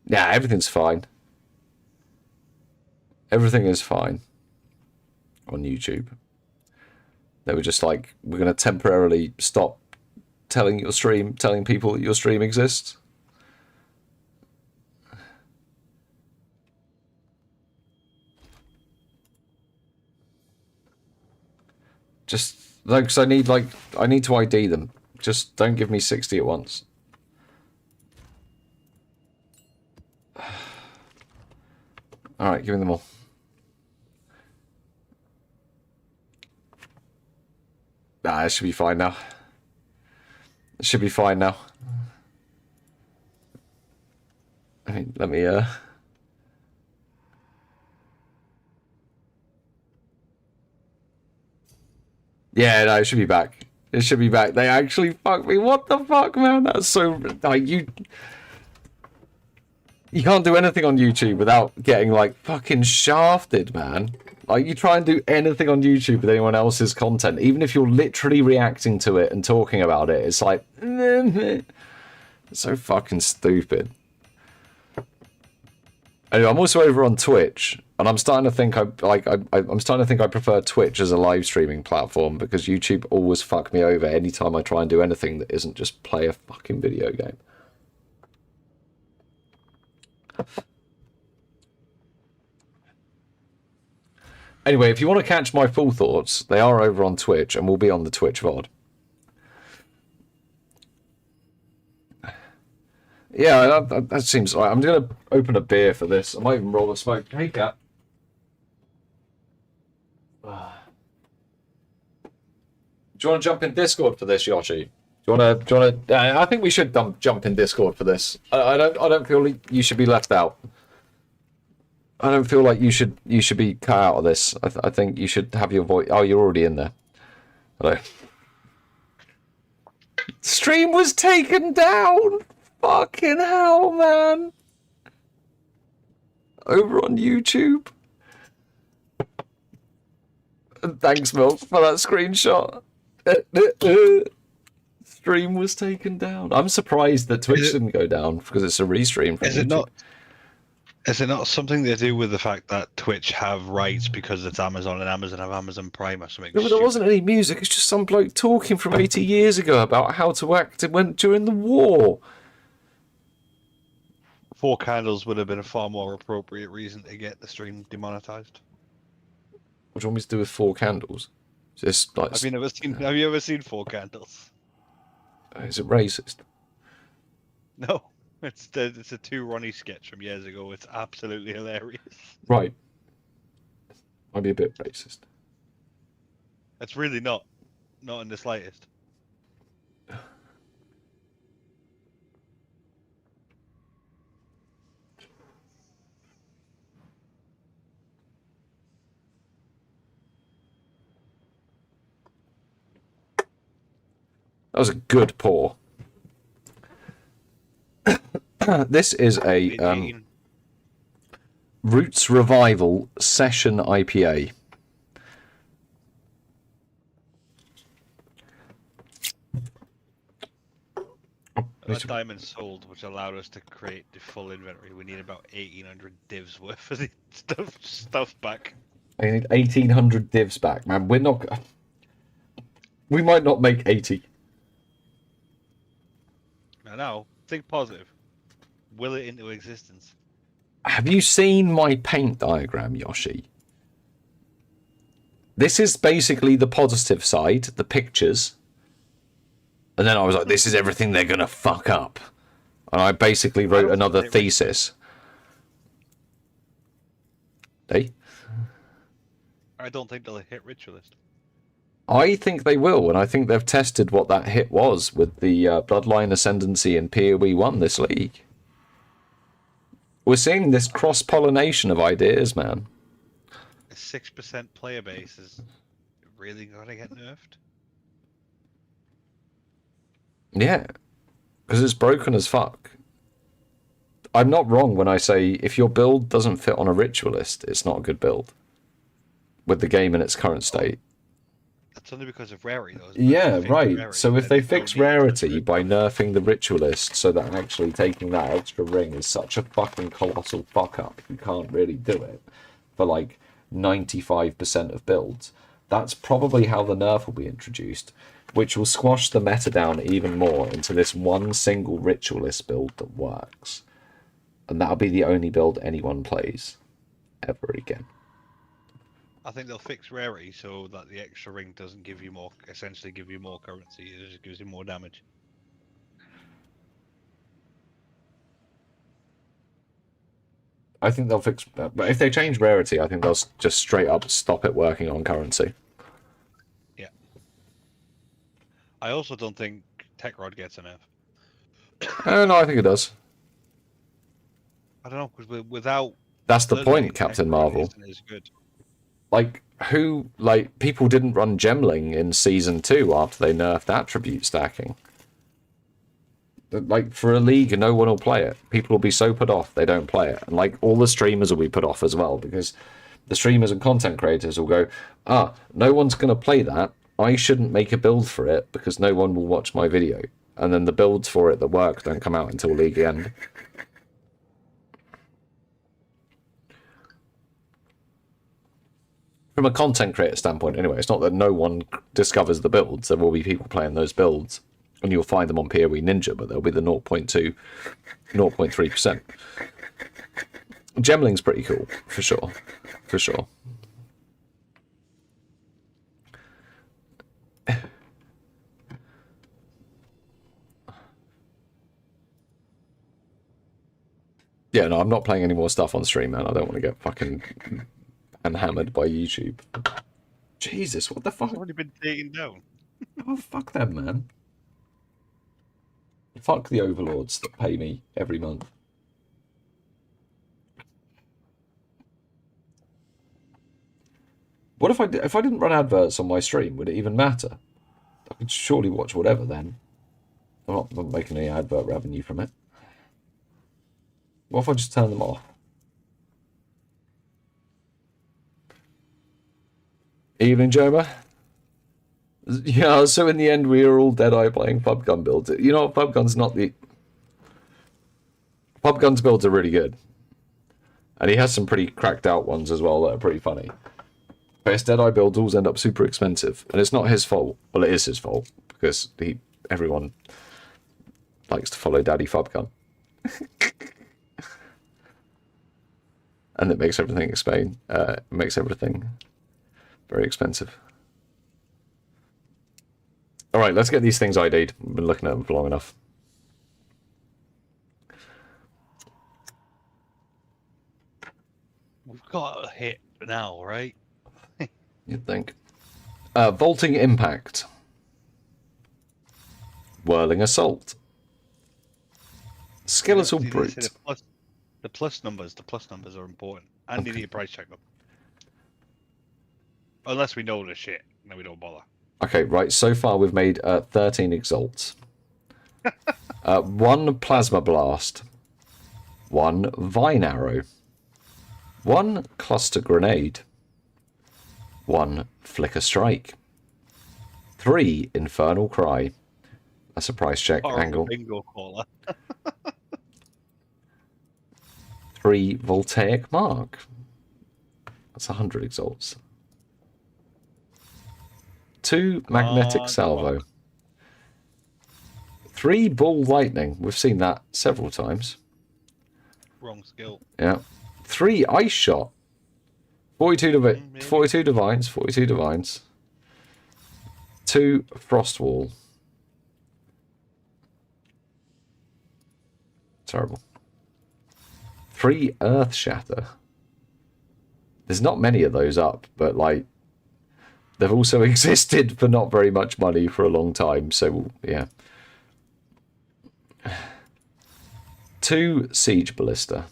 Yeah, everything's fine. Everything is fine on YouTube. They were just like, we're going to temporarily stop telling people that your stream exists. Just, like, because I need to ID them. Just don't give me 60 at once. Alright, give me them all. Nah, it should be fine now. It should be fine now. I mean, let me, Yeah, no, it should be back. It should be back. They actually fucked me. What the fuck, man? That's so... Like, you can't do anything on YouTube without getting, like, fucking shafted, man. Like, you try and do anything on YouTube with anyone else's content, even if you're literally reacting to it and talking about it, it's like... It's so fucking stupid. Anyway, I'm also over on Twitch, and I'm starting to think I'm starting to think I prefer Twitch as a live streaming platform, because YouTube always fuck me over anytime I try and do anything that isn't just play a fucking video game. Anyway, if you want to catch my full thoughts, they are over on Twitch, and will be on the Twitch VOD. Yeah, that seems right. I'm going to open a beer for this. I might even roll a smoke. Hey, Cat. Do you want to jump in Discord for this, Yoshi? Do you want to? I think we should jump in Discord for this. I don't feel like you should be left out. I don't feel like you should be cut out of this. I think you should have your voice. Oh, you're already in there. Hello. Stream was taken down. Fucking hell, man. Over on YouTube. And thanks, Milk, for that screenshot. Stream was taken down. I'm surprised that Twitch didn't go down, because it's a restream from YouTube. Is it not something they do with the fact that Twitch have rights because it's Amazon and Amazon have Amazon Prime or something? No, but there wasn't any music. It's just some bloke talking from 80 years ago about how to act during the war. 4 Candles would have been a far more appropriate reason to get the stream demonetized. What do you want me to do with 4 Candles? Just like... Have you ever seen 4 Candles? Is it racist? No. It's a 2 Ronnie sketch from years ago. It's absolutely hilarious. Right. Might be a bit racist. It's really not. Not in the slightest. That was a good pour. This is a Roots Revival Session IPA. That diamond sold, which allowed us to create the full inventory. We need about 1,800 divs worth of the stuff back. I need 1,800 divs back, man. We might not make 80. Now, think positive. Will it into existence? Have you seen my paint diagram, Yoshi? This is basically the positive side, the pictures. And then I was like, this is everything they're going to fuck up. And I basically wrote another thesis. Eh? I don't think they'll hit Ritualist. I think they will, and I think they've tested what that hit was with the Bloodline Ascendancy and PoE 1 this league. We're seeing this cross-pollination of ideas, man. A 6% player base is really gonna get nerfed. Yeah, because it's broken as fuck. I'm not wrong when I say if your build doesn't fit on a Ritualist, it's not a good build. With the game in its current state. That's only because of rarity, though. Isn't it? Yeah, If they fix right. rarity, So if then they don't fix need to rarity nerf by nerfing the Ritualist so that actually taking that extra ring is such a fucking colossal fuck up, you can't really do it for like 95% of builds, that's probably how the nerf will be introduced, which will squash the meta down even more into this one single Ritualist build that works. And that'll be the only build anyone plays ever again. I think they'll fix rarity so that the extra ring doesn't give you more, essentially give you more currency. It just gives you more damage. I think they'll fix, but if they change rarity, I think they'll just straight up stop it working on currency. Yeah. I also don't think Tech Rod gets enough. No, I think it does. I don't know, because without... That's the Bloodline, point, Captain Tech Rod Marvel. isn't as good. Like, people didn't run Gemling in Season 2 after they nerfed attribute stacking. Like, for a league, no one will play it. People will be so put off, they don't play it. And, like, all the streamers will be put off as well, because the streamers and content creators will go, no one's going to play that. I shouldn't make a build for it, because no one will watch my video. And then the builds for it that work don't come out until league end. From a content creator standpoint, anyway, it's not that no one discovers the builds. There will be people playing those builds, and you'll find them on PoE Ninja, but they'll be the 0.2, 0.3%. Gemling's pretty cool, for sure. For sure. Yeah, no, I'm not playing any more stuff on stream, man. I don't want to get fucking hammered by YouTube. Jesus, what the fuck? It's already been taken down. Oh, fuck them, man. Fuck the overlords that pay me every month. What if I didn't run adverts on my stream? Would it even matter? I could surely watch whatever then. I'm not making any advert revenue from it. What if I just turn them off? Evening, Joma. Yeah, so in the end, we are all Deadeye playing PubGun builds. You know what? PubGun's not the... PubGun's builds are really good. And he has some pretty cracked out ones as well that are pretty funny. But his Deadeye builds always end up super expensive. And it's not his fault. Well, it is his fault. Because everyone likes to follow Daddy PubGun. And it makes everything very expensive. Alright, let's get these things ID'd. I've been looking at them for long enough. We've got a hit now, right? You'd think. Vaulting Impact. Whirling Assault. Skeletal You need to Brute. say the plus numbers are important. And you need a price check them. Unless we know the shit, then we don't bother. Okay, right, so far we've made 13 Exalts. 1 Plasma Blast. 1 Vine Arrow. 1 Cluster Grenade. 1 Flicker Strike. 3 Infernal Cry. That's a price check angle. Bingo caller. 3 Voltaic Mark. That's 100 Exalts. 2 Magnetic Salvo. 3 Ball Lightning. We've seen that several times. Wrong skill. Yeah. 3 Ice Shot. 42 Divines. 42 Divines. 2 Frost Wall. Terrible. 3 Earth Shatter. There's not many of those up, but like they've also existed for not very much money for a long time. So yeah. 2 siege ballista.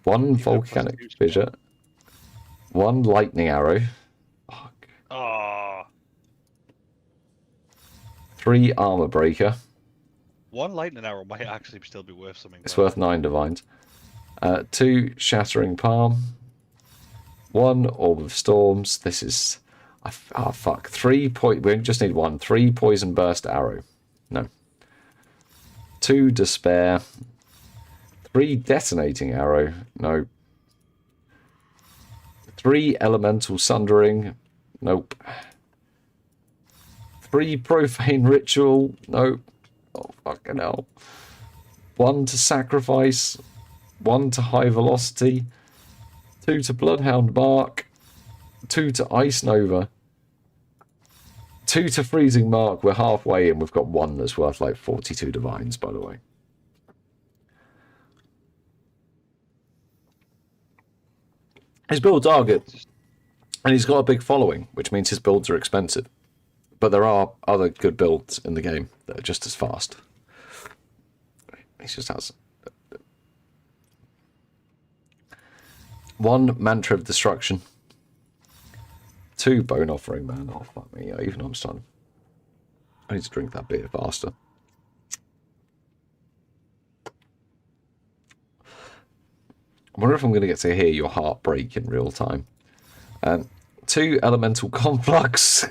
1 volcanic fissure. 1 lightning arrow. Fuck. Oh. 3 armor breaker. 1 lightning arrow might actually still be worth something. It's worth 9 divines. 2 shattering palm. 1 orb of storms. This is... oh, fuck. 3 we just need 1. 3 poison burst arrow. No. 2 despair. 3 detonating arrow. No. 3 elemental sundering. Nope. 3 profane ritual. Nope. Oh, fucking hell. 1 to sacrifice. 1 to high velocity. 2 to bloodhound mark. 2 to ice nova. 2 to freezing mark. We're halfway in. We've got 1 that's worth like 42 divines, by the way. His builds are good. And he's got a big following, which means his builds are expensive. But there are other good builds in the game that are just as fast. He just has 1 mantra of destruction. 2 bone offering, man. Oh, fuck me. Yeah, even I'm starting. I need to drink that beer faster. I wonder if I'm going to get to hear your heart break in real time. 2 elemental conflux.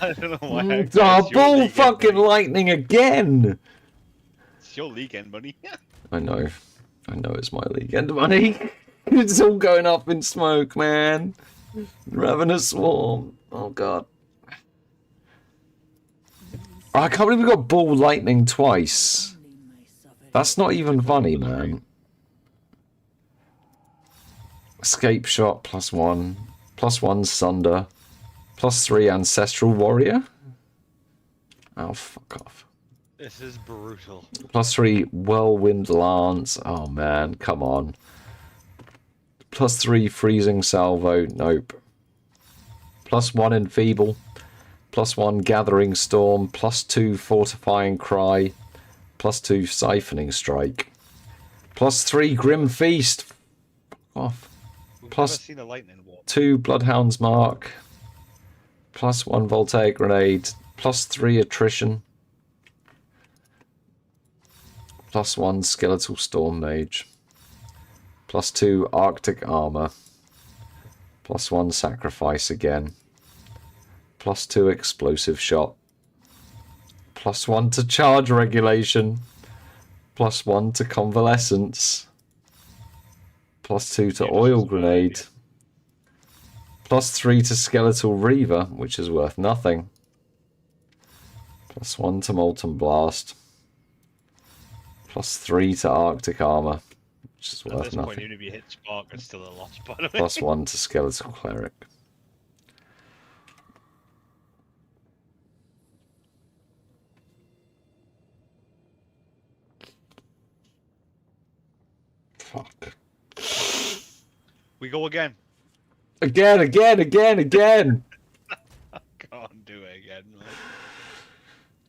I don't know why. Oh, bull fucking lightning again! It's your league end money. I know. I know it's my league end money. It's all going up in smoke, man. Ravenous Swarm. Oh, God. I can't believe we got bull lightning twice. That's not even funny, man. Escape shot +1. +1 sunder. +3 ancestral warrior. Oh, fuck off. This is brutal. +3 whirlwind lance. Oh, man. Come on. +3 freezing salvo. Nope. +1 enfeeble. +1 gathering storm. +2 fortifying cry. +2 siphoning strike. +3 grim feast. Fuck off. We've never seen a lightning wall. 2 bloodhound's mark. +1 voltaic grenade. +3 attrition. +1 skeletal storm mage. +2 arctic armor. +1 sacrifice again. +2 explosive shot. +1 to charge regulation. +1 to convalescence. +2 to oil grenade. +3 to skeletal reaver, which is worth nothing. +1 to molten blast. +3 to arctic armor, which is worth At this nothing. point, even if you hit spark, it's still a loss, by the way. +1 to skeletal cleric. Fuck. We go again. Again. I can't do it again. Man.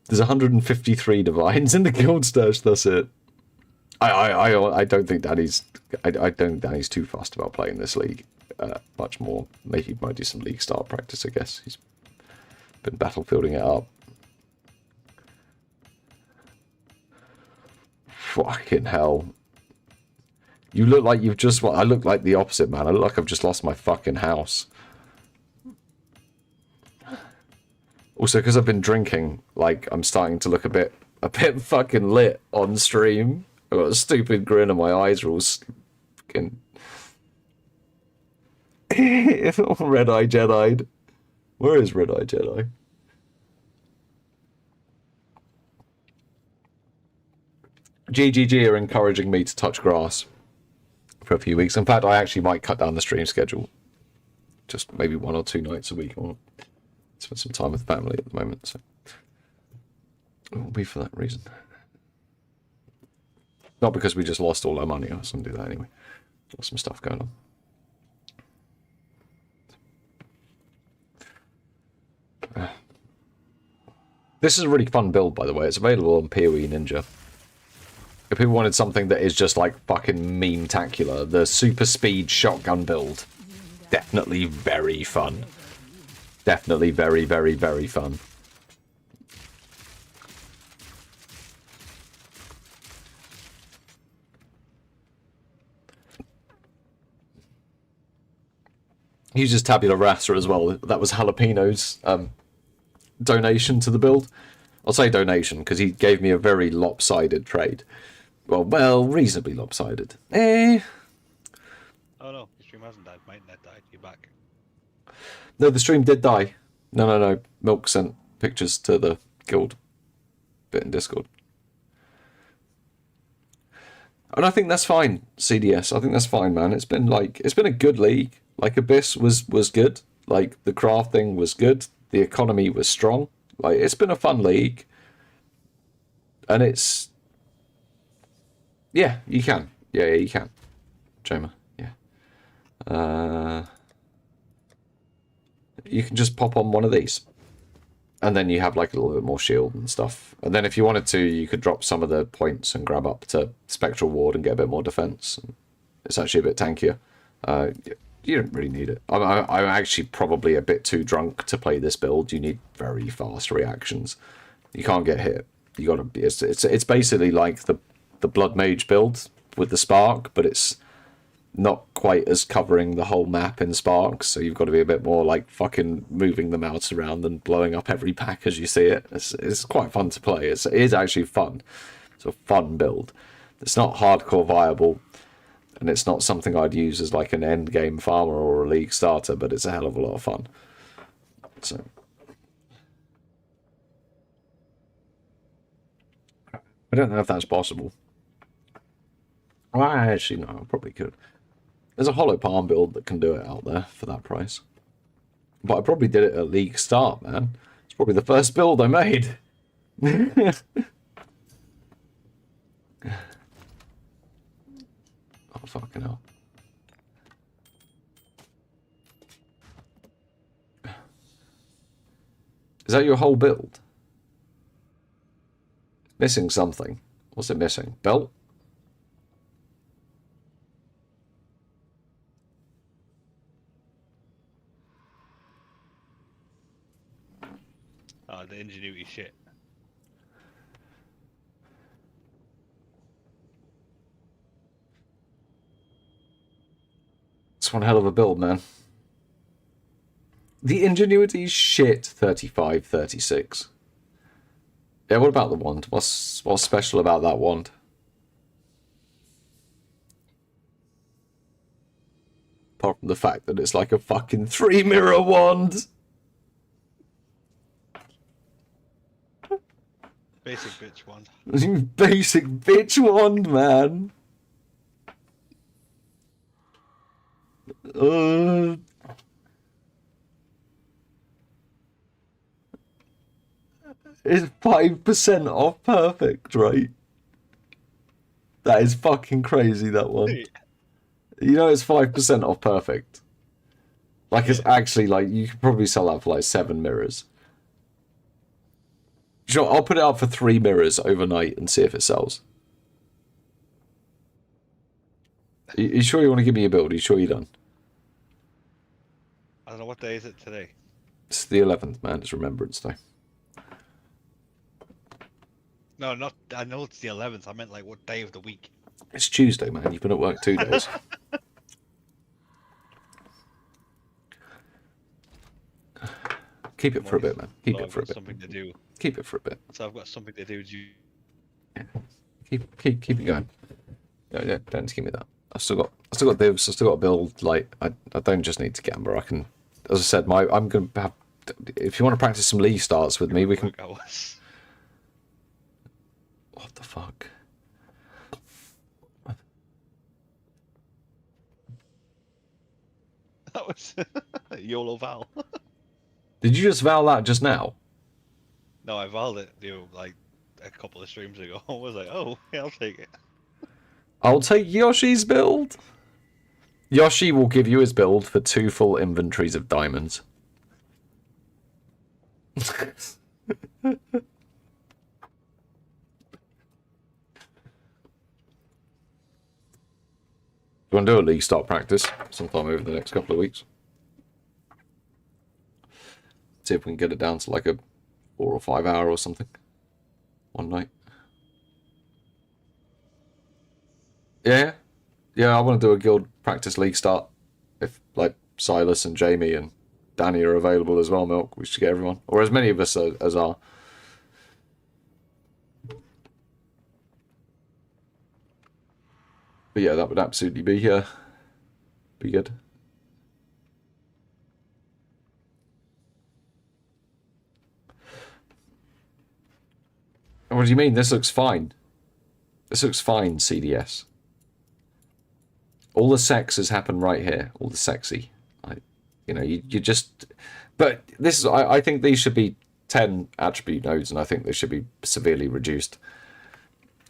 There's 153 divines in the guild stash. That's it. I don't think Danny's. I don't think Danny's too fussed about playing this league. Much more. Maybe he might do some league start practice. I guess he's been battlefielding it up. Fucking hell. You look like you've just... I look like the opposite, man. I look like I've just lost my fucking house. Also, because I've been drinking, like, I'm starting to look a bit fucking lit on stream. I've got a stupid grin and my eyes are all fucking... Red-Eye Jedi'd. Where is Red-Eye Jedi? GGG are encouraging me to touch grass for a few weeks. In fact, I actually might cut down the stream schedule. Just maybe 1 or 2 nights a week. I want to spend some time with family at the moment, so it will be for that reason. Not because we just lost all our money. I was going to do that anyway. Got some stuff going on. This is a really fun build, by the way. It's available on PoE Ninja. If people wanted something that is just like fucking meme-tacular, the super speed shotgun build, definitely very fun. Definitely very, very, very fun. Uses tabula rasa as well. That was Jalapeno's donation to the build. I'll say donation because he gave me a very lopsided trade. Well, reasonably lopsided. Oh no, the stream hasn't died. Might not died. You're back. No, the stream did die. No. Milk sent pictures to the guild bit in Discord. And I think that's fine, CDS. I think that's fine, man. It's been a good league. Like Abyss was good. Like the crafting was good. The economy was strong. Like it's been a fun league. And it's yeah, you can. Yeah, you can. Joma, yeah. You can just pop on one of these. And then you have like a little bit more shield and stuff. And then if you wanted to, you could drop some of the points and grab up to Spectral Ward and get a bit more defense. It's actually a bit tankier. You don't really need it. I'm actually probably a bit too drunk to play this build. You need very fast reactions. You can't get hit. You gotta be. It's basically like the Blood Mage build with the Spark, but it's not quite as covering the whole map in Sparks. So you've got to be a bit more like fucking moving the mouse around and blowing up every pack as you see it. It's quite fun to play. It is actually fun. It's a fun build. It's not hardcore viable. And it's not something I'd use as like an end game farmer or a league starter, but it's a hell of a lot of fun. So I don't know if that's possible. Well, actually, no, I probably could. There's a Hollow Palm build that can do it out there for that price. But I probably did it at league start, man. It's probably the first build I made. Oh, fucking hell. Is that your whole build? Missing something. What's it missing? Belt? Oh, the ingenuity shit. It's one hell of a build, man. The ingenuity shit 35, 36. Yeah, what about the wand? What's special about that wand? Apart from the fact that it's like a fucking 3-mirror wand. Basic bitch wand. Basic bitch wand, man. It's 5% off perfect, right? That is fucking crazy, that one. You know it's 5% off perfect. Like, it's actually, like, you could probably sell that for, like, 7 mirrors. Sure, I'll put it up for 3 mirrors overnight and see if it sells. You sure you want to give me a build? Are you sure you're done? I don't know, what day is it today? It's the 11th, man. It's Remembrance Day. No, not. I know it's the 11th. I meant like what day of the week? It's Tuesday, man. You've been at work 2 days. Keep it for a bit, man. Keep it for a bit. Something to do. Keep it for a bit. So I've got something to do. Keep it going. Yeah, don't give me that. I've still got divs. I've still got to build. Like I don't just need to gamble. I can, as I said, I'm gonna have. If you want to practice some Lee starts with me, we can. What the fuck? That was YOLO Val. Did you just vow that just now? No, I vowed it, like a couple of streams ago. I was like, oh, yeah, I'll take it. I'll take Yoshi's build. Yoshi will give you his build for 2 full inventories of diamonds. You want to do a league start practice sometime over the next couple of weeks? See if we can get it down to like a 4 or 5 hour or something. One night. Yeah. Yeah, I want to do a guild practice league start. If like Silas and Jamie and Danny are available as well, Milk, we should get everyone. Or as many of us as are. But yeah, that would absolutely be good. What do you mean? This looks fine. This looks fine, CDS. All the sex has happened right here. All the sexy. You know, you just... But this is... I think these should be 10 attribute nodes, and I think they should be severely reduced.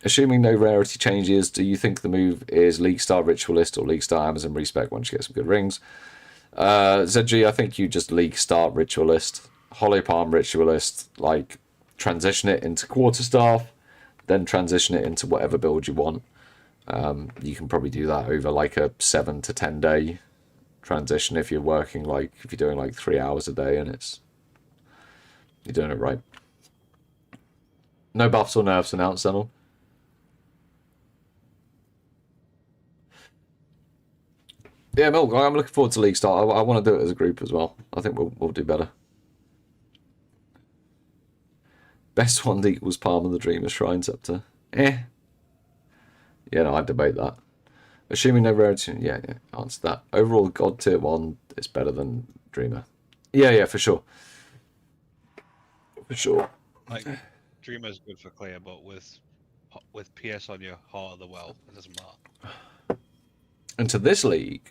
Assuming no rarity changes, do you think the move is League Star Ritualist or League Star Amazon Respec once you get some good rings? ZG, I think you just League Star Ritualist, Hollow Palm Ritualist, like, transition it into Quarterstaff, then transition it into whatever build you want. You can probably do that over like a 7 to 10 day transition if you're working like, if you're doing like 3 hours a day and you're doing it right. No buffs or nerfs announced, Zenel. Yeah, Milk, I'm looking forward to League Start. I want to do it as a group as well. I think we'll do better. Best one equals Palm of the Dreamer Shrine Scepter. Yeah, no, I'd debate that. Assuming no rarity, yeah, answer that. Overall, God Tier 1 is better than Dreamer. Yeah, for sure. For sure. Like, Dreamer's good for clear, but with PS on your Heart of the Well, it doesn't matter. Into this league,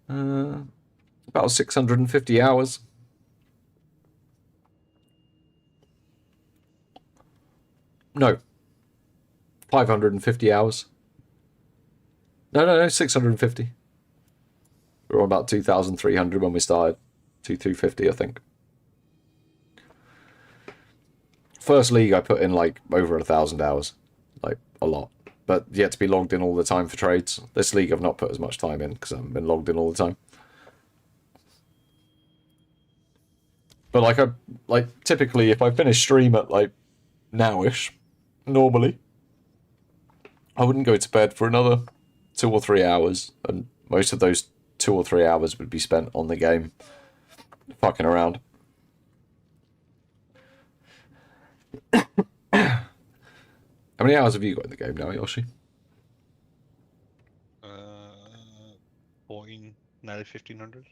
about 650 hours. No. 550 hours. No, 650. We were on about 2,300 when we started. 2,250, I think. First league, I put in like over 1,000 hours. Like, a lot. But you had to be logged in all the time for trades. This league I've not put as much time in because I haven't been logged in all the time. But typically if I finish stream at like nowish, normally, I wouldn't go to bed for another 2 or 3 hours, and most of those 2 or 3 hours would be spent on the game, fucking around. How many hours have you got in the game now, Yoshi? 14, nearly 1,500.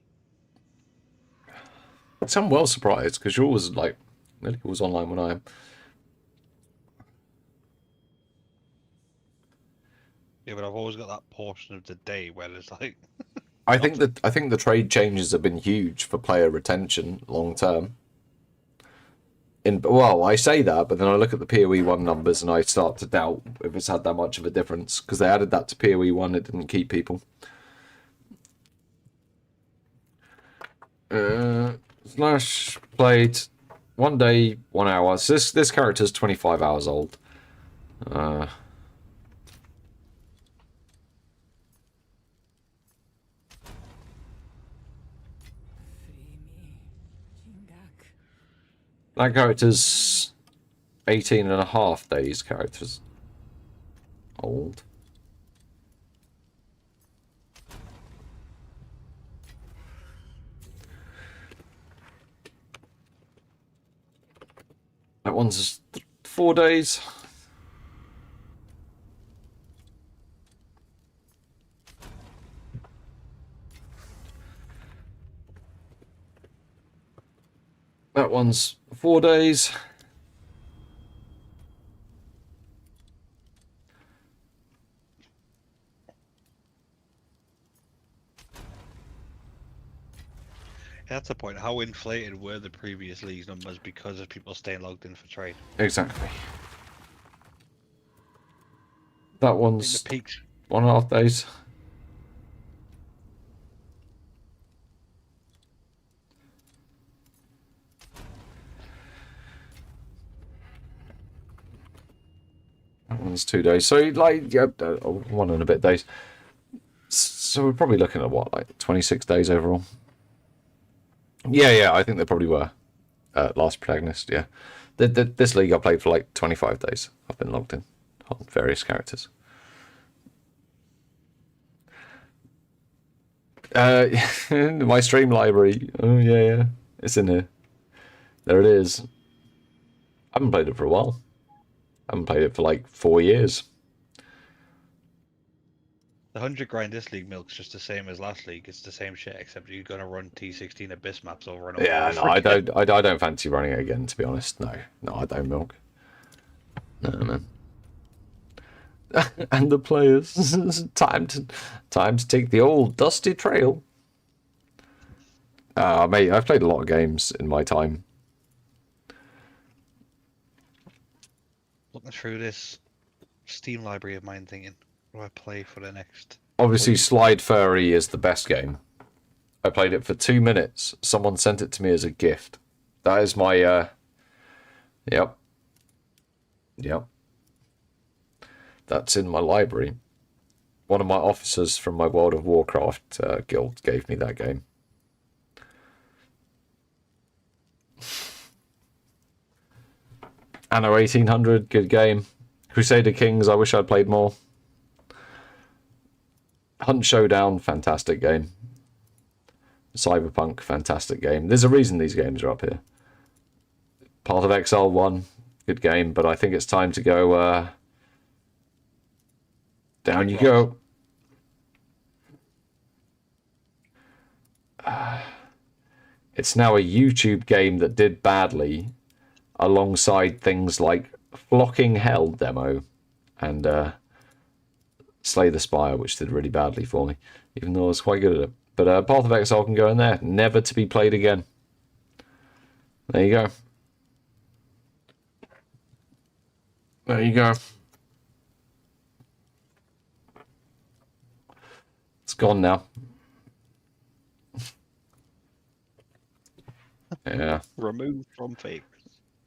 So I'm well surprised, because you're always, like, nearly always online when I am. Yeah, but I've always got that portion of the day where it's like... I think the trade changes have been huge for player retention long term. Well, I say that, but then I look at the PoE 1 numbers and I start to doubt if it's had that much of a difference, because they added that to PoE 1, it didn't keep people. Slash played 1 day, 1 hour. So this character's 25 hours old. That character's 18.5 days character's old. That one's 4 days. That one's 4 days. That's the point. How inflated were the previous league's numbers because of people staying logged in for trade? Exactly. That one's the peaks. 1.5 days. that one's 2 days. So, like, yeah, 1 and a bit days. So we're probably looking at, what, like 26 days overall? Yeah, I think they probably were. Last Protagonist, yeah. This league I played for, like, 25 days. I've been logged in on various characters. My stream library. Oh, yeah. It's in here. There it is. I haven't played it for a while. I haven't played it for like 4 years. The 100 grind this league milk's just the same as last league. It's the same shit, except you're gonna run T16 Abyss maps over and over. Yeah, no, I don't fancy running it again, to be honest. No, I don't milk. No, man. And the players. time to take the old dusty trail. Mate, I've played a lot of games in my time. Looking through this Steam library of mine, thinking, what do I play for the next? Obviously, Slide Furry is the best game. I played it for 2 minutes. Someone sent it to me as a gift. That is my, Yep. That's in my library. One of my officers from my World of Warcraft guild gave me that game. Anno 1800, good game. Crusader Kings, I wish I'd played more. Hunt Showdown, fantastic game. Cyberpunk, fantastic game. There's a reason these games are up here. Path of Exile 1, good game, but I think it's time to go... down you go. It's now a YouTube game that did badly, alongside things like Flocking Hell demo and Slay the Spire, which did really badly for me, even though I was quite good at it. But Path of Exile can go in there, never to be played again. There you go. There you go. It's gone now. Yeah. Removed from favorites.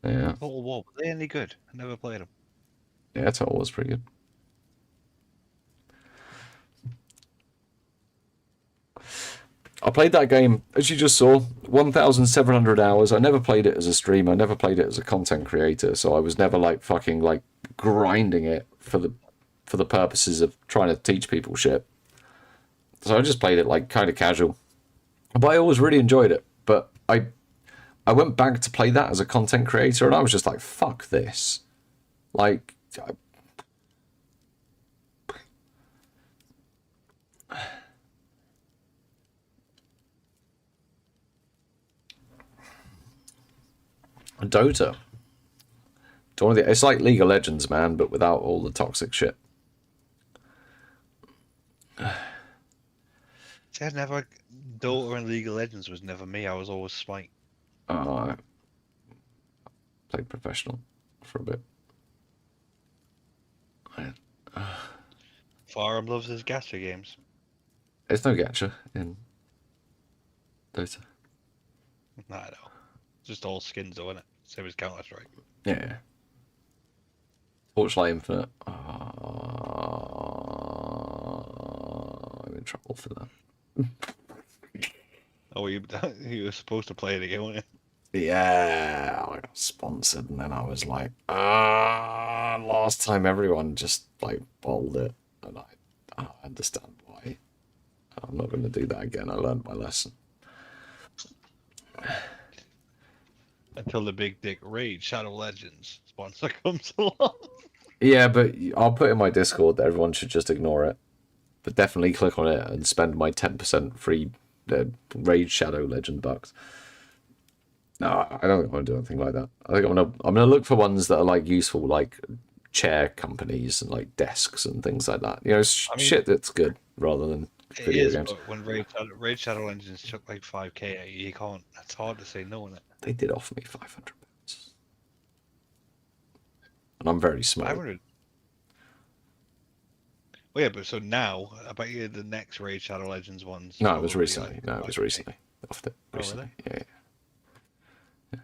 Yeah. Total War, were they any good? I never played them. Yeah, Total was pretty good. I played that game, as you just saw, 1,700 hours. I never played it as a streamer. I never played it as a content creator. So I was never like fucking like grinding it for the purposes of trying to teach people shit. So I just played it like kind of casual. But I always really enjoyed it. But I went back to play that as a content creator and I was just like, fuck this. Like... Dota. It's like League of Legends, man, but without all the toxic shit. See, Dota and League of Legends was never me. I was always Smite. I played professional for a bit. Fire loves his gacha games. There's no gacha in Dota. Nah, I know. Just all skins, though, isn't it? Same as Counter-Strike. Yeah. Torchlight Infinite. I'm in trouble for that. Oh, you were supposed to play it again, weren't you? Yeah, I got sponsored, and then I was like, last time everyone just like bowled it, and I understand why. I'm not going to do that again. I learned my lesson. Until the big dick Raid Shadow Legends sponsor comes along. Yeah, but I'll put in my Discord that everyone should just ignore it. But definitely click on it and spend my 10% free Raid Shadow Legend bucks. No, I don't think I want to do anything like that. I think I'm gonna look for ones that are like useful, like chair companies and like desks and things like that. You know, shit that's good rather than video games. But when Raid Shadow Legends took like 5k, you can't. It's hard to say no in it. They did offer me £500, and I'm very small. 500. Well, yeah, but so now, I bet you the next Raid Shadow Legends ones. No, it was will be recently. like No, it was 5K. recently. They offered it Oh, recently. really? Yeah.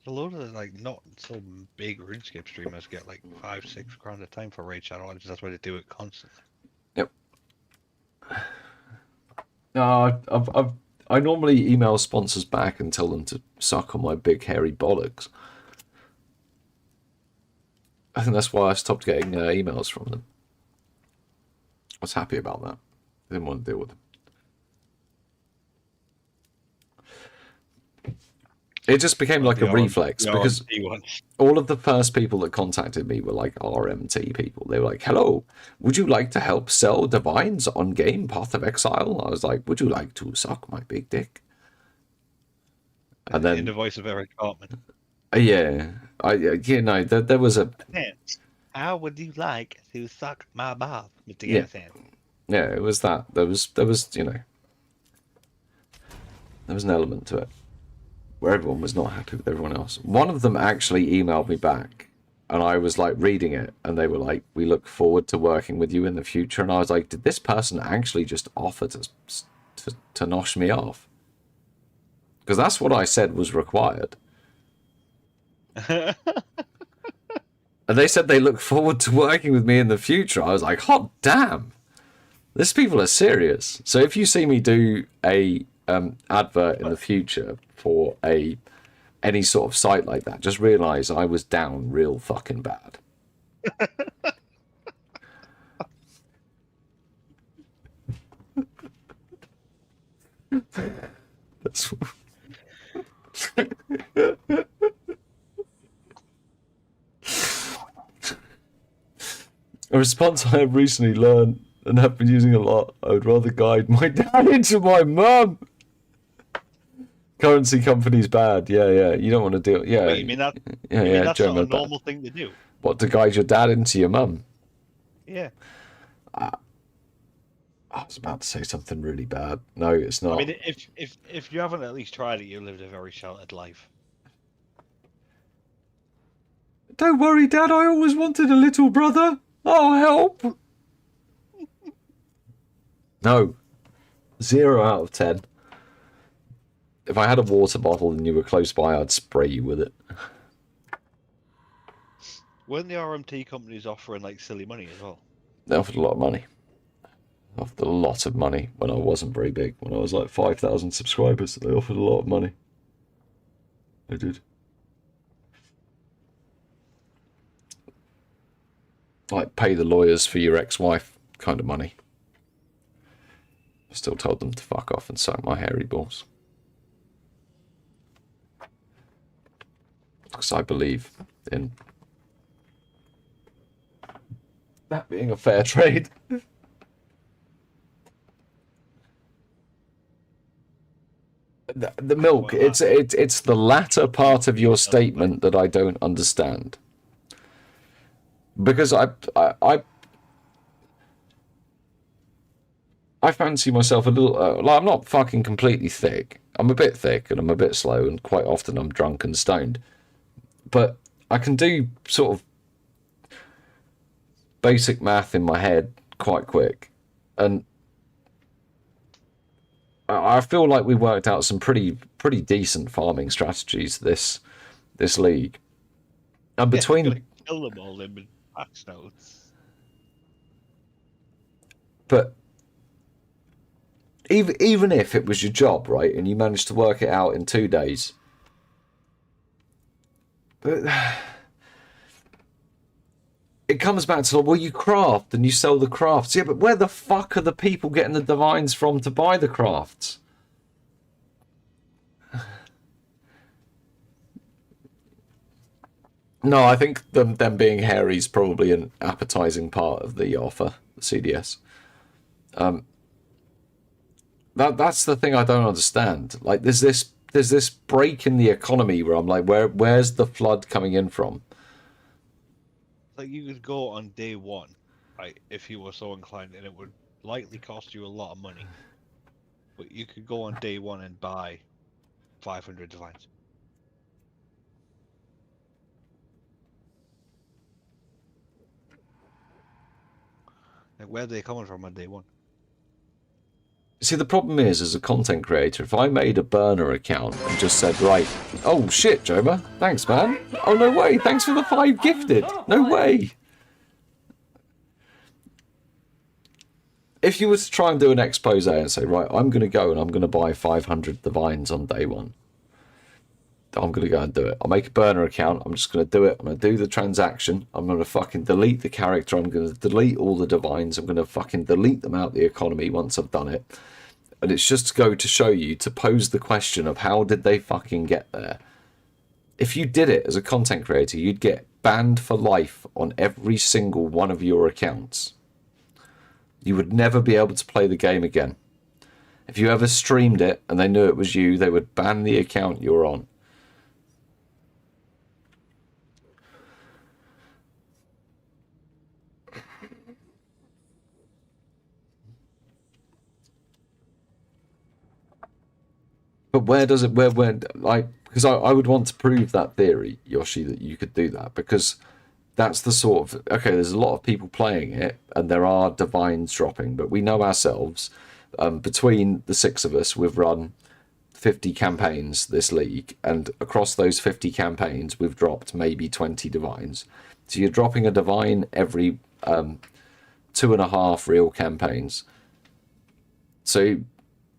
A load of like not so big RuneScape streamers get like 5-6 grand a time for raid channel. That's why they do it constantly. Yep. No, I normally email sponsors back and tell them to suck on my big hairy bollocks. I think that's why I stopped getting emails from them. I was happy about that. I didn't want to deal with them. It just became like a reflex because all of the first people that contacted me were like RMT people. They were like, hello, would you like to help sell Divines on game Path of Exile? I was like, would you like to suck my big dick? And then in the voice of Eric Cartman. Yeah, there was a... How would you like to suck my bath, Mr. Yeah. Garrison? Yeah, it was that. There was, you know, there was an element to it where everyone was not happy with everyone else. One of them actually emailed me back, and I was like reading it, and they were like, "We look forward to working with you in the future." And I was like, "Did this person actually just offer to nosh me off?" Because that's what I said was required. And they said they look forward to working with me in the future. I was like, hot damn. These people are serious. So if you see me do a advert in the future for any sort of site like that, just realise I was down real fucking bad. That's... A response I have recently learned and have been using a lot. I would rather guide my dad into my mum. Currency company's bad. Yeah. You don't want to do it. Yeah. Wait, you mean that? Yeah, you mean that's Joe not a Mobad. normal thing to do? What, to guide your dad into your mum? Yeah. I was about to say something really bad. No, it's not. I mean, if you haven't at least tried it, you lived a very sheltered life. Don't worry, Dad. I always wanted a little brother. I'll help. No. 0 out of 10. If I had a water bottle and you were close by, I'd spray you with it. Weren't the RMT companies offering like silly money as well? They offered a lot of money. They offered a lot of money when I wasn't very big. When I was like 5,000 subscribers, they offered a lot of money. They did. Like pay the lawyers for your ex-wife kind of money. I still told them to fuck off and suck my hairy balls. Because I believe in that being a fair trade. The milk, it's the latter part of your statement that I don't understand. Because I fancy myself a little... like, I'm not fucking completely thick. I'm a bit thick and I'm a bit slow, and quite often I'm drunk and stoned. But I can do sort of basic math in my head quite quick. And I feel like we worked out some pretty decent farming strategies this league. And between... kill them all in patch notes. But even if it was your job, right, and you managed to work it out in 2 days, but it comes back to, well, you craft and you sell the crafts. Yeah, but where the fuck are the people getting the divines from to buy the crafts? No, I think them being hairy is probably an appetizing part of the offer, the CDS. That's the thing I don't understand. Like, there's this break in the economy where I'm like, where's the flood coming in from? Like, you could go on day one, right, if you were so inclined, and it would likely cost you a lot of money. But you could go on day one and buy 500 divines. Like, where are they coming from on day one? See, the problem is, as a content creator, if I made a burner account and just said, right, oh shit, Joma, thanks, man. Oh, no way, thanks for the 5 gifted. No way. If you were to try and do an expose and say, right, I'm going to go and I'm going to buy 500 divines on day 1. I'm going to go and do it. I'll make a burner account. I'm just going to do it. I'm going to do the transaction. I'm going to fucking delete the character. I'm going to delete all the divines. I'm going to fucking delete them out the economy once I've done it. And it's just to go to show you, to pose the question of how did they fucking get there? If you did it as a content creator, you'd get banned for life on every single one of your accounts. You would never be able to play the game again. If you ever streamed it and they knew it was you, they would ban the account you're on. But where does it, where, like, because I would want to prove that theory, Yoshi, that you could do that, because that's the sort of, okay, there's a lot of people playing it, and there are divines dropping, but we know ourselves, between the 6 of us, we've run 50 campaigns this league, and across those 50 campaigns, we've dropped maybe 20 divines. So you're dropping a divine every 2.5 real campaigns. So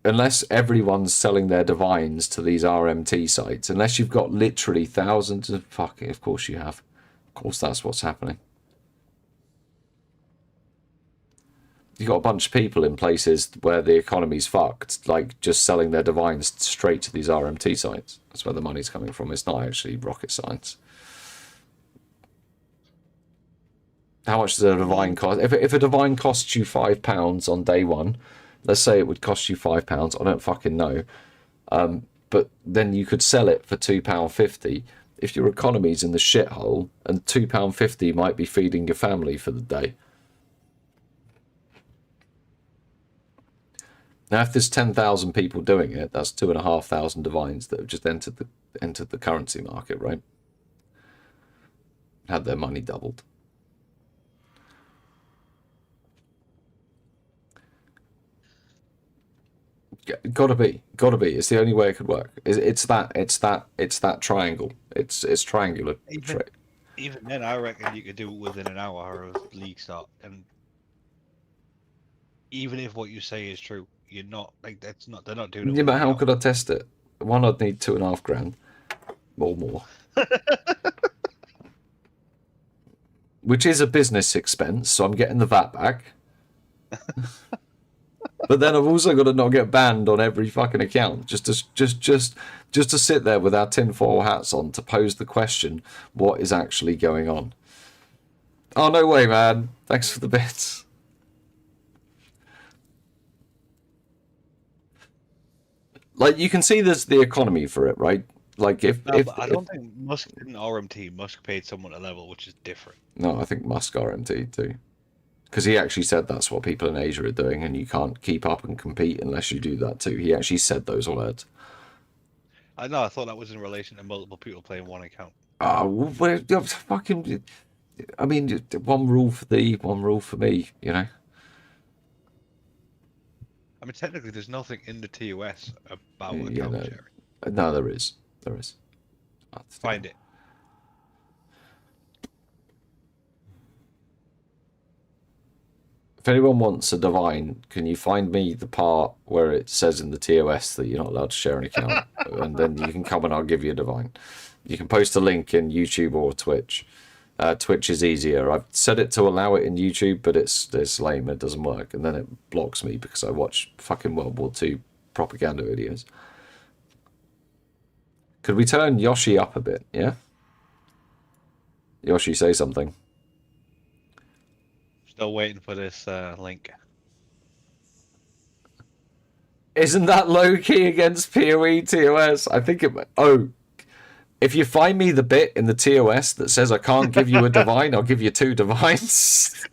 unless everyone's selling their divines to these RMT sites, unless you've got literally thousands of... Fuck it, of course you have. Of course that's what's happening. You've got a bunch of people in places where the economy's fucked, like just selling their divines straight to these RMT sites. That's where the money's coming from. It's not actually rocket science. How much does a divine cost? If a divine costs you £5 on day 1... Let's say it would cost you £5. I don't fucking know. But then you could sell it for £2.50. If your economy's in the shithole, and £2.50 might be feeding your family for the day. Now, if there's 10,000 people doing it, that's 2,500 divines that have just entered the currency market, right? Had their money doubled. Gotta be. It's the only way it could work. It's that triangle. It's triangular. Even then, I reckon you could do it within an hour of league start, and even if what you say is true, you're not like that's not. They're not doing it. Yeah, but how could I test it? One, I'd need $2,500 or more, which is a business expense. So I'm getting the VAT back. But then I've also got to not get banned on every fucking account, just to sit there with our tinfoil hats on to pose the question, what is actually going on? Oh, no way, man. Thanks for the bits. Like, you can see there's the economy for it, right? Like, I don't think Musk didn't RMT. Musk paid someone a level, which is different. No, I think Musk RMT too. Because he actually said that's what people in Asia are doing, and you can't keep up and compete unless you do that too. He actually said those words. I know. I thought that was in relation to multiple people playing one account. Oh, well, fucking... I mean, one rule for thee, one rule for me, you know? I mean, technically, there's nothing in the TOS about account sharing. No, there is. There is. Find it. If anyone wants a divine, can you find me the part where it says in the TOS that you're not allowed to share an account? And then you can come and I'll give you a divine. You can post a link in YouTube or Twitch. Twitch is easier. I've set it to allow it in YouTube, but it's lame. It doesn't work. And then it blocks me because I watch fucking World War II propaganda videos. Could we turn Yoshi up a bit, yeah? Yoshi, say something. Still waiting for this link. Isn't that low key against PoE TOS? I think it. Oh, if you find me the bit in the TOS that says I can't give you a divine, I'll give you 2 divines.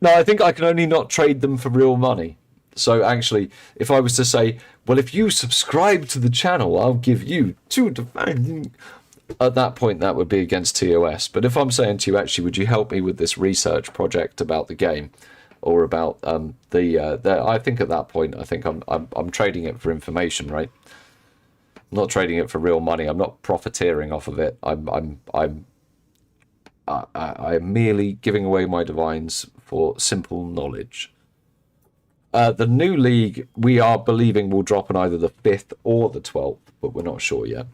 No, I think I can only not trade them for real money. So actually, if I was to say, well, if you subscribe to the channel, I'll give you 2 divine... At that point, that would be against TOS. But if I'm saying to you, actually, would you help me with this research project about the game, or about I think at that point, I think I'm trading it for information, right? I'm not trading it for real money. I'm not profiteering off of it. I'm merely giving away my divines for simple knowledge. The new league, we are believing will drop on either the 5th or the 12th, but we're not sure yet.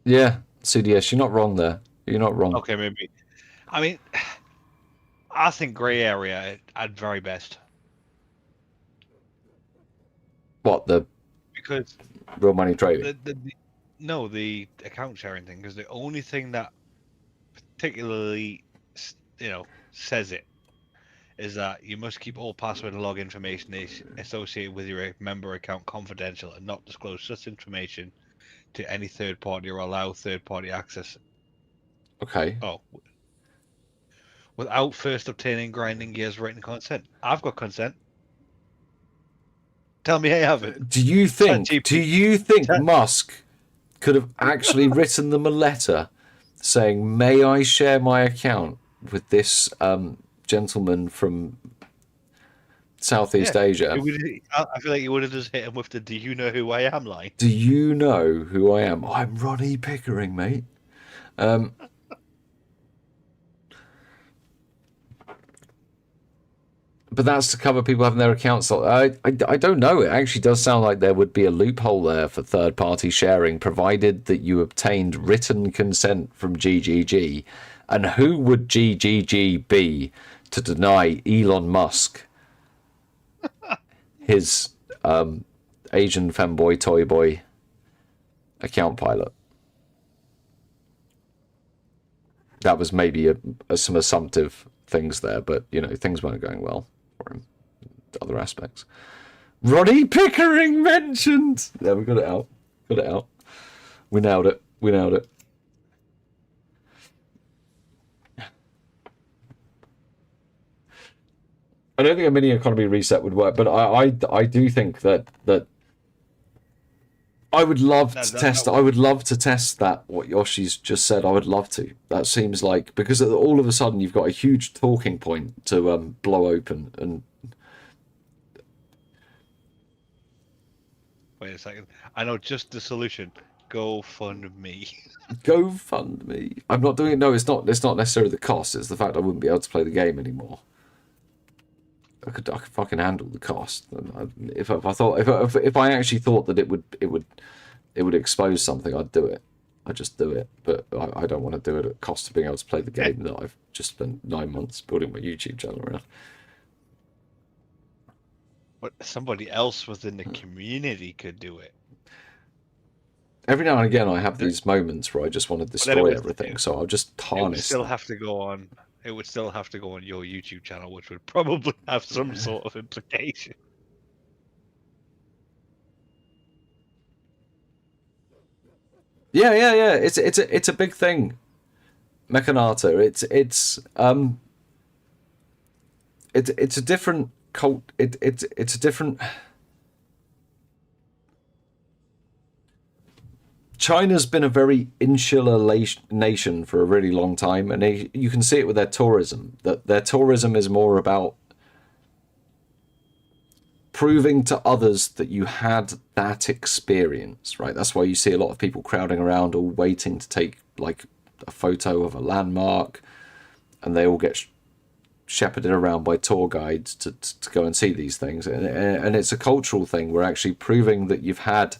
Yeah, CDS, you're not wrong there. You're not wrong. Okay, maybe. I mean, I think grey area at very best. What, the Because real money trading? no, the account sharing thing. Because the only thing that particularly, says it is that you must keep all password and log information associated with your member account confidential and not disclose such information to any third party or allow third party access. Okay. Oh. Without first obtaining Grinding Gear's written consent. I've got consent. Tell me I haven't. Do you think Musk could have actually written them a letter saying, may I share my account with this gentleman from Southeast Asia? I feel like you would have just hit him with the "Do you know who I am?" line. Do you know who I am? I'm Ronnie Pickering, mate. But that's to cover people having their accounts. I don't know. It actually does sound like there would be a loophole there for third-party sharing, provided that you obtained written consent from GGG. And who would GGG be to deny Elon Musk his Asian femboy toy boy account pilot? That was maybe some assumptive things there, but things weren't going well for him. Other aspects. Ronnie Pickering mentioned. Yeah, we got it out. We nailed it. I don't think a mini economy reset would work, but I do think that I would love to test. I would love to test that. What Yoshi's just said, I would love to. That seems like, because all of a sudden you've got a huge talking point to blow open. And wait a second, I know just the solution. Go fund me. Go fund me. I'm not doing it. No, it's not. It's not necessarily the cost. It's the fact I wouldn't be able to play the game anymore. I could fucking handle the cost. If I actually thought that it would expose something, I'd do it. I'd just do it. But I don't want to do it at cost of being able to play the game that I've just spent 9 months building my YouTube channel around. But somebody else within the community could do it. Every now and again, I have these moments where I just want to destroy everything. So I'll just tarnish. It would still have to go on. It would still have to go on your YouTube channel, which would probably have some sort of implication. Yeah. It's a big thing, Mechanata. It's a different cult. It's a different. China's been a very insular nation for a really long time, and you can see it with their tourism. That their tourism is more about proving to others that you had that experience, right? That's why you see a lot of people crowding around, all waiting to take like a photo of a landmark, and they all get shepherded around by tour guides to go and see these things. And it's a cultural thing. We're actually proving that you've had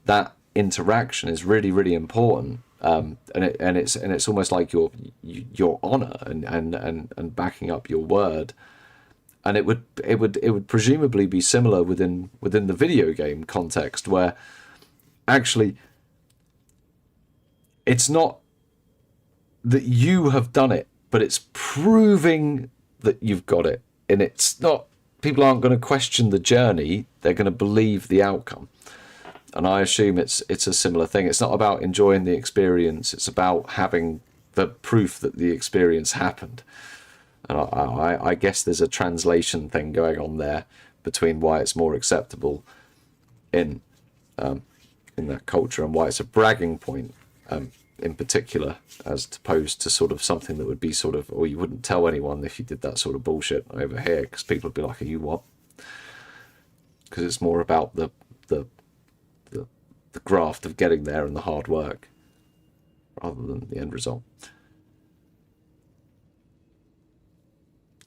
that interaction is really, really important, and it's almost like your honor and backing up your word. And it would presumably be similar within the video game context, where actually it's not that you have done it, but it's proving that you've got it. And it's not, people aren't going to question the journey, they're going to believe the outcome. And I assume it's a similar thing. It's not about enjoying the experience. It's about having the proof that the experience happened. And I guess there's a translation thing going on there between why it's more acceptable in that culture and why it's a bragging point in particular, as opposed to sort of something that would be sort of, or you wouldn't tell anyone if you did that sort of bullshit over here, because people would be like, "Are you what?" Because it's more about the graft of getting there and the hard work rather than the end result.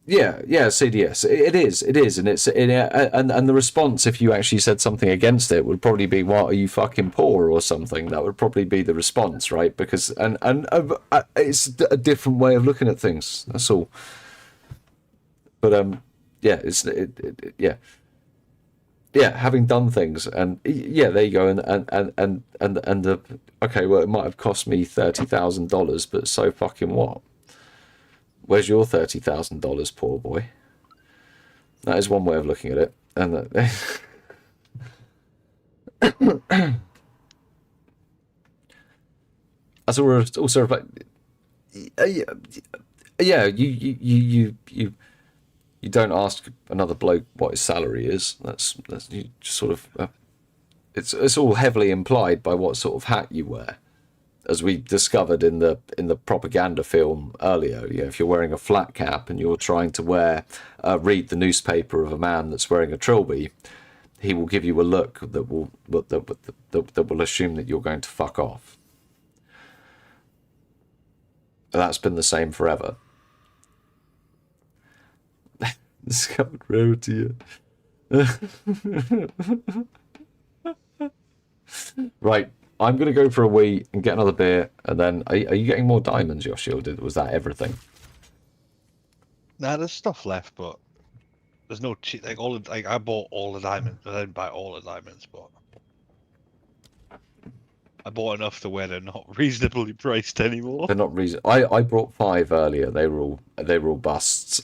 Yeah, CDS. It is, and and the response, if you actually said something against it, would probably be, "What, are you fucking poor?" or something. That would probably be the response, right? Because and it's a different way of looking at things. That's all. But yeah, yeah. Having done things, and yeah, there you go. And the okay, well, it might have cost me $30,000, but so fucking what? Where's your $30,000, poor boy? That is one way of looking at it. And that's also like, yeah, you don't ask another bloke what his salary is. That's you just sort of it's all heavily implied by what sort of hat you wear. As we discovered in the propaganda film earlier, if you're wearing a flat cap and you're trying to read the newspaper of a man that's wearing a trilby, he will give you a look that will assume that you're going to fuck off. And that's been the same forever. Discovered rarity. Right. I'm going to go for a wee and get another beer, and then... Are you getting more diamonds, Yoshi, or was that everything? Nah, there's stuff left, but... There's no... I bought all the diamonds. I didn't buy all the diamonds, but... I bought enough to where they're not reasonably priced anymore. They're not reason. I brought 5 earlier. They were all busts.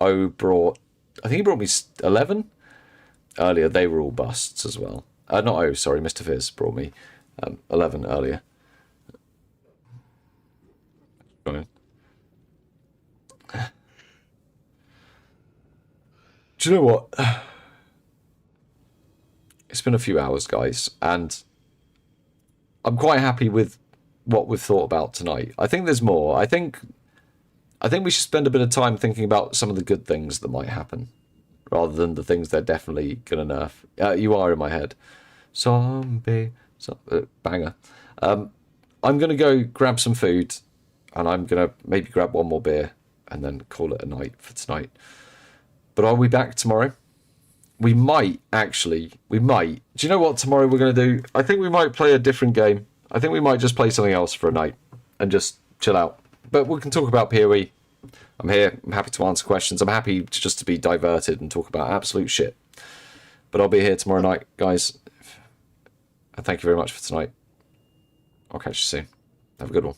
O brought... I think he brought me 11 earlier. They were all busts as well. Not O, sorry. Mr. Fizz brought me... 11 earlier. Do you know what? It's been a few hours, guys, and I'm quite happy with what we've thought about tonight. I think there's more. I think we should spend a bit of time thinking about some of the good things that might happen, rather than the things they're definitely gonna nerf. You are in my head. Zombie. Banger. I'm going to go grab some food, and I'm going to maybe grab one more beer and then call it a night for tonight. But are we back tomorrow? We might, actually. We might. Do you know what tomorrow we're going to do? I think we might play a different game. I think we might just play something else for a night and just chill out. But we can talk about PoE. I'm here. I'm happy to answer questions. I'm happy just to be diverted and talk about absolute shit. But I'll be here tomorrow night, guys. And thank you very much for tonight. I'll catch you soon. Have a good one.